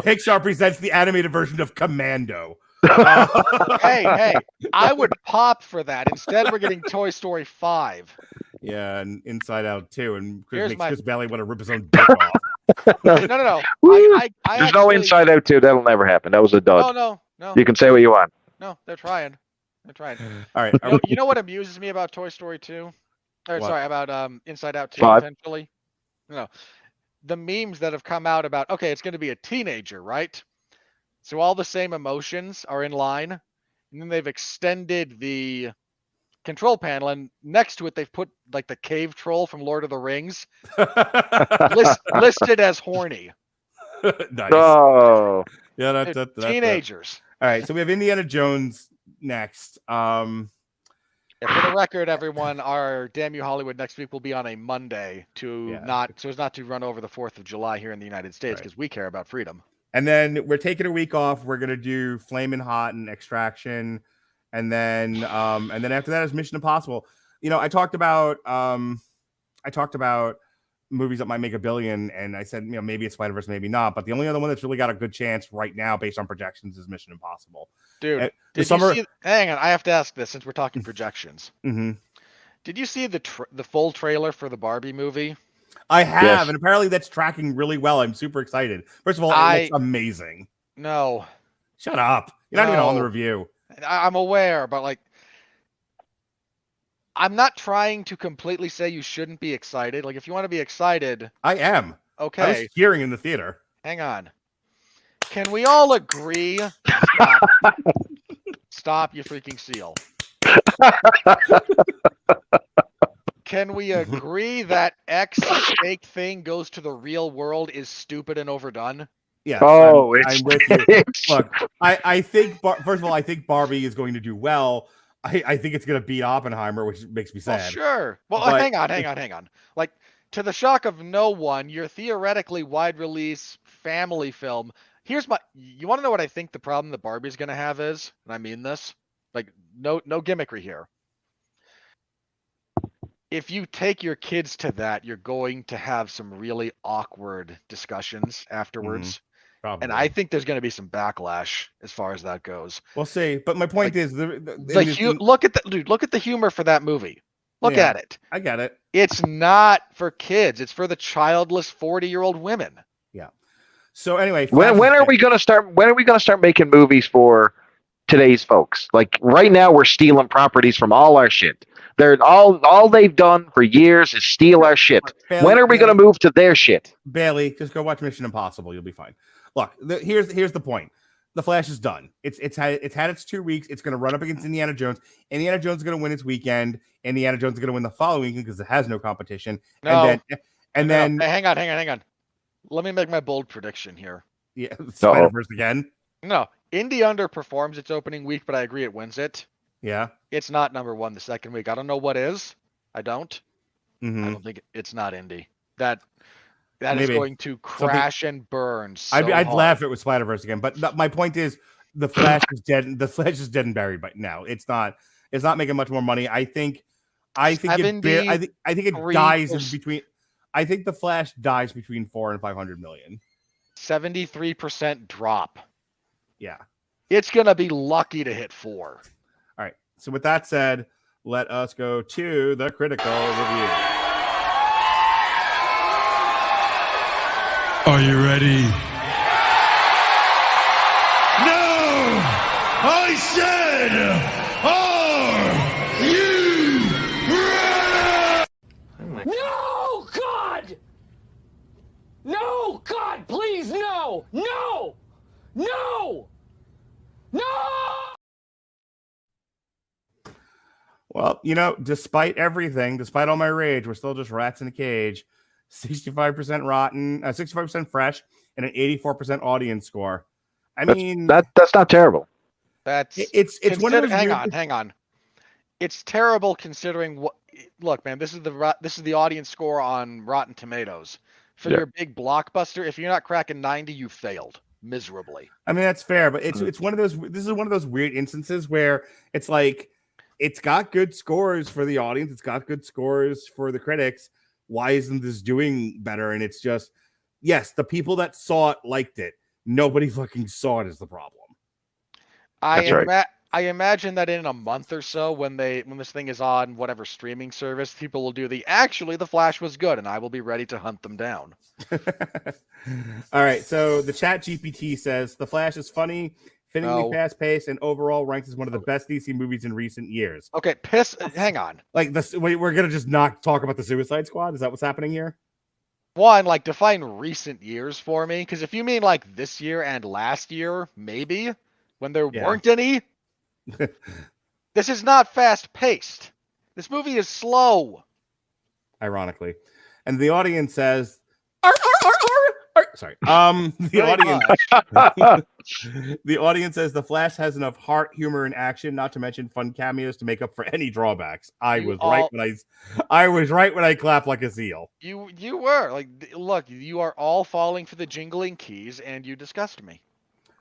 Pixar presents the animated version of Commando. Hey, I would pop for that. Instead, we're getting Toy Story 5. Yeah, and Inside Out 2, and Chris Here's makes Chris Bailey want to rip his own dick off. No. There's actually no Inside Out 2. That'll never happen. That was a dud. No. You can say what you want. No, they're trying. All right. You know what amuses me about Toy Story 2? Sorry, about Inside Out 2, 5. potentially? No. The memes that have come out about, okay, it's going to be a teenager, right? So all the same emotions are in line, and then they've extended the control panel, and next to it they've put like the cave troll from Lord of the Rings listed as horny. Nice. Oh, yeah, teenagers. All right, so we have Indiana Jones next. Yeah, for the record, everyone, our Damn You Hollywood next week will be on a Monday not to run over the 4th of July here in the United States, because we care about freedom. And then we're taking a week off. We're gonna do Flamin' Hot and Extraction, and then after that is Mission Impossible. You know, I talked about movies that might make $1 billion, and I said, you know, maybe it's Spider-Verse, maybe not. But the only other one that's really got a good chance right now, based on projections, is Mission Impossible. Dude, hang on, I have to ask this since we're talking projections. Mm-hmm. Did you see the full trailer for the Barbie movie? I have, and apparently that's tracking really well. I'm super excited. First of all, it looks amazing. No. Shut up. You're not even on the review. I'm aware, but like, I'm not trying to completely say you shouldn't be excited. Like, if you want to be excited, I am. Okay. I was hearing in the theater. Hang on. Can we all agree? Stop, you freaking seal. Can we agree that X fake thing goes to the real world is stupid and overdone? Yeah. Oh, I'm with you. Look, I think first of all, I think Barbie is going to do well. I think it's going to beat Oppenheimer, which makes me sad. Well, sure. Well, hang on. Like, to the shock of no one, your theoretically wide release family film. You want to know what I think the problem that Barbie's going to have is? And I mean this. Like, no gimmickry here. If you take your kids to that, you're going to have some really awkward discussions afterwards. Probably. And I think there's going to be some backlash as far as that goes. We'll see. But my point is, look at the humor for that movie. Look at it. I get it. It's not for kids. It's for the childless 40-year-old women. Yeah. So anyway, when are we going to start? When are we going to start making movies for today's folks? Like right now, we're stealing properties from all our shit. They're all they've done for years is steal our shit. Bailey, when are we going to move to their shit? Bailey, just go watch Mission Impossible. You'll be fine. Look, here's the point. The Flash is done. It's had its 2 weeks. It's going to run up against Indiana Jones. Indiana Jones is going to win its weekend. Indiana Jones is going to win the following weekend because it has no competition. No. And then Hey, hang on. Let me make my bold prediction here. Yeah, Spider-Verse again. No, Indy underperforms its opening week, but I agree it wins it. Yeah. It's not number one the second week. I don't know what is. I don't. Mm-hmm. I don't think it's not Indy. That That is Maybe. going to crash and burn so I'd hard. laugh if it was Spider-Verse again. But my point is, the Flash is dead. The Flash is dead and buried. But now it's not making much more money. I think it dies in between. I think the Flash dies between 400 and 500 million. 73% drop. Yeah. It's going to be lucky to hit 4. All right. So with that said, let us go to the critical review. Are you ready? No! I said, are you ready? No, God! No, God, please, no! No! No! No! Well, despite everything, despite all my rage, we're still just rats in a cage. 65% rotten, 65% fresh, and an 84% audience score. That's not terrible. It's one of those. Hang on. It's terrible considering what. Look, man, this is the audience score on Rotten Tomatoes. For your big blockbuster, if you're not cracking 90, you failed miserably. That's fair, but it's one of those. This is one of those weird instances where it's like it's got good scores for the audience, it's got good scores for the critics. Why isn't this doing better? And it's just, yes, the people that saw it liked it. Nobody fucking saw it is the problem. I imagine that in a month or so, when this thing is on whatever streaming service, people will do actually the Flash was good, and I will be ready to hunt them down. All right, so the Chat GPT says the Flash is funny, fittingly fast-paced, and overall ranks as one of the best DC movies in recent years. Okay, hang on. Like this, we're gonna just not talk about the Suicide Squad. Is that what's happening here? One, define recent years for me, because if you mean this year and last year, maybe when there weren't any. This is not fast-paced. This movie is slow. Ironically, and the audience says, sorry. The audience says the Flash has enough heart, humor, and action, not to mention fun cameos to make up for any drawbacks. I was right when I clapped like a seal. You were look, you are all falling for the jingling keys, and you disgust me.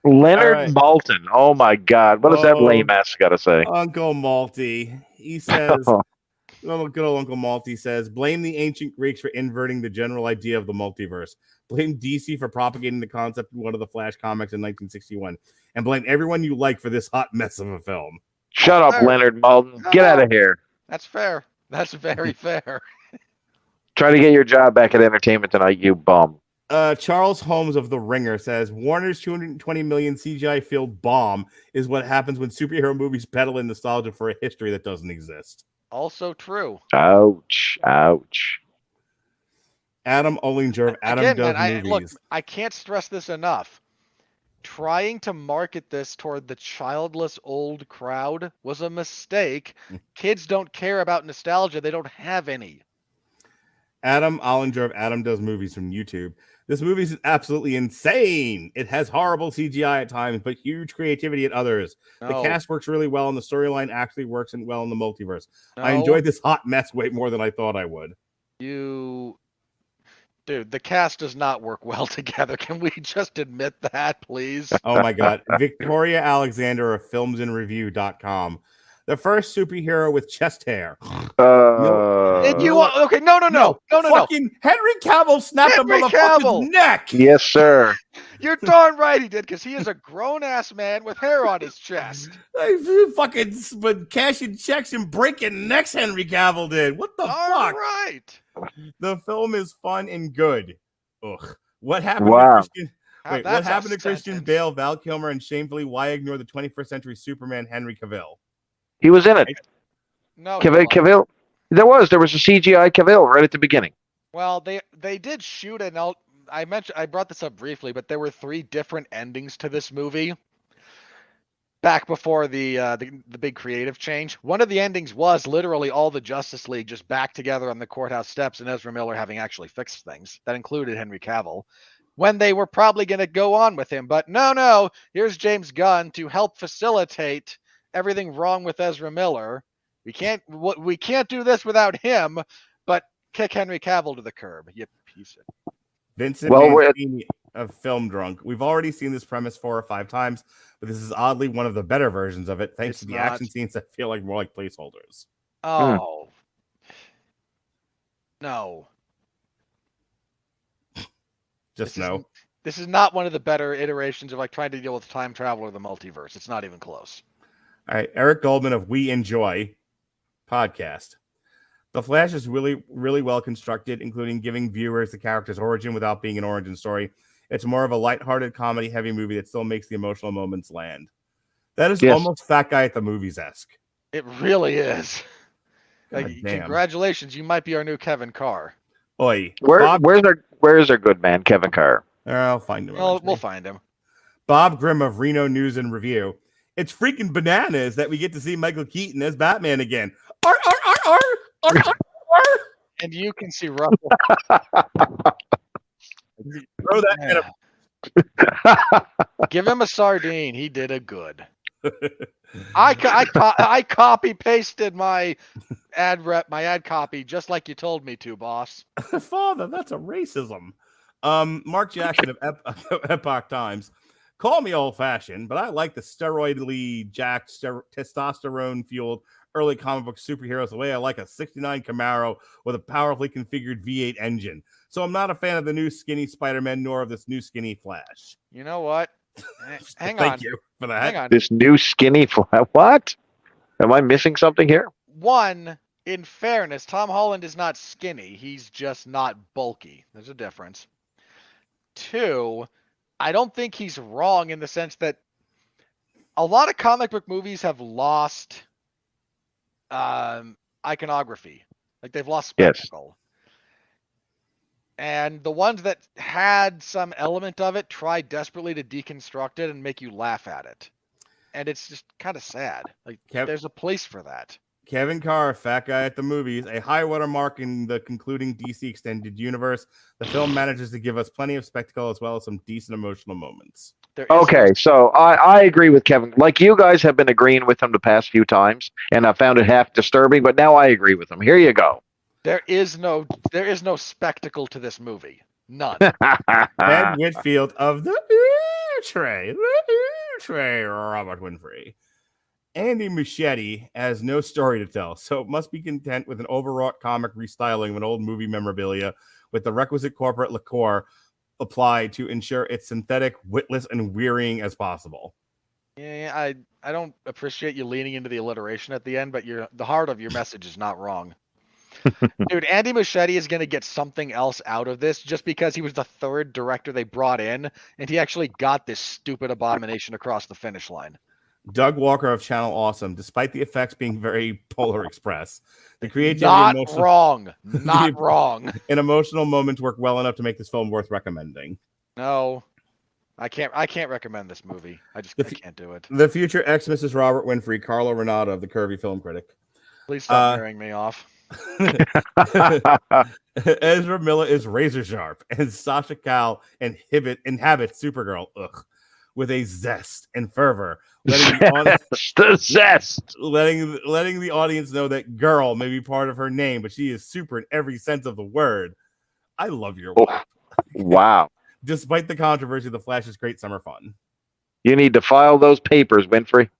Leonard Maltin. Oh my God. What does that lame ass got to say? Uncle Malty. He says, good old Uncle Malty says, blame the ancient Greeks for inverting the general idea of the multiverse. Blame DC for propagating the concept in one of the Flash comics in 1961. And blame everyone you like for this hot mess of a film. Shut up, Leonard Maltin. Get out of here. That's fair. That's very fair. Try to get your job back at Entertainment Tonight, you bum. Charles Holmes of The Ringer says Warner's $220 million CGI-filled bomb is what happens when superhero movies peddle in nostalgia for a history that doesn't exist. Also true. Ouch. Ouch. Adam Ollinger of Adam Does Movies. Look, I can't stress this enough. Trying to market this toward the childless old crowd was a mistake. Kids don't care about nostalgia. They don't have any. Adam Ollinger of Adam Does Movies from YouTube. This movie is absolutely insane. It has horrible CGI at times, but huge creativity at others. The cast works really well, and the storyline actually works well in the multiverse. I enjoyed this hot mess way more than I thought I would. Dude, the cast does not work well together. Can we just admit that, please? Oh my God. Victoria Alexander of filmsinreview.com. The first superhero with chest hair. Okay, no. Fucking Henry Cavill snapped a motherfucker's neck. Yes, sir. You're darn right he did, because he is a grown-ass man with hair on his chest. Fucking cashing checks and breaking necks, Henry Cavill did. What the fuck? All right. The film is fun and good. Ugh. What happened to Christian... Wait, what happened to Christian Bale, Val Kilmer, and shamefully, why ignore the 21st century Superman, Henry Cavill? He was in it. No, Cavill. There was a CGI Cavill right at the beginning. Well, they did shoot an I brought this up briefly, but there were 3 different endings to this movie back before the big creative change. One of the endings was literally all the Justice League just back together on the courthouse steps, and Ezra Miller having actually fixed things. That included Henry Cavill, when they were probably going to go on with him. But no, here's James Gunn to help facilitate everything wrong with Ezra Miller. We can't do this without him, but kick Henry Cavill to the curb. You piece of... Vincent Well, Mancini of Film Drunk. We've already seen this premise 4 or 5 times, but this is oddly one of the better versions of it, thanks to the action scenes that feel like more like placeholders. Oh. No. This is not one of the better iterations of like trying to deal with time travel or the multiverse. It's not even close. All right, Eric Goldman of We Enjoy podcast. The Flash is really, really well constructed, including giving viewers the character's origin without being an origin story. It's more of a lighthearted, comedy-heavy movie that still makes the emotional moments land. That is almost Fat Guy at the Movies-esque. It really is. Like, congratulations, you might be our new Kevin Carr. Oi, where's our good man, Kevin Carr? I'll find him. We'll find him. Bob Grimm of Reno News and Review. It's freaking bananas that we get to see Michael Keaton as Batman again. And you can see Russell. Throw that in Give him a sardine. He did a good. I copy pasted my ad copy just like you told me to, boss. Father, that's a racism. Mark Jackson of Epoch Times. Call me old-fashioned, but I like the steroidally jacked, testosterone-fueled early comic book superheroes the way I like a 69 Camaro with a powerfully configured V8 engine. So I'm not a fan of the new skinny Spider-Man nor of this new skinny Flash. You know what? Hang on. Thank you for that. Hang on. This new skinny Flash. What? Am I missing something here? One, in fairness, Tom Holland is not skinny. He's just not bulky. There's a difference. Two, I don't think he's wrong in the sense that a lot of comic book movies have lost iconography. Like they've lost spectacle. And the ones that had some element of it try desperately to deconstruct it and make you laugh at it. And it's just kind of sad. Like there's a place for that. Kevin Carr, Fat Guy at the Movies, a high watermark in the concluding DC Extended Universe. The film manages to give us plenty of spectacle as well as some decent emotional moments. Okay, so I agree with Kevin. Like you guys have been agreeing with him the past few times, and I found it half disturbing, but now I agree with him. Here you go. There is no spectacle to this movie. None. Ed Whitfield of the Tray, Robert Winfree. Andy Muschietti has no story to tell, so must be content with an overwrought comic restyling of an old movie memorabilia with the requisite corporate liqueur applied to ensure it's synthetic, witless, and wearying as possible. Yeah, I don't appreciate you leaning into the alliteration at the end, but the heart of your message is not wrong. Dude, Andy Muschietti is going to get something else out of this just because he was the third director they brought in, and he actually got this stupid abomination across the finish line. Doug Walker of Channel Awesome, despite the effects being very Polar Express, the creativity not wrong, and emotional moments work well enough to make this film worth recommending. No, I can't recommend this movie. I can't do it. The future ex-Mrs. Robert Winfree, Carlo Renato of the Curvy Film Critic. Please stop hearing me off. Ezra Miller is razor sharp, and Sasha Calle inhabits Supergirl. With a zest and fervor, letting the audience know that girl may be part of her name, but she is super in every sense of the word. I love your wife. Wow. Despite the controversy, The Flash is great summer fun. You need to file those papers, Winfree.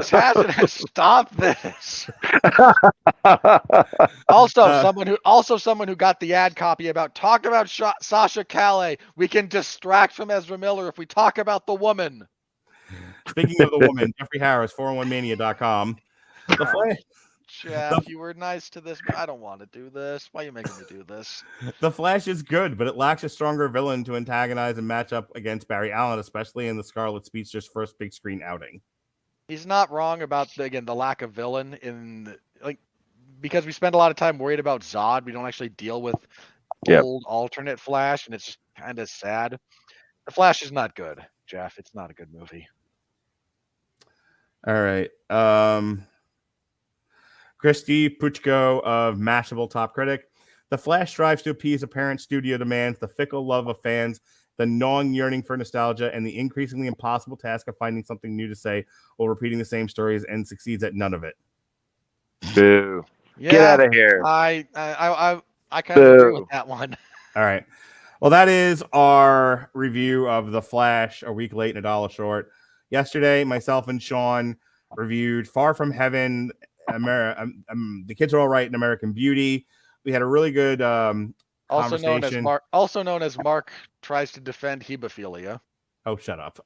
Stop this. Also, someone who got the ad copy talk about Sasha Calle. We can distract from Ezra Miller if we talk about the woman. Speaking of the woman, Jeffrey Harris, 401mania.com. The Flash. Jeff, you were nice to this. I don't want to do this. Why are you making me do this? The Flash is good, but it lacks a stronger villain to antagonize and match up against Barry Allen, especially in the Scarlet Speedster's first big screen outing. He's not wrong about the lack of villain because we spend a lot of time worried about Zod. We don't actually deal with old alternate Flash, and it's just kind of sad. The Flash is not good, Jeff. It's not a good movie. All right. Christy Puchko of Mashable Top Critic. The Flash strives to appease apparent studio demands, the fickle love of fans, the gnawing yearning for nostalgia, and the increasingly impossible task of finding something new to say while repeating the same stories, and succeeds at none of it. Boo. Get out of here. I kind of agree with Boo. that one. All right. Well, that is our review of The Flash, a week late and a dollar short. Yesterday, myself and Sean reviewed Far From Heaven, The Kids Are All Right, and American Beauty. We had a really good Also known as conversation. Mark tries to defend hebophilia. Oh, shut up.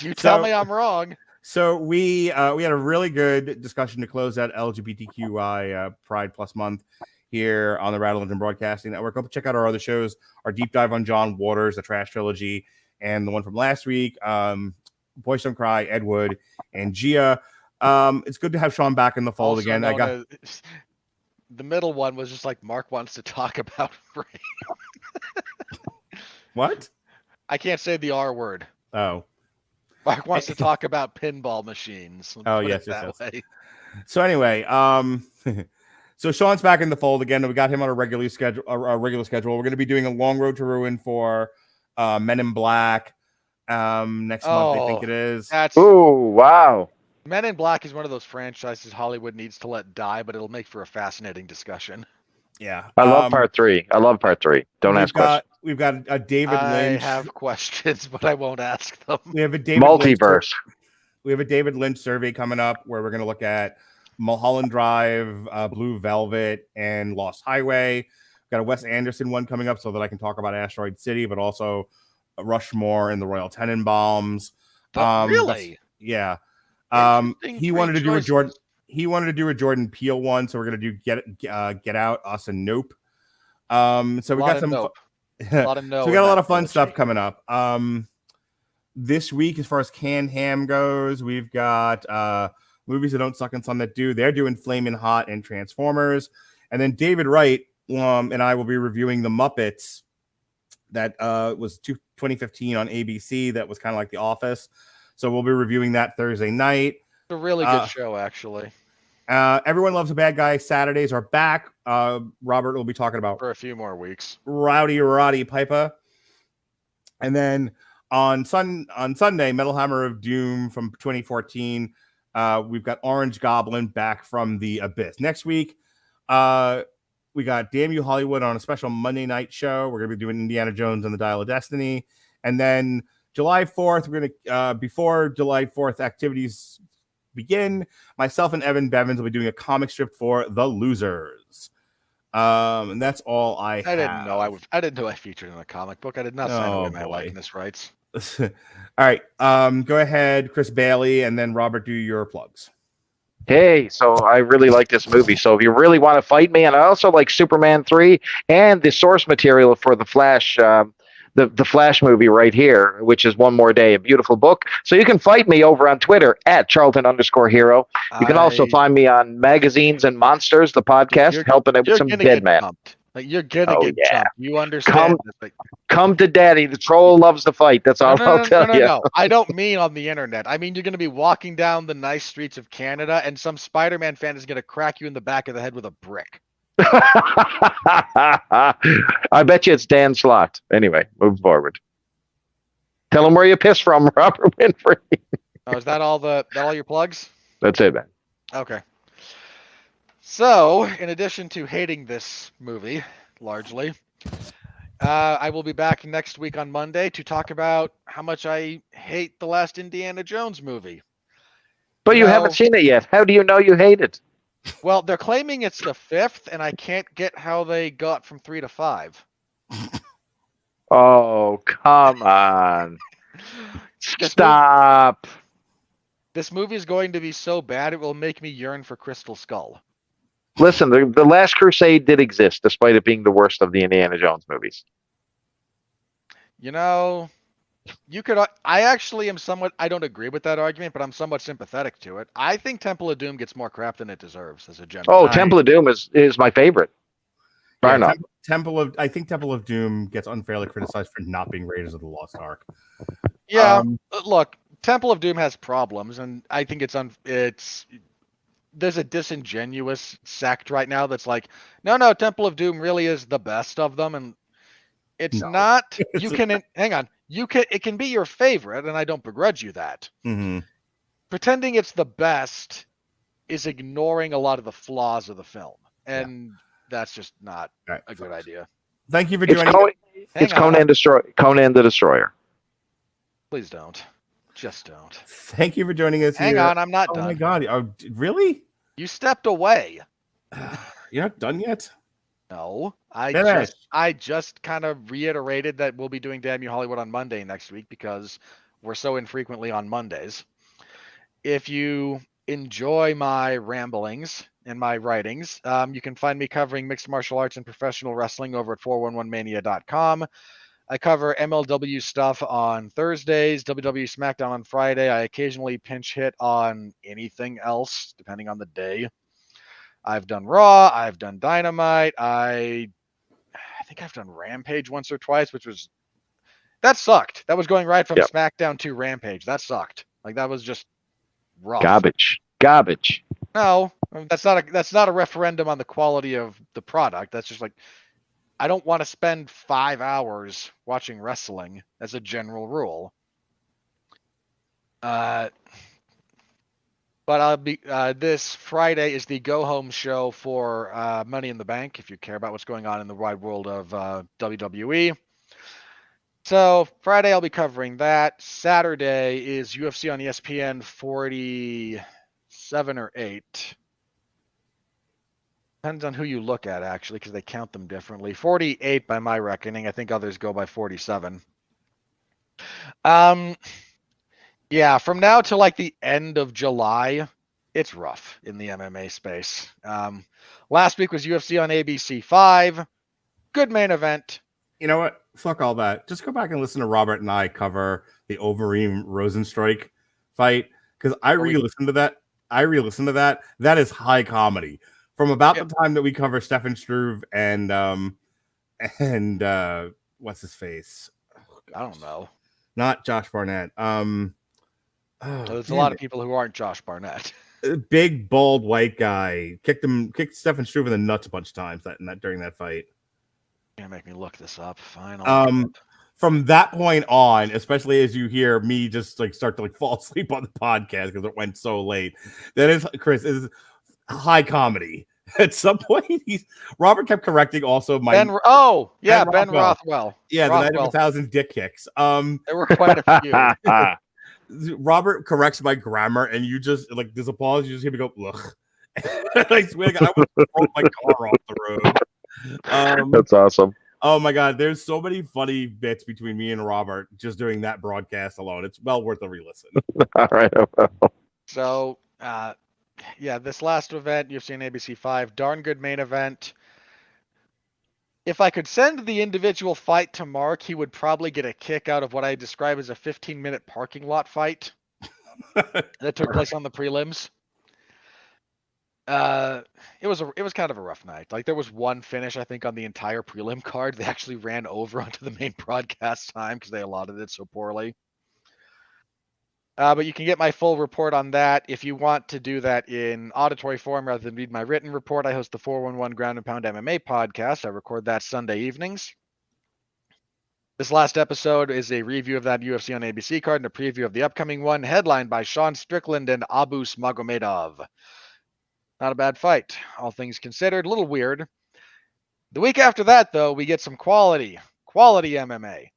You tell me I'm wrong. So we had a really good discussion to close out LGBTQI Pride Plus month here on the Radulich and Broadcasting Network. Go check out our other shows, our deep dive on John Waters, the Trash Trilogy, and the one from last week, Boys Don't Cry, Ed Wood, and Gia. It's good to have Sean back in the fold Also again. the middle one was just like Mark wants to talk about rape. What? I can't say the R word. Oh. Mark wants to talk about pinball machines. Oh, Put yes, it that way. So anyway, so Sean's back in the fold again. We got him on a regular schedule. We're going to be doing a Long Road to Ruin for Men in Black next month. I think it is. Oh, wow. Men in Black is one of those franchises Hollywood needs to let die, but it'll make for a fascinating discussion. Yeah, I love part 3. Don't ask questions. We've got a David Lynch. I have questions, but I won't ask them. We have a David Multiverse. We have a David Lynch survey coming up where we're going to look at Mulholland Drive, Blue Velvet, and Lost Highway. We've got a Wes Anderson one coming up so that I can talk about Asteroid City, but also Rushmore and the Royal Tenenbaums. Really? Yeah. Interesting He wanted to do a choices. Jordan. He wanted to do a Jordan Peele one, so we're gonna do Get Out, Us, and Nope. So we got some. A lot of no. So we got a lot of fun stuff coming up. This week, as far as canned ham goes, we've got movies that don't suck and some that do. They're doing Flamin' Hot and Transformers, and then David Wright and I will be reviewing The Muppets. That was 2015 on ABC. That was kind of like The Office. So we'll be reviewing that Thursday night. It's a really good show, actually. Everyone Loves a Bad Guy. Saturdays are back. Robert will be talking about for a few more weeks. Rowdy Roddy Piper. And then on Sunday, Metal Hammer of Doom from 2014. We've got Orange Goblin back from the Abyss. Next week, we got Damn You Hollywood on a special Monday night show. We're going to be doing Indiana Jones and the Dial of Destiny. And then July 4th, we're going to, before July 4th activities begin, myself and Evan Bevins will be doing a comic strip for The Losers. And that's all I have. I didn't know I featured in a comic book. I did not sign away my likeness rights. All right. Go ahead, Chris Bailey, and then Robert, do your plugs. Hey, so I really like this movie. So if you really want to fight me, and I also like Superman 3 and the source material for The Flash, the Flash movie right here, which is One More Day, a beautiful book. So you can fight me over on Twitter at Charlton_hero. You can also find me on Magazines and Monsters, the podcast, helping it with some dead man. Like, you're gonna get jumped. You understand? Come to daddy. The troll loves to fight. That's all I'll tell you. No. I don't mean on the internet. I mean, you're going to be walking down the nice streets of Canada and some Spider-Man fan is going to crack you in the back of the head with a brick. I bet you it's Dan Slott. Anyway, move forward. Tell him where you pissed from, Robert Winfree. Oh, is that all your plugs? That's it, man. Okay. So, in addition to hating this movie, largely, I will be back next week on Monday to talk about how much I hate the last Indiana Jones movie. But you haven't seen it yet. How do you know you hate it? Well, they're claiming it's the 5th, and I can't get how they got from 3 to 5. Oh, come on. Stop. This movie is going to be so bad, it will make me yearn for Crystal Skull. Listen, the Last Crusade did exist, despite it being the worst of the Indiana Jones movies. You know, I actually am I don't agree with that argument, but I'm somewhat sympathetic to it. I think Temple of Doom gets more crap than it deserves as a general. Oh, Temple of Doom is my favorite. I think Temple of Doom gets unfairly criticized for not being Raiders of the Lost Ark. Yeah, look, Temple of Doom has problems, and I think there's a disingenuous sect right now that's like, no, Temple of Doom really is the best of them, and it's not. You can hang on. It can be your favorite, and I don't begrudge you that. Mm-hmm. Pretending it's the best is ignoring a lot of the flaws of the film, and that's just not All right, a good idea. Thank you for It's, joining. Hang on. Conan the Destroyer. Please don't. Just don't. Thank you for joining us Hang here. on, I'm not Oh done. my God! Oh, really? You stepped away. You're not done yet? No, Finish. I just kind of reiterated that we'll be doing Damn You Hollywood on Monday next week because we're so infrequently on Mondays. If you enjoy my ramblings and my writings, you can find me covering mixed martial arts and professional wrestling over at 411mania.com. I cover MLW stuff on Thursdays, WWE SmackDown on Friday. I occasionally pinch hit on anything else, depending on the day. I've done Raw. I've done Dynamite. I think I've done Rampage once or twice, that sucked. That was going right from SmackDown to Rampage. That sucked. Like that was just rough. Garbage. No, that's not a referendum on the quality of the product. That's just like I don't want to spend 5 hours watching wrestling as a general rule. But I'll be this Friday is the go home show for Money in the Bank. If you care about what's going on in the wide world of WWE. So Friday I'll be covering that. Saturday is UFC on ESPN 47 or 8. Depends on who you look at actually, because they count them differently. 48 by my reckoning. I think others go by 47. Yeah, from now to like the end of July, it's rough in the MMA space. Last week was UFC on ABC 5. Good main event. You know what? Fuck all that. Just go back and listen to Robert and I cover the Overeem Rosenstrike fight because I re-listened to that. That is high comedy. From about the time that we cover Stefan Struve and what's his face? Oh, I don't know. Not Josh Barnett. There's a lot of people who aren't Josh Barnett. Big bald white guy kicked Stefan Struve in the nuts a bunch of times during that fight. You're gonna make me look this up. Fine. From that point on, especially as you hear me just like start to like fall asleep on the podcast because it went so late, that is is high comedy. At some point, Robert kept correcting also Ben Rothwell. Yeah, the night of 1,000 dick kicks. There were quite a few. Robert corrects my grammar, and you just like there's a pause. You just hear me go, "Ugh." I swear, I would throw my car off the road. That's awesome. Oh my God, there's so many funny bits between me and Robert just doing that broadcast alone. It's well worth a re-listen. All right. So, yeah, this last event, UFC on ABC 5, darn good main event. If I could send the individual fight to Mark, he would probably get a kick out of what I describe as a 15-minute parking lot fight that took place on the prelims. It was kind of a rough night. Like there was one finish, I think, on the entire prelim card. They actually ran over onto the main broadcast time because they allotted it so poorly. But you can get my full report on that. If you want to do that in auditory form rather than read my written report, I host the 411 Ground and Pound MMA podcast. I record that Sunday evenings. This last episode is a review of that UFC on ABC card and a preview of the upcoming one, headlined by Sean Strickland and Abus Magomedov. Not a bad fight, all things considered. A little weird. The week after that, though, we get some quality MMA.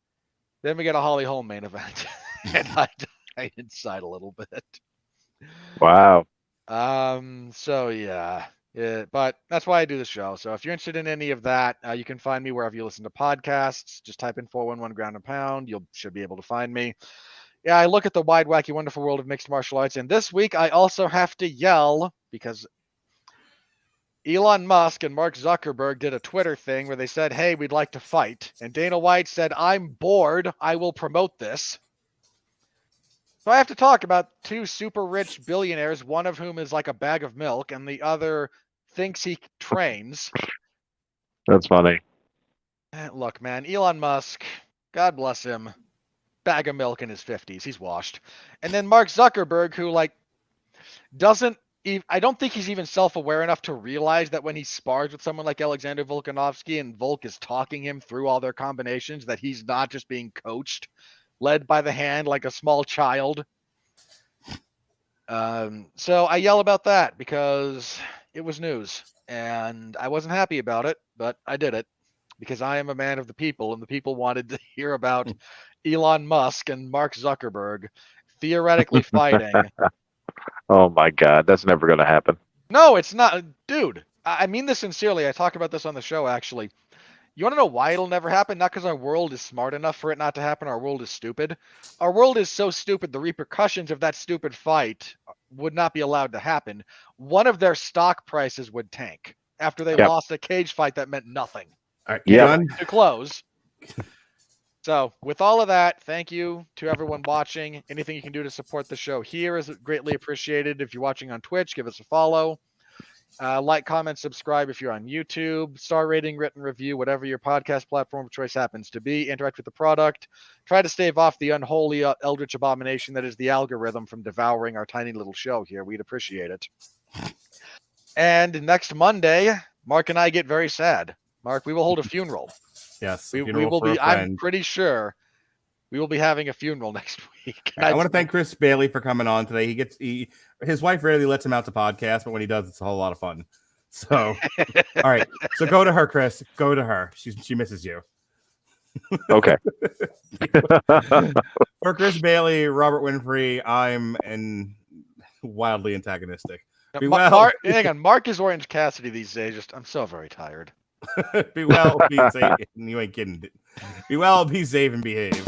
Then we get a Holly Holm main event. And I inside a little bit. Wow. So yeah, but that's why I do the show. So if you're interested in any of that, you can find me wherever you listen to podcasts. Just type in 411 Ground and Pound. You should be able to find me. Yeah, I look at the wide, wacky, wonderful world of mixed martial arts. And this week I also have to yell because Elon Musk and Mark Zuckerberg did a Twitter thing where they said, "Hey, we'd like to fight." And Dana White said, "I'm bored. I will promote this." So I have to talk about two super rich billionaires, one of whom is like a bag of milk and the other thinks he trains. That's funny. Look, man, Elon Musk, God bless him, bag of milk in his 50s. He's washed. And then Mark Zuckerberg, who like I don't think he's even self-aware enough to realize that when he spars with someone like Alexander Volkanovski and Volk is talking him through all their combinations, that he's not just being coached, led by the hand like a small child. So I yell about that because it was news, and I wasn't happy about it, but I did it because I am a man of the people, and the people wanted to hear about Elon Musk and Mark Zuckerberg theoretically fighting. Oh my God, that's never going to happen. No, it's not, dude. I mean this sincerely. I talk about this on the show, actually. You want to know why it'll never happen? Not because our world is smart enough for it not to happen. Our world is stupid. Our world is so stupid, the repercussions of that stupid fight would not be allowed to happen. One of their stock prices would tank after they lost a cage fight that meant nothing. All right, Yeah. To close. So, with all of that, thank you to everyone watching. Anything you can do to support the show here is greatly appreciated. If you're watching on Twitch, give us a follow. Like, comment, subscribe if you're on YouTube. Star rating, written review, whatever your podcast platform of choice happens to be. Interact with the product. Try to stave off the unholy eldritch abomination that is the algorithm from devouring our tiny little show here. We'd appreciate it. And next Monday, Mark and I get very sad. Mark, we will hold a funeral. Yes, We funeral will for a be. I'm friend. pretty sure we will be having a funeral next week. I want to thank Chris Bailey for coming on today. His wife rarely lets him out to podcast, but when he does, it's a whole lot of fun. So, all right. So go to her, Chris. Go to her. She misses you. Okay. For Chris Bailey, Robert Winfree, I'm wildly antagonistic. Be well. Hang on. Mark is Orange Cassidy these days. I'm so very tired. Be well, be safe. You ain't kidding. Be well, be safe, and behave.